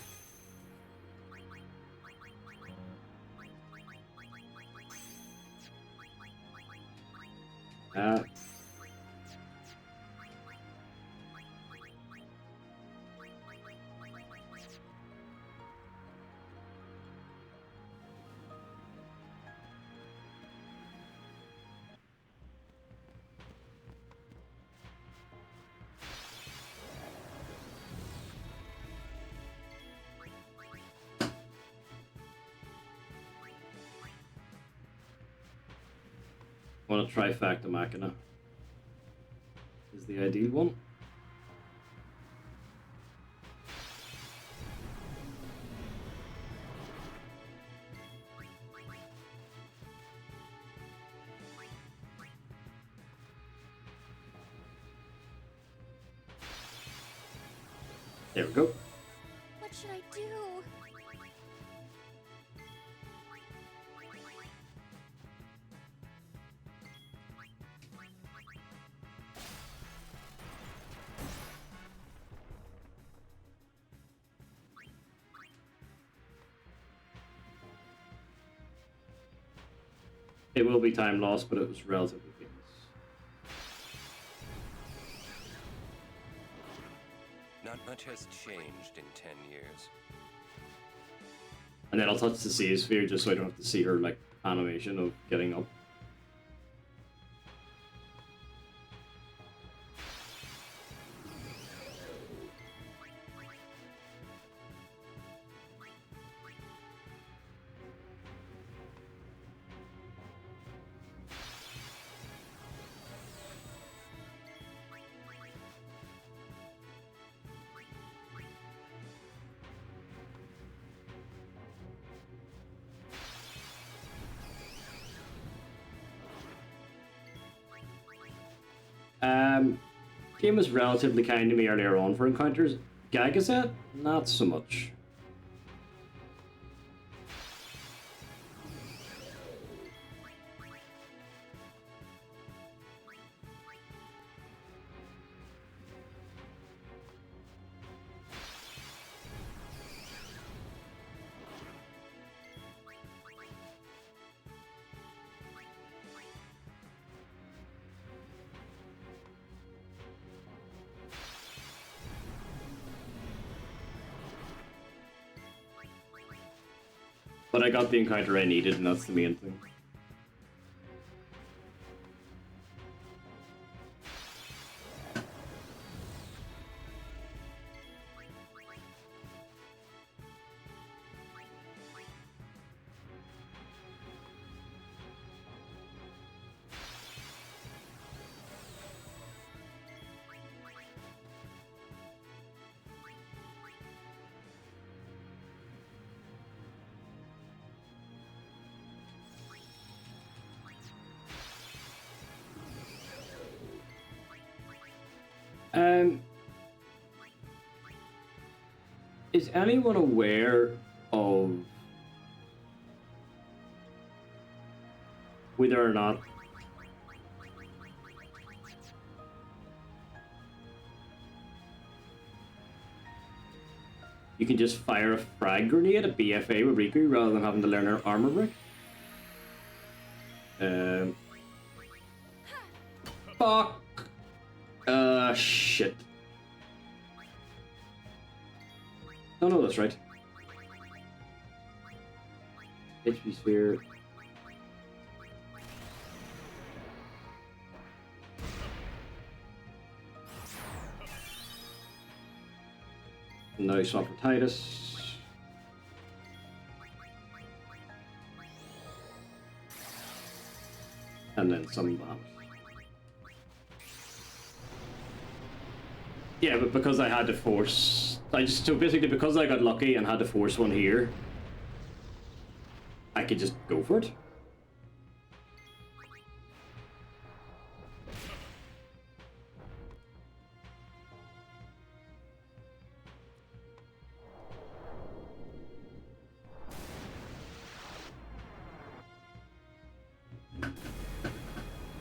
I want a trifecta machina is the ideal one. There we go. What should I do? It will be time lost, but it was relatively painless. Not much has changed in 10 years. And then I'll touch the sea sphere just so I don't have to see her like animation of getting up. Game was relatively kind to me earlier on for encounters. Gagazet, not so much. But I got the encounter I needed, and that's the main thing. Is anyone aware of whether or not you can just fire a frag grenade at BFA with Riku rather than having to learn her armor brick? Fuck. Shit. Oh no, that's right. HP sphere. Nice one for Titus. And then some bombs. Yeah, but because I had to force... so basically because I got lucky and had to force one here, I could just go for it.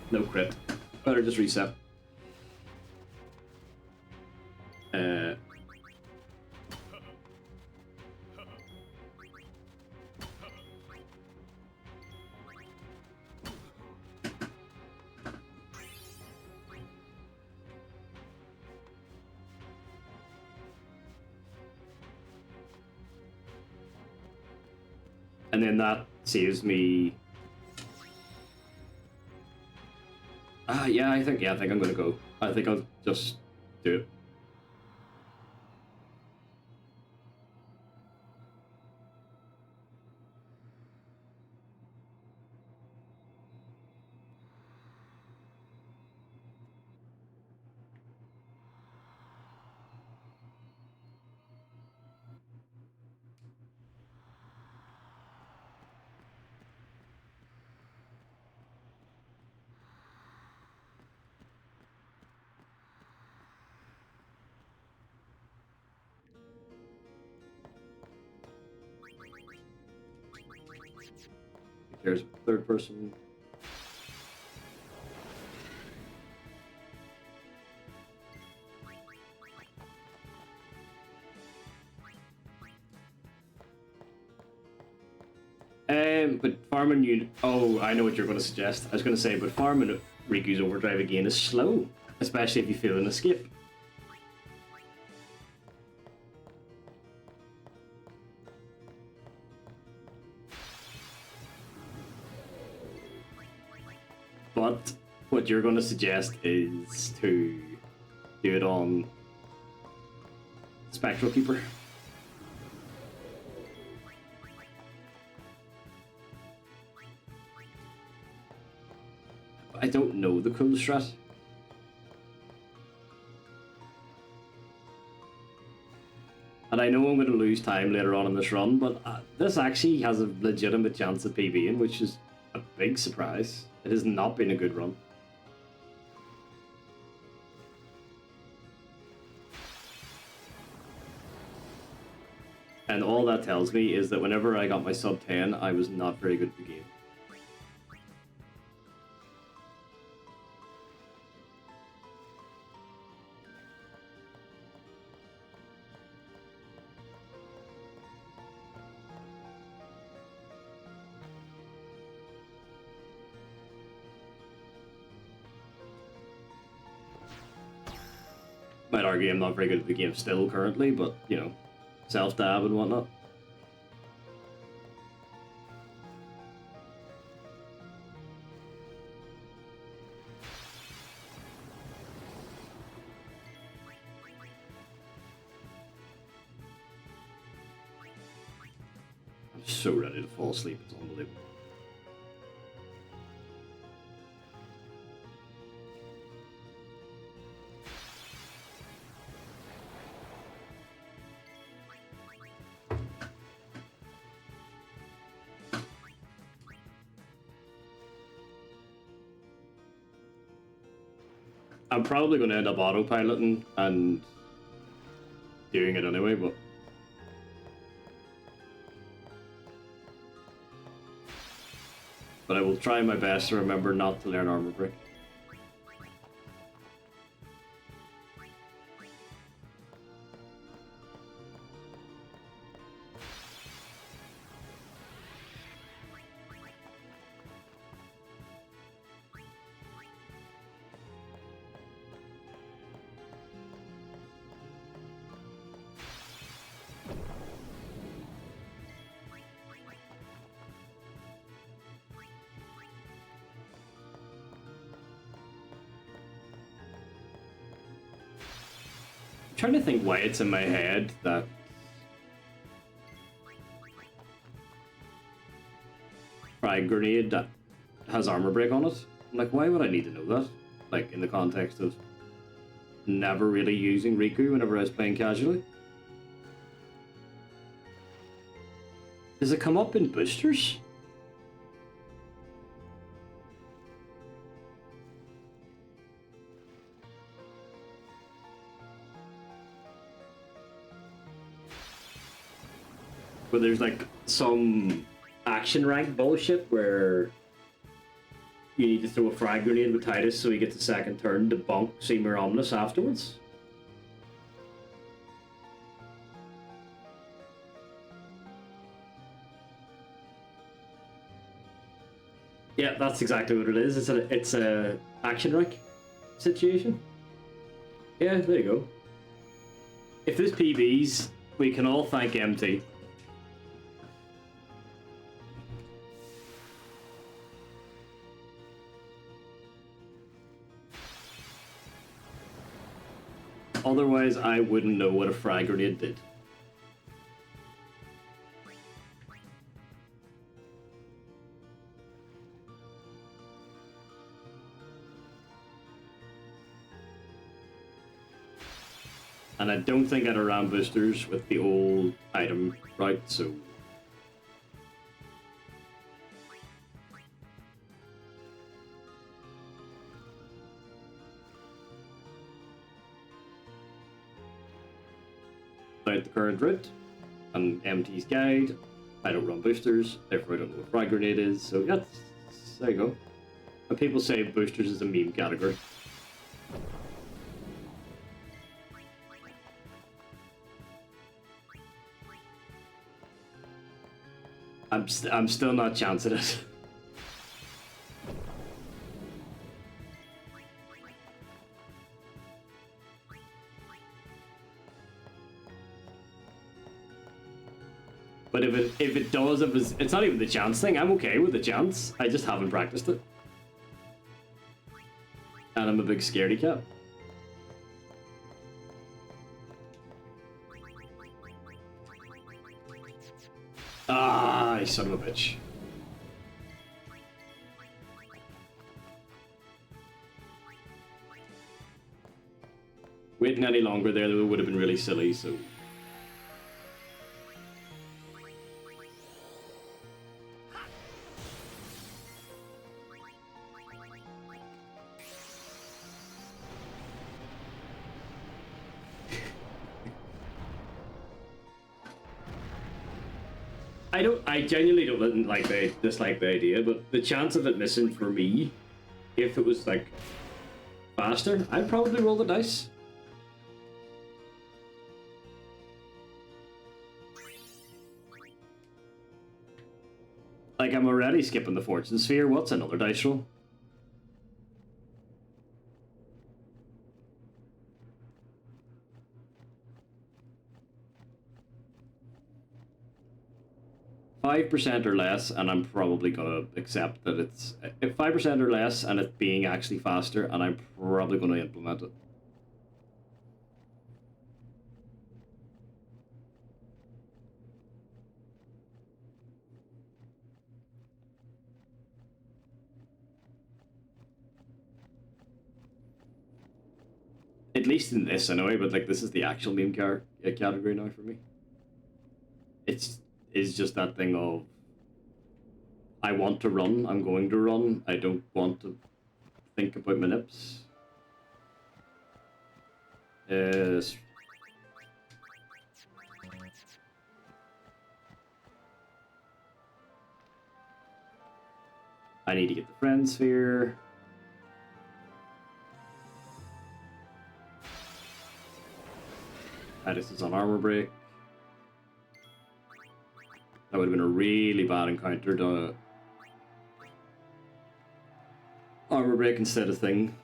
No crit. Better just reset. And then that saves me. Yeah, I think I'm gonna go. I think I'll just do it. cares third person. But farming you. Oh, I know what you're going to suggest. I was going to say, but farming Riku's Overdrive again is slow, especially if you feel an escape. But what you're going to suggest is to do it on Spectral Keeper. I don't know the cool strat. And I know I'm going to lose time later on in this run, but this actually has a legitimate chance of PBing, which is a big surprise. It has not been a good run. And all that tells me is that whenever I got my sub 10, I was not very good at the game. Might argue I'm not very good at the game still currently, but, you know, self-dab and whatnot. I'm so ready to fall asleep, it's unbelievable. I'm probably going to end up autopiloting and doing it anyway, but I will try my best to remember not to learn armor break. Trying to think why it's in my head that frag grenade that has armor break on it. I'm like, why would I need to know that? Like, in the context of never really using Riku whenever I was playing casually. Does it come up in boosters? Where there's like some action rank bullshit where you need to throw a frag grenade with Titus so he gets a second turn to bonk Seymour Omnis afterwards. Yeah, that's exactly what it is. It's a action rank situation. Yeah, there you go. If there's PBs, we can all thank MT. Otherwise, I wouldn't know what a frag grenade did. And I don't think I'd have ran boosters with the old item route, so... Out the current route, and MT's guide, I don't run boosters, therefore I don't know what frag grenade is, so yeah, there you go. And people say boosters is a meme category. I'm still not chancing it. But if it does, it's not even the chance thing. I'm okay with the chance. I just haven't practiced it. And I'm a big scaredy cat. Ah, you son of a bitch. Waiting any longer there would have been really silly, so... I genuinely don't dislike the idea, but the chance of it missing for me, if it was like faster, I'd probably roll the dice. Like, I'm already skipping the fortune sphere. What's another dice roll? %5 or less, and I'm probably gonna accept that it's 5% or less, and it being actually faster, and I'm probably gonna implement it. At least in this, anyway. But like, this is the actual meme category now for me. It's just that thing of, I want to run, I'm going to run, I don't want to think about my nips. Yes. I need to get the friend sphere. This is on armor break. That would have been a really bad encounter to armor break instead of thing.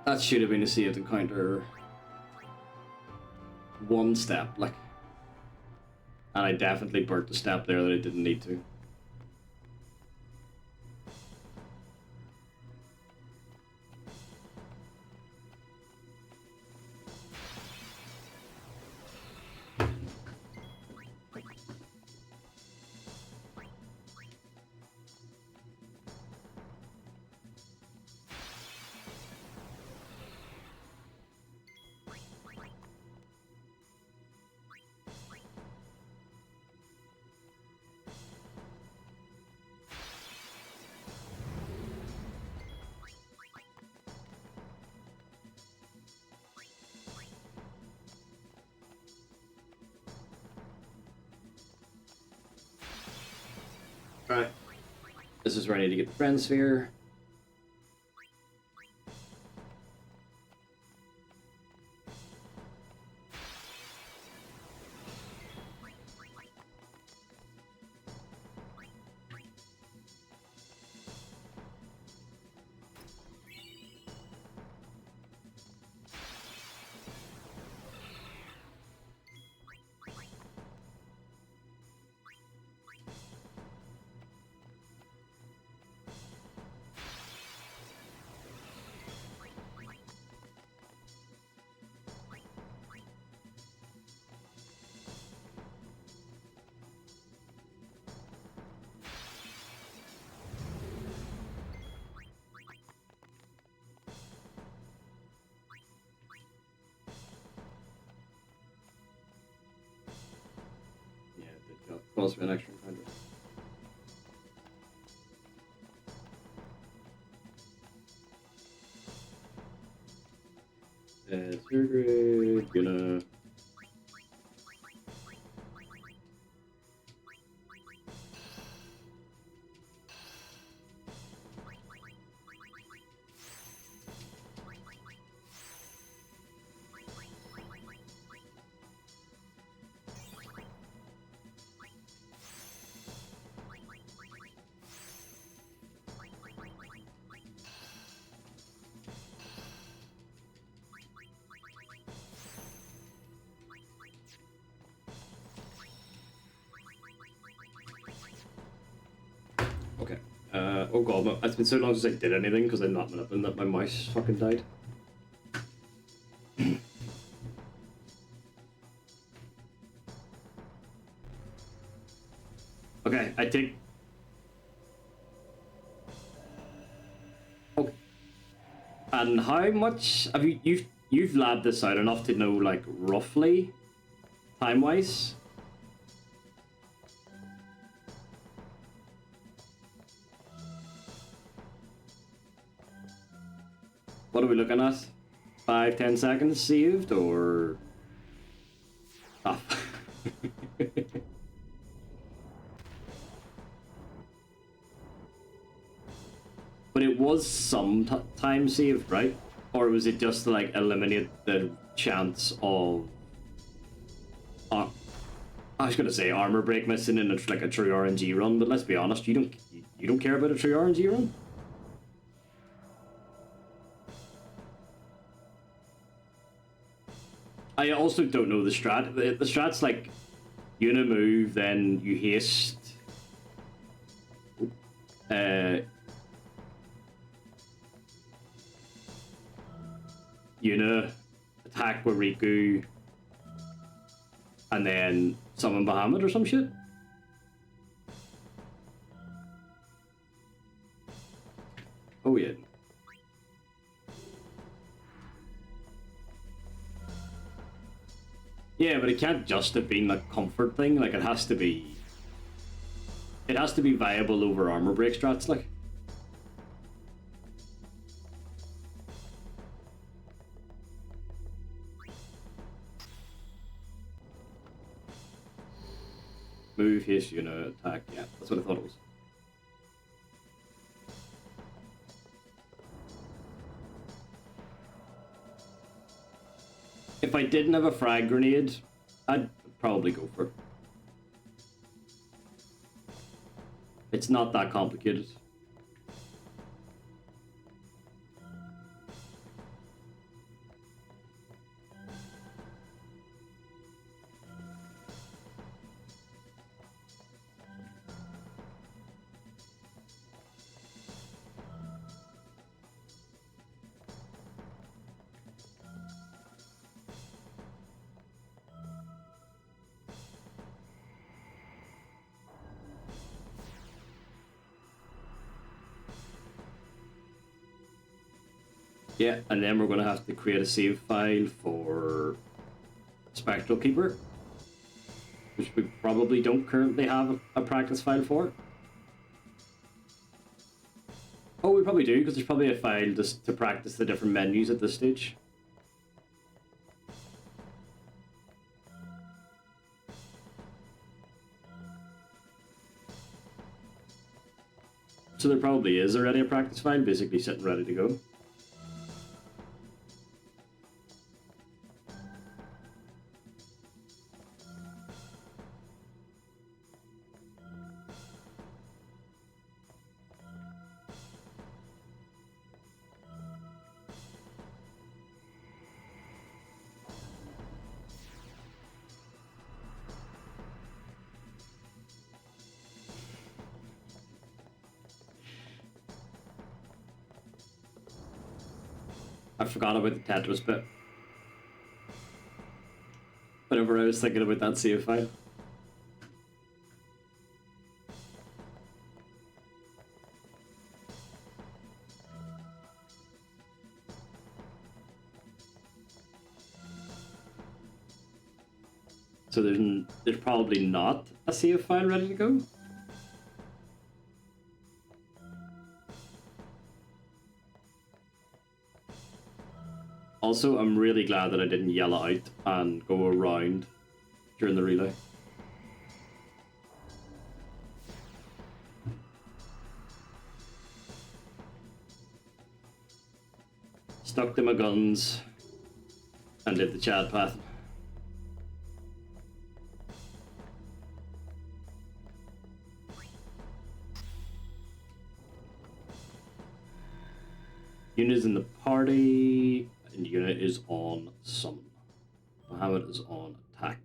That should have been a saved encounter. One step, like. And I definitely burnt a step there that I didn't need to. Right. This is where I need to get the friend sphere. Cost me an extra 100. Surgery, gonna. Okay. Oh god, it's been so long since I did anything because I'm not manipulating that my mouse fucking died. Okay, I take. Okay. And how much have you've labbed this out enough to know like roughly time wise? What are we looking at? 5-10 seconds saved or oh. But it was some time saved, right? Or was it just to like eliminate the chance of I was gonna say armor break missing in like a true RNG run, but let's be honest, you don't care about a true RNG run? I also don't know the strat. The strat's like Una move, then you haste. Una attack with Riku, and then summon Bahamut or some shit. Oh yeah. Yeah, but it can't just have been like comfort thing. Like it has to be viable over armor break strats. Like. Move, haste, attack. Yeah, that's what I thought it was. If I didn't have a frag grenade, I'd probably go for it. It's not that complicated. Yeah, and then we're going to have to create a save file for Spectral Keeper, which we probably don't currently have a practice file for. Oh, we probably do, because there's probably a file just to practice the different menus at this stage. So there probably is already a practice file basically sitting ready to go. I forgot about the Tetris bit. Whenever I was thinking about that save file. So there's probably not a save file ready to go. Also, I'm really glad that I didn't yell out and go around during the relay. Stuck to my guns and did the Chad path. Unit is in the party, and unit is on summon. Mohammed is on attack.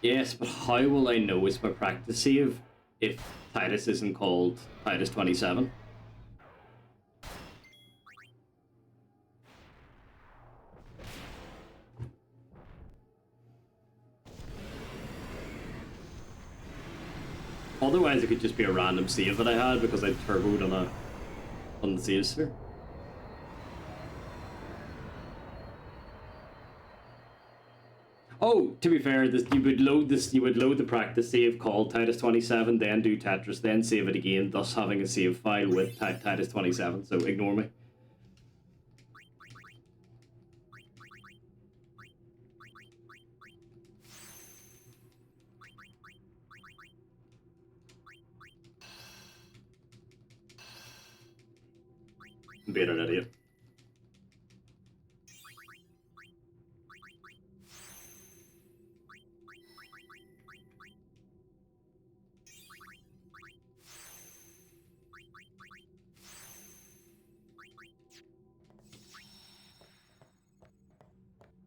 Yes, but how will I know it's my practice save if Titus isn't called Titus 27? Otherwise, it could just be a random save that I had because I turboed on the save sphere. Oh, to be fair, you would load the practice save called Titus 27, then do Tetris, then save it again, thus having a save file with Titus 27. So ignore me. I'm being an idiot.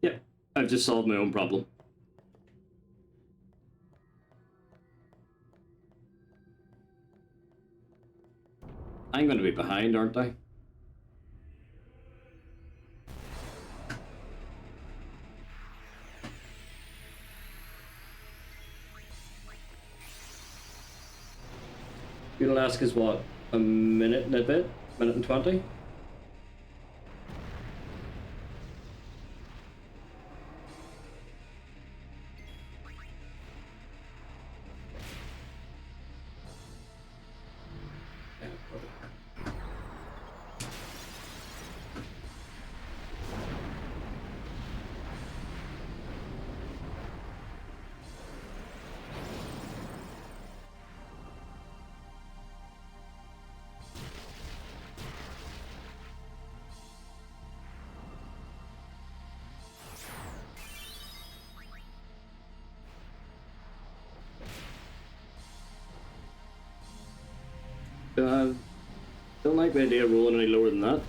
Yeah, I've just solved my own problem. I'm going to be behind, aren't I? Funeral ask is what? A minute and a bit? Minute and 20? Don't like the idea of rolling any lower than that.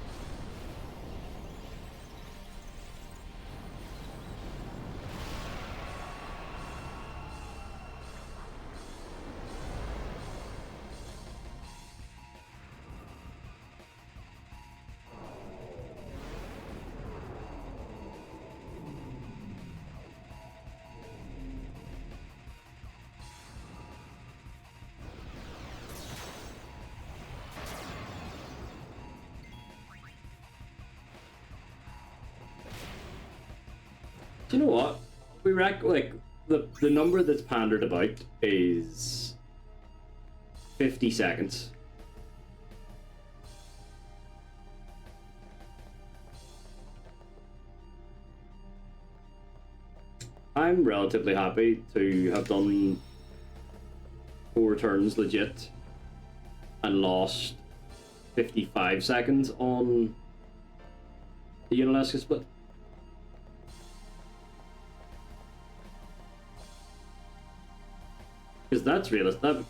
Do you know what? We like the number that's pandered about is 50 seconds. I'm relatively happy to have done 4 turns legit and lost 55 seconds on the Unalaska split. Because that's realistic.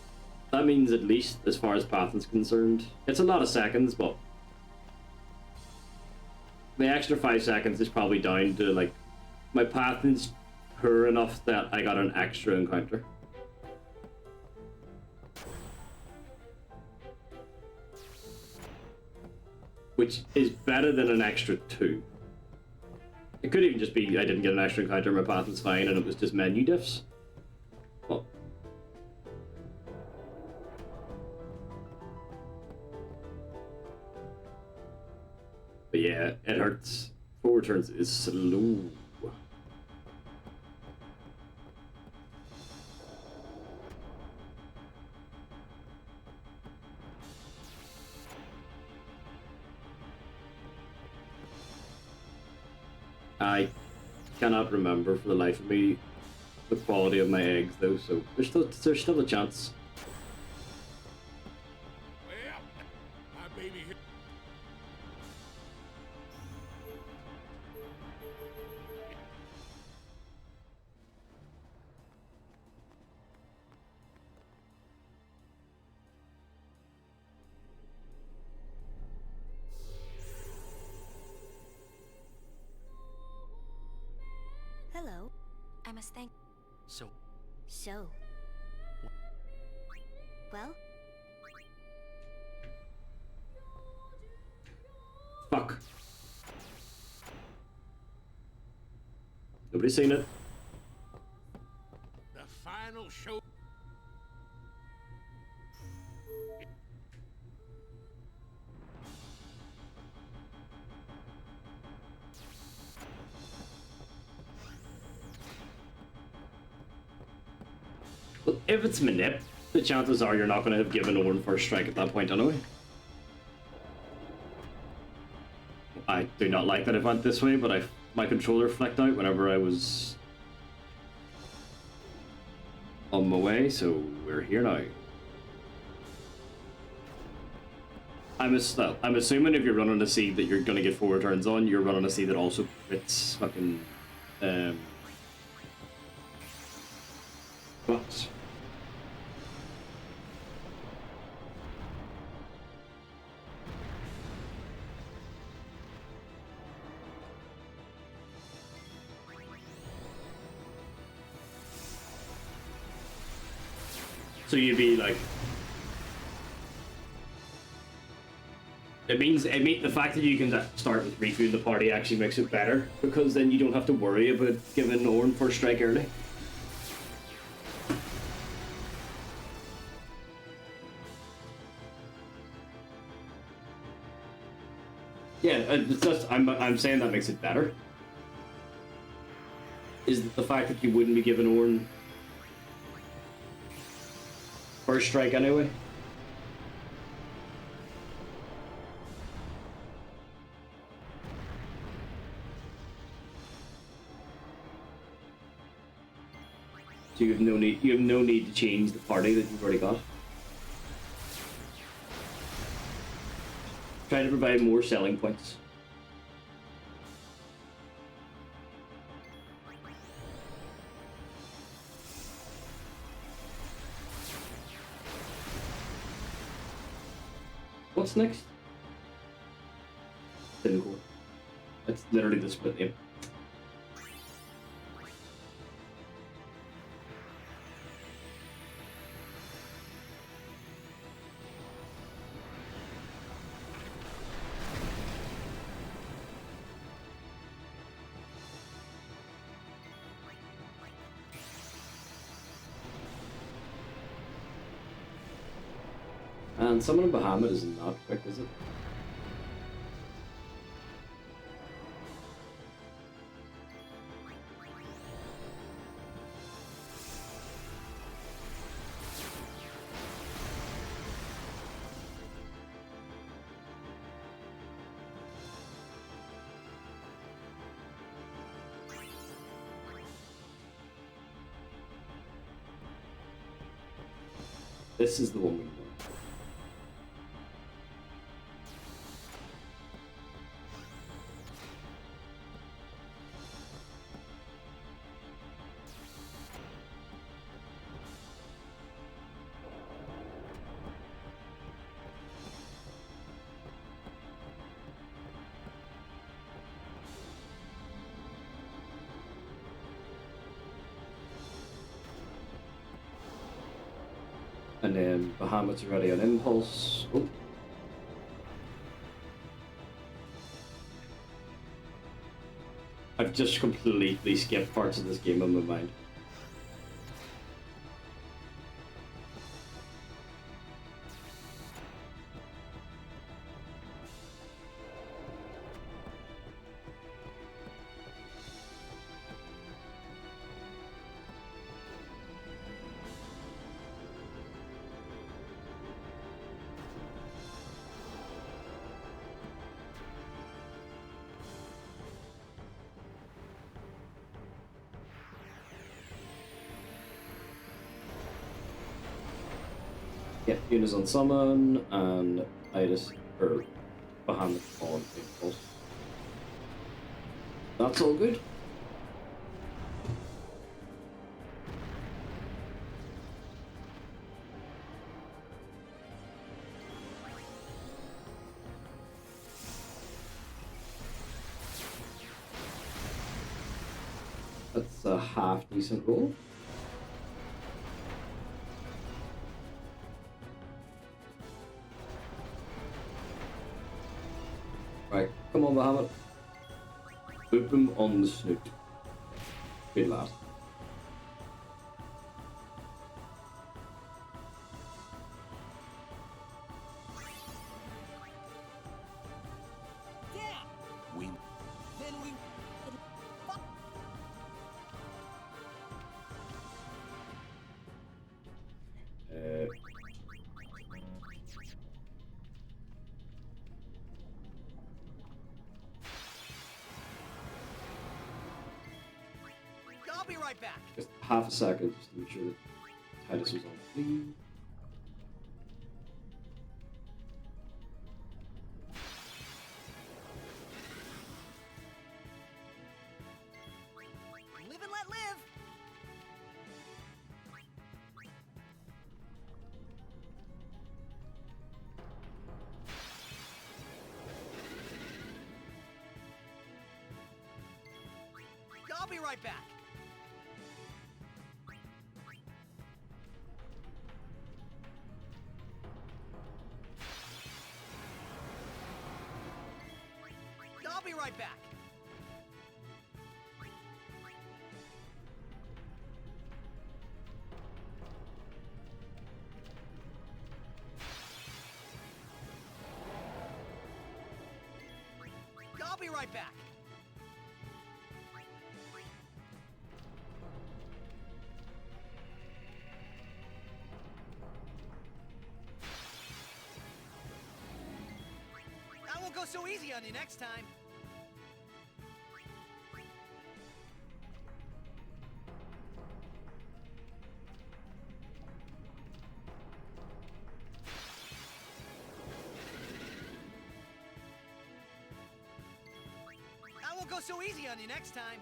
That means, at least as far as Pathin's concerned, it's a lot of seconds, but the extra 5 seconds is probably down to like my Pathin's poor enough that I got an extra encounter. Which is better than an extra 2. It could even just be I didn't get an extra encounter, my Pathin's fine, and it was just menu diffs. Well, but yeah, it hurts. 4 turns is slow. I cannot remember for the life of me the quality of my eggs though, so there's still a chance. Well, my baby here. Hello. I must thank. So, So. Well, Fuck. Nobody's seen it. The final show. Well, if it's Manip, the chances are you're not going to have given Orin first strike at that point anyway. I do not like that it went this way, but my controller flicked out whenever I was on my way, so we're here now. I'm assuming if you're running a seed that you're going to get 4 turns on, you're running a seed that also crits fucking but so you'd be like, it means the fact that you can start with Riku in the party actually makes it better, because then you don't have to worry about giving Orin first strike early. Yeah, it's just, I'm saying that makes it better. Is the fact that you wouldn't be giving Orin first strike anyway. So you have no need to change the party that you've already got. Trying to provide more selling points. What's next? Didn't go. That's literally the split name. And summoning Bahamut is not quick, is it? This is the one we want. And then Bahamut's already on impulse. Oh. I've just completely skipped parts of this game in my mind. Yeah, Yuna's on summon, and Itis, or Bahamut on impulse. That's all good. That's a half decent roll. Right, come on, Bahamut. Boop him on the snoot. Good lad. Yeah. We Then we. Fuck. I'll be right back. Just half a second, just to make sure that Titus was on clean. Live and let live. I'll be right back. I'll be right back. I'll be right back. I won't go so easy on you next time. I won't go so easy on you next time.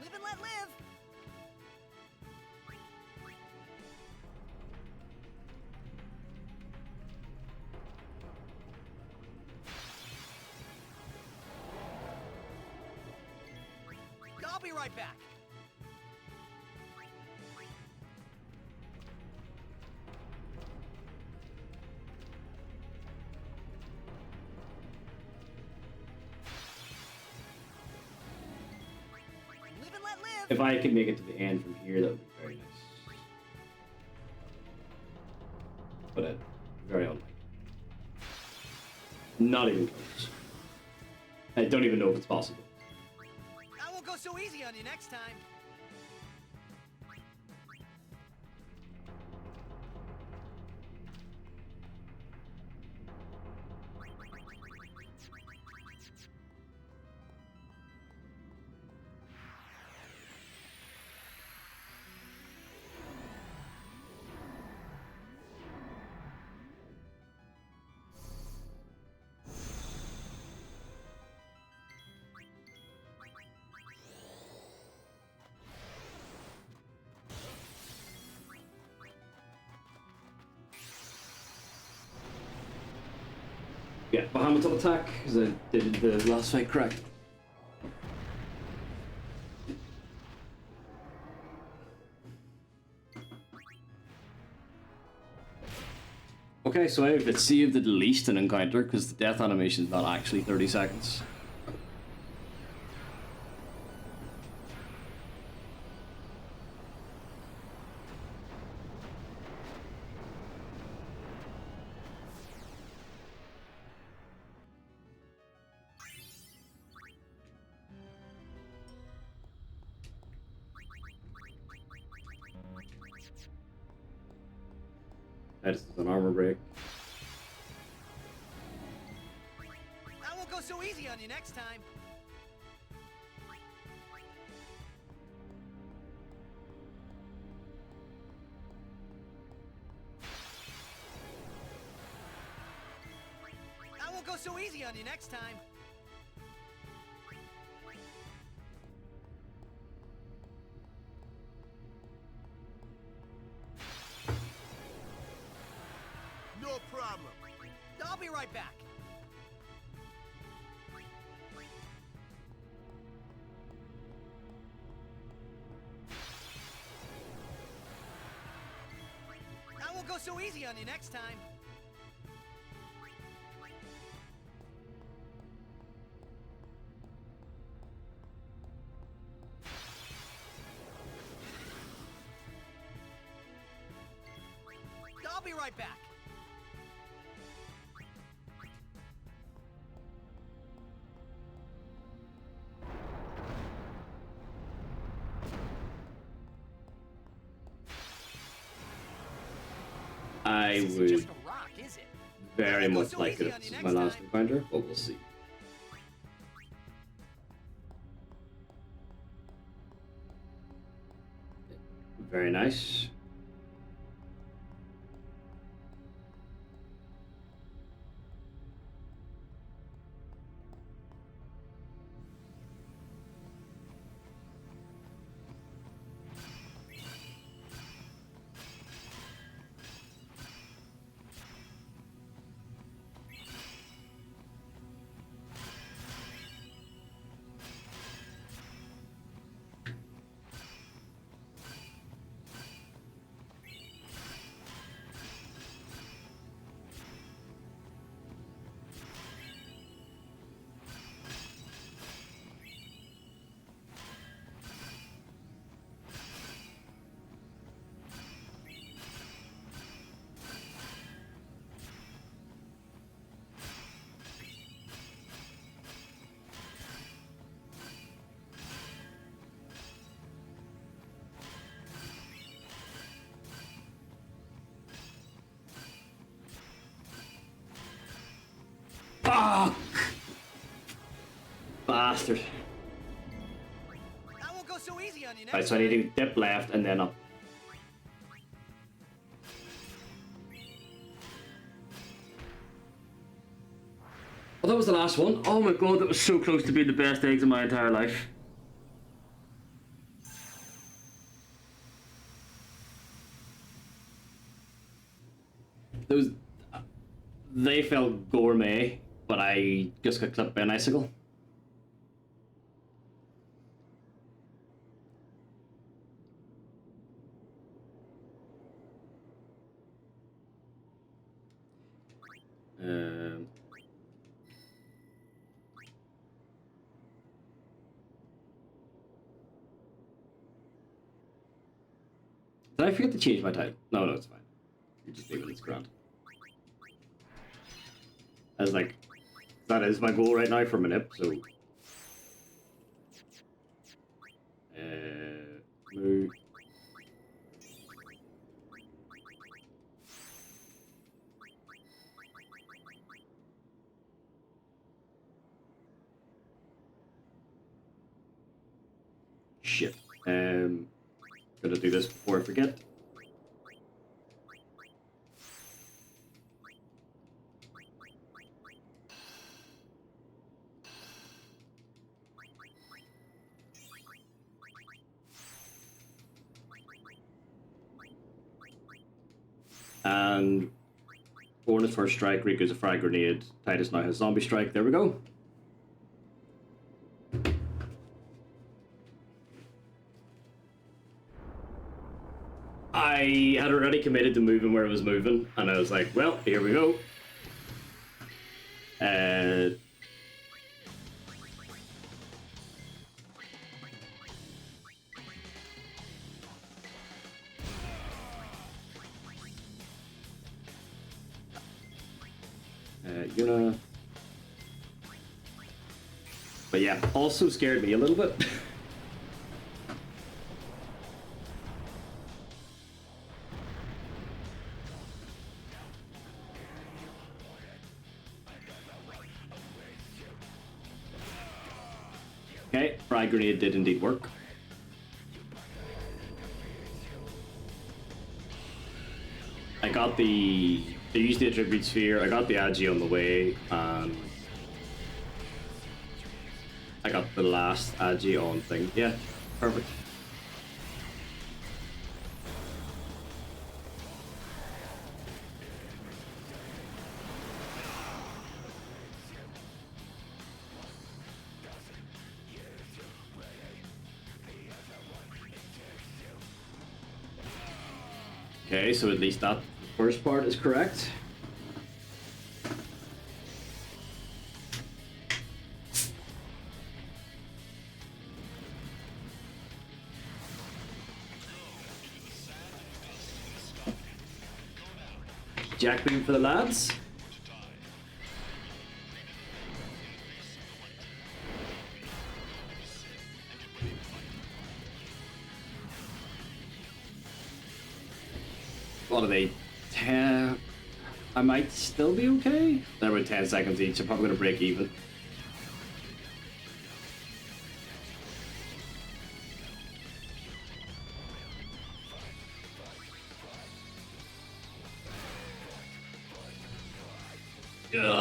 Live and let live. I'll be right back. Live and let live. If I could make it to the end from here, that would be very nice. But very unlikely. Not even close. I don't even know if it's possible. I won't go so easy on you next time. Yeah, Bahamut on attack, because I did the last fight correct. Okay, so I've saved at least an encounter, because the death animation is not actually 30 seconds. That is an armor break. That won't go so easy on you next time. That won't go so easy on you next time. No problem. I'll be right back. That won't go so easy on you next time. I'll be right back. I This isn't would just a rock, is it? very That won't go much so like easy it if on this you is my next last time. encounter, but we'll see. Very nice. Fuck! Bastard. That won't go so easy on you next Right, so I need time. to dip left and then up. Well, that was the last one. Oh my god, that was so close to being the best eggs of my entire life. Those... They felt gourmet, but I just got clipped by an icicle. Um... Did I forget to change my title? No, it's fine. You just leave it, it's grand. I was like, that is my goal right now for Manip, so... Move. Shit. Gotta do this before I forget. And Born his first strike, Riku's a frag grenade. Titus now has zombie strike. There we go. I had already committed to moving where it was moving, and I was like, well, here we go. Yuna. But yeah, also scared me a little bit. Okay, frag grenade did indeed work. I got the... They used the attribute sphere, I got the Agi on the way, and... I got the last Agi on thing. Yeah, perfect. Okay, so at least that first part is correct. Jack beam for the lads. What are they? 10. I might still be okay. They're about 10 seconds each. I'm probably gonna break even.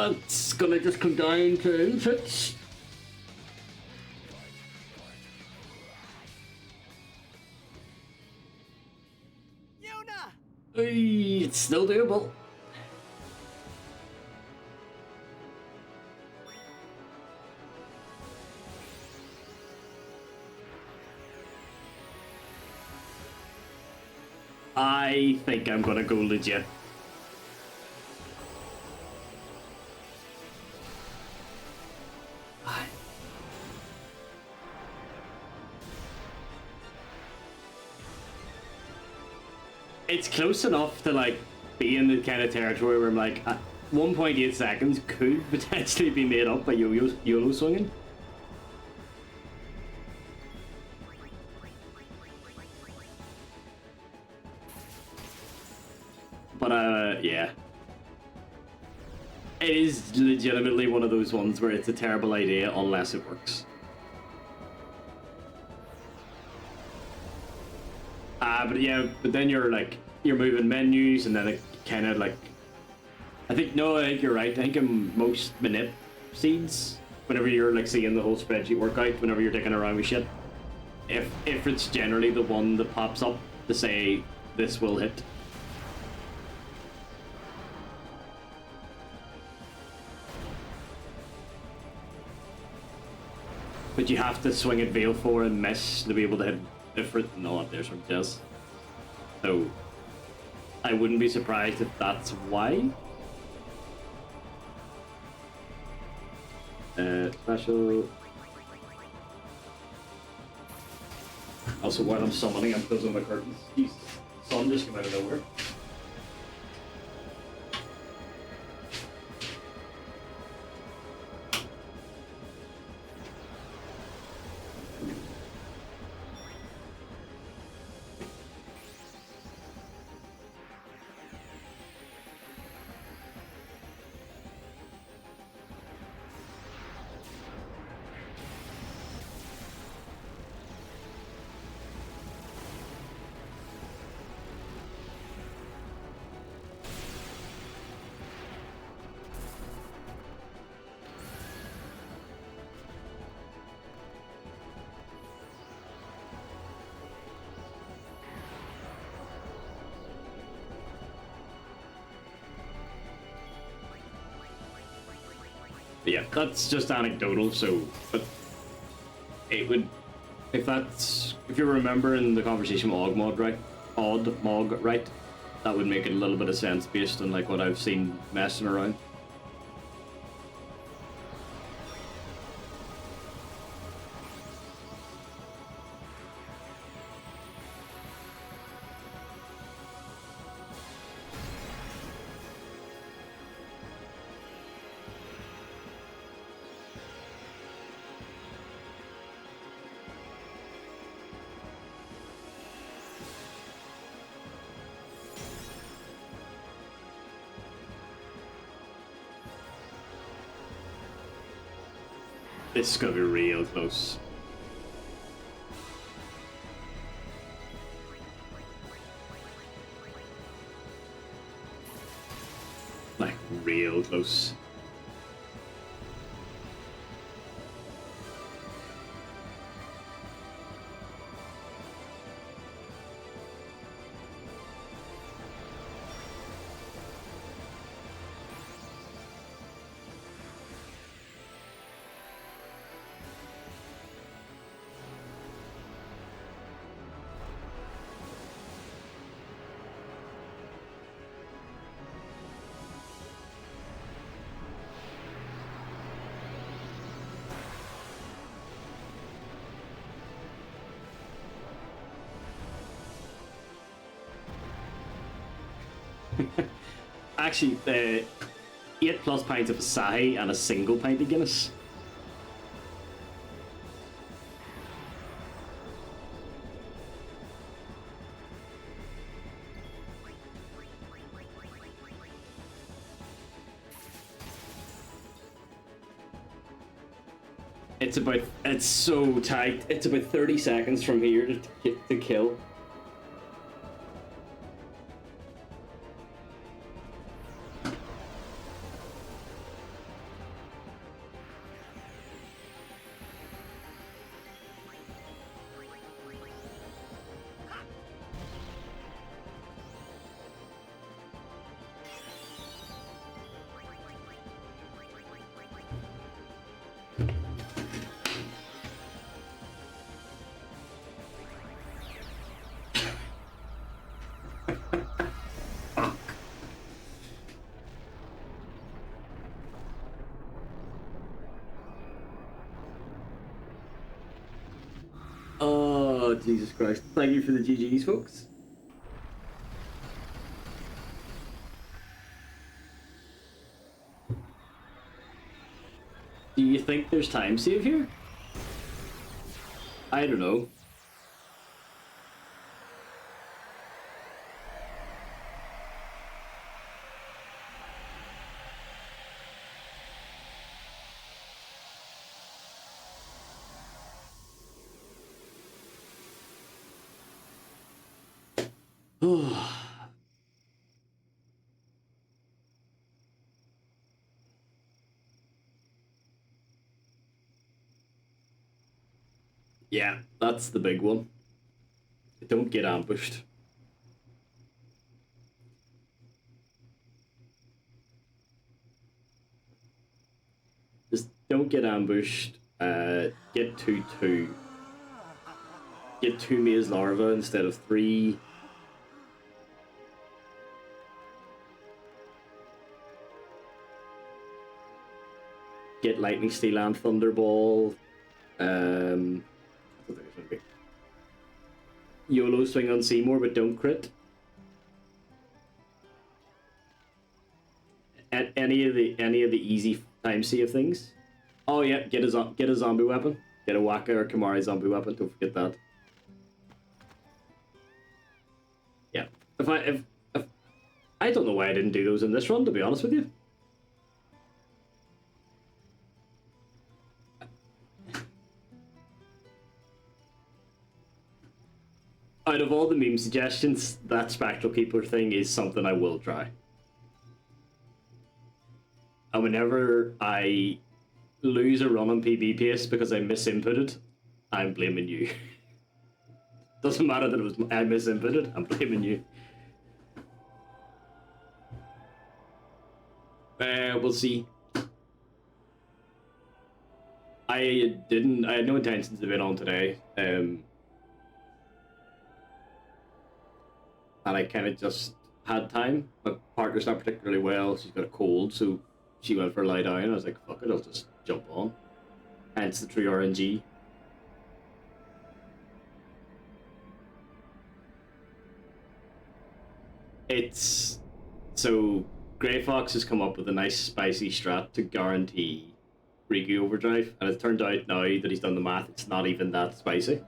It's gonna just come down to inputs. Yuna! It's still doable. I think I'm gonna go legit. It's close enough to like be in the kind of territory where I'm like 1.8 seconds could potentially be made up by YOLO swinging. But yeah. It is legitimately one of those ones where it's a terrible idea unless it works. But yeah, but then you're moving menus and then it kind of like, I think you're right. I think in most manip seeds, whenever you're like seeing the whole spreadsheet workout, whenever you're dicking around with shit, if it's generally the one that pops up to say this will hit. But you have to swing at Veil 4 and miss to be able to hit different. No, there's from Jess. So I wouldn't be surprised if that's why. Special. Also, while I'm summoning, I'm closing my curtains. Jeez, sun just came out of nowhere. But yeah, that's just anecdotal. So, but it would, if you're remembering the conversation with Odd Mog, right? That would make it a little bit of sense based on like what I've seen messing around. This is gonna be real close. Like, real close. Actually, 8+ pints of Asahi and a single pint of Guinness. It's so tight. It's about 30 seconds from here to get to kill. Oh, Jesus Christ. Thank you for the GGs, folks. Do you think there's time save here? I don't know. Yeah, that's the big one. Don't get ambushed. Just don't get ambushed. Get 2-2. Get 2 maze larva instead of 3. Get lightning steel and thunderball. YOLO swing on Seymour, but don't crit. At any of the easy time save things. Oh yeah, get a zombie weapon. Get a Waka or Kamari zombie weapon. Don't forget that. Yeah. If I don't know why I didn't do those in this run, to be honest with you. Out of all the meme suggestions, that Spectral Keeper thing is something I will try. And whenever I lose a run on PB pace because I misinputted, I'm blaming you. Doesn't matter that I misinputted, I'm blaming you. We'll see. I didn't. I had no intentions of being on today. And I kind of just had time. My partner's not particularly well. She's got a cold, so she went for a lie down. I was like, fuck it, I'll just jump on. Hence the TrueRNG. It's so Grey Fox has come up with a nice spicy strat to guarantee Riku overdrive, and it turned out now that he's done the math, it's not even that spicy.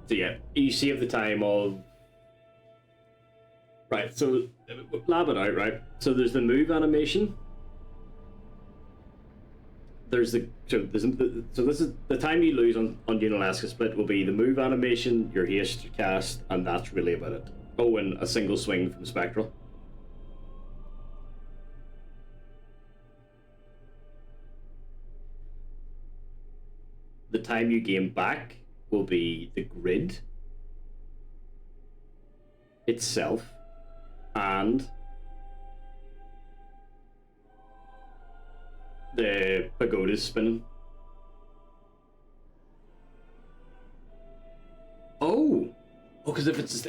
So yeah, you save the time of right. So lab it out, right? So there's the move animation. There's the so this is the time you lose on Unalaska Split will be the move animation, your haste cast, and that's really about it. Oh, and a single swing from Spectral. The time you gain back will be the grid itself and the pagoda's spinning. Oh, because if it's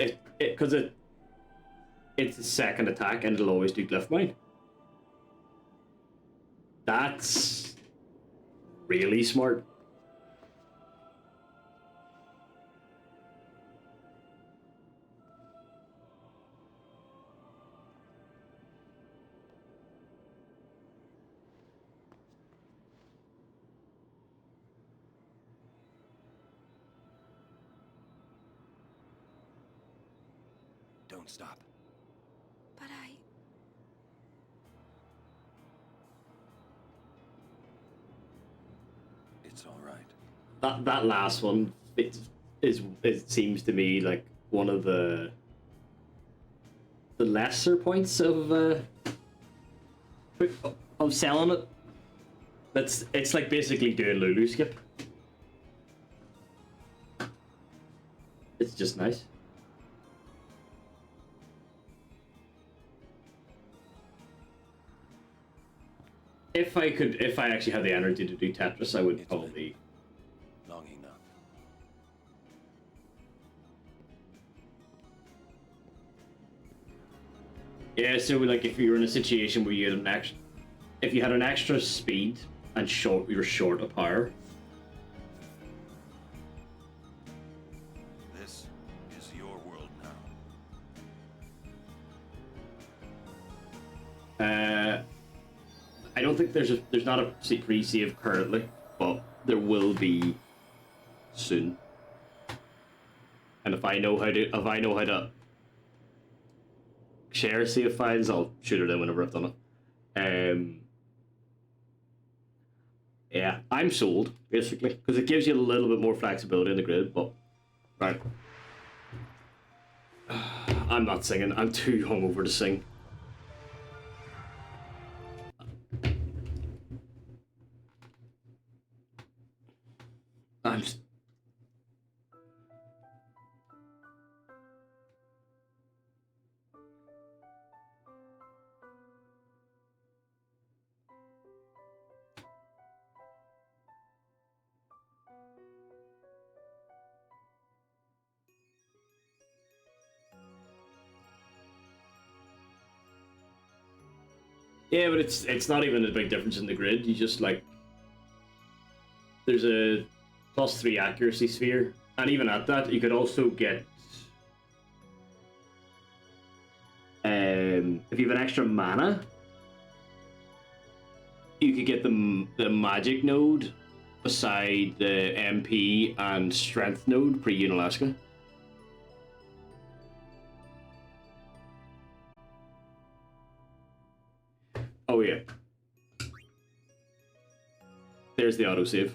it's a second attack and it'll always do glyph mine. That's really smart. Don't stop. But It's all right. That last one, it seems to me like one of the lesser points of selling it. It's like basically doing Lulu skip. It's just nice. If I actually had the energy to do Tetris, I would It's probably. Long enough. Yeah, so like if you were in a situation where you had if you had an extra speed and you were short of power. This is your world now. I don't think there's not a pre-save currently, but there will be soon. And if I know how to share save files, I'll shoot it in whenever I've done it. Yeah, I'm sold basically because it gives you a little bit more flexibility in the grid. But right, I'm not singing. I'm too hungover to sing. I'm just... Yeah, but it's not even a big difference in the grid. You just like there's a +3 accuracy sphere, and even at that, you could also get if you have an extra mana, you could get the magic node beside the MP and strength node pre-Unalaska. Oh yeah. There's the autosave.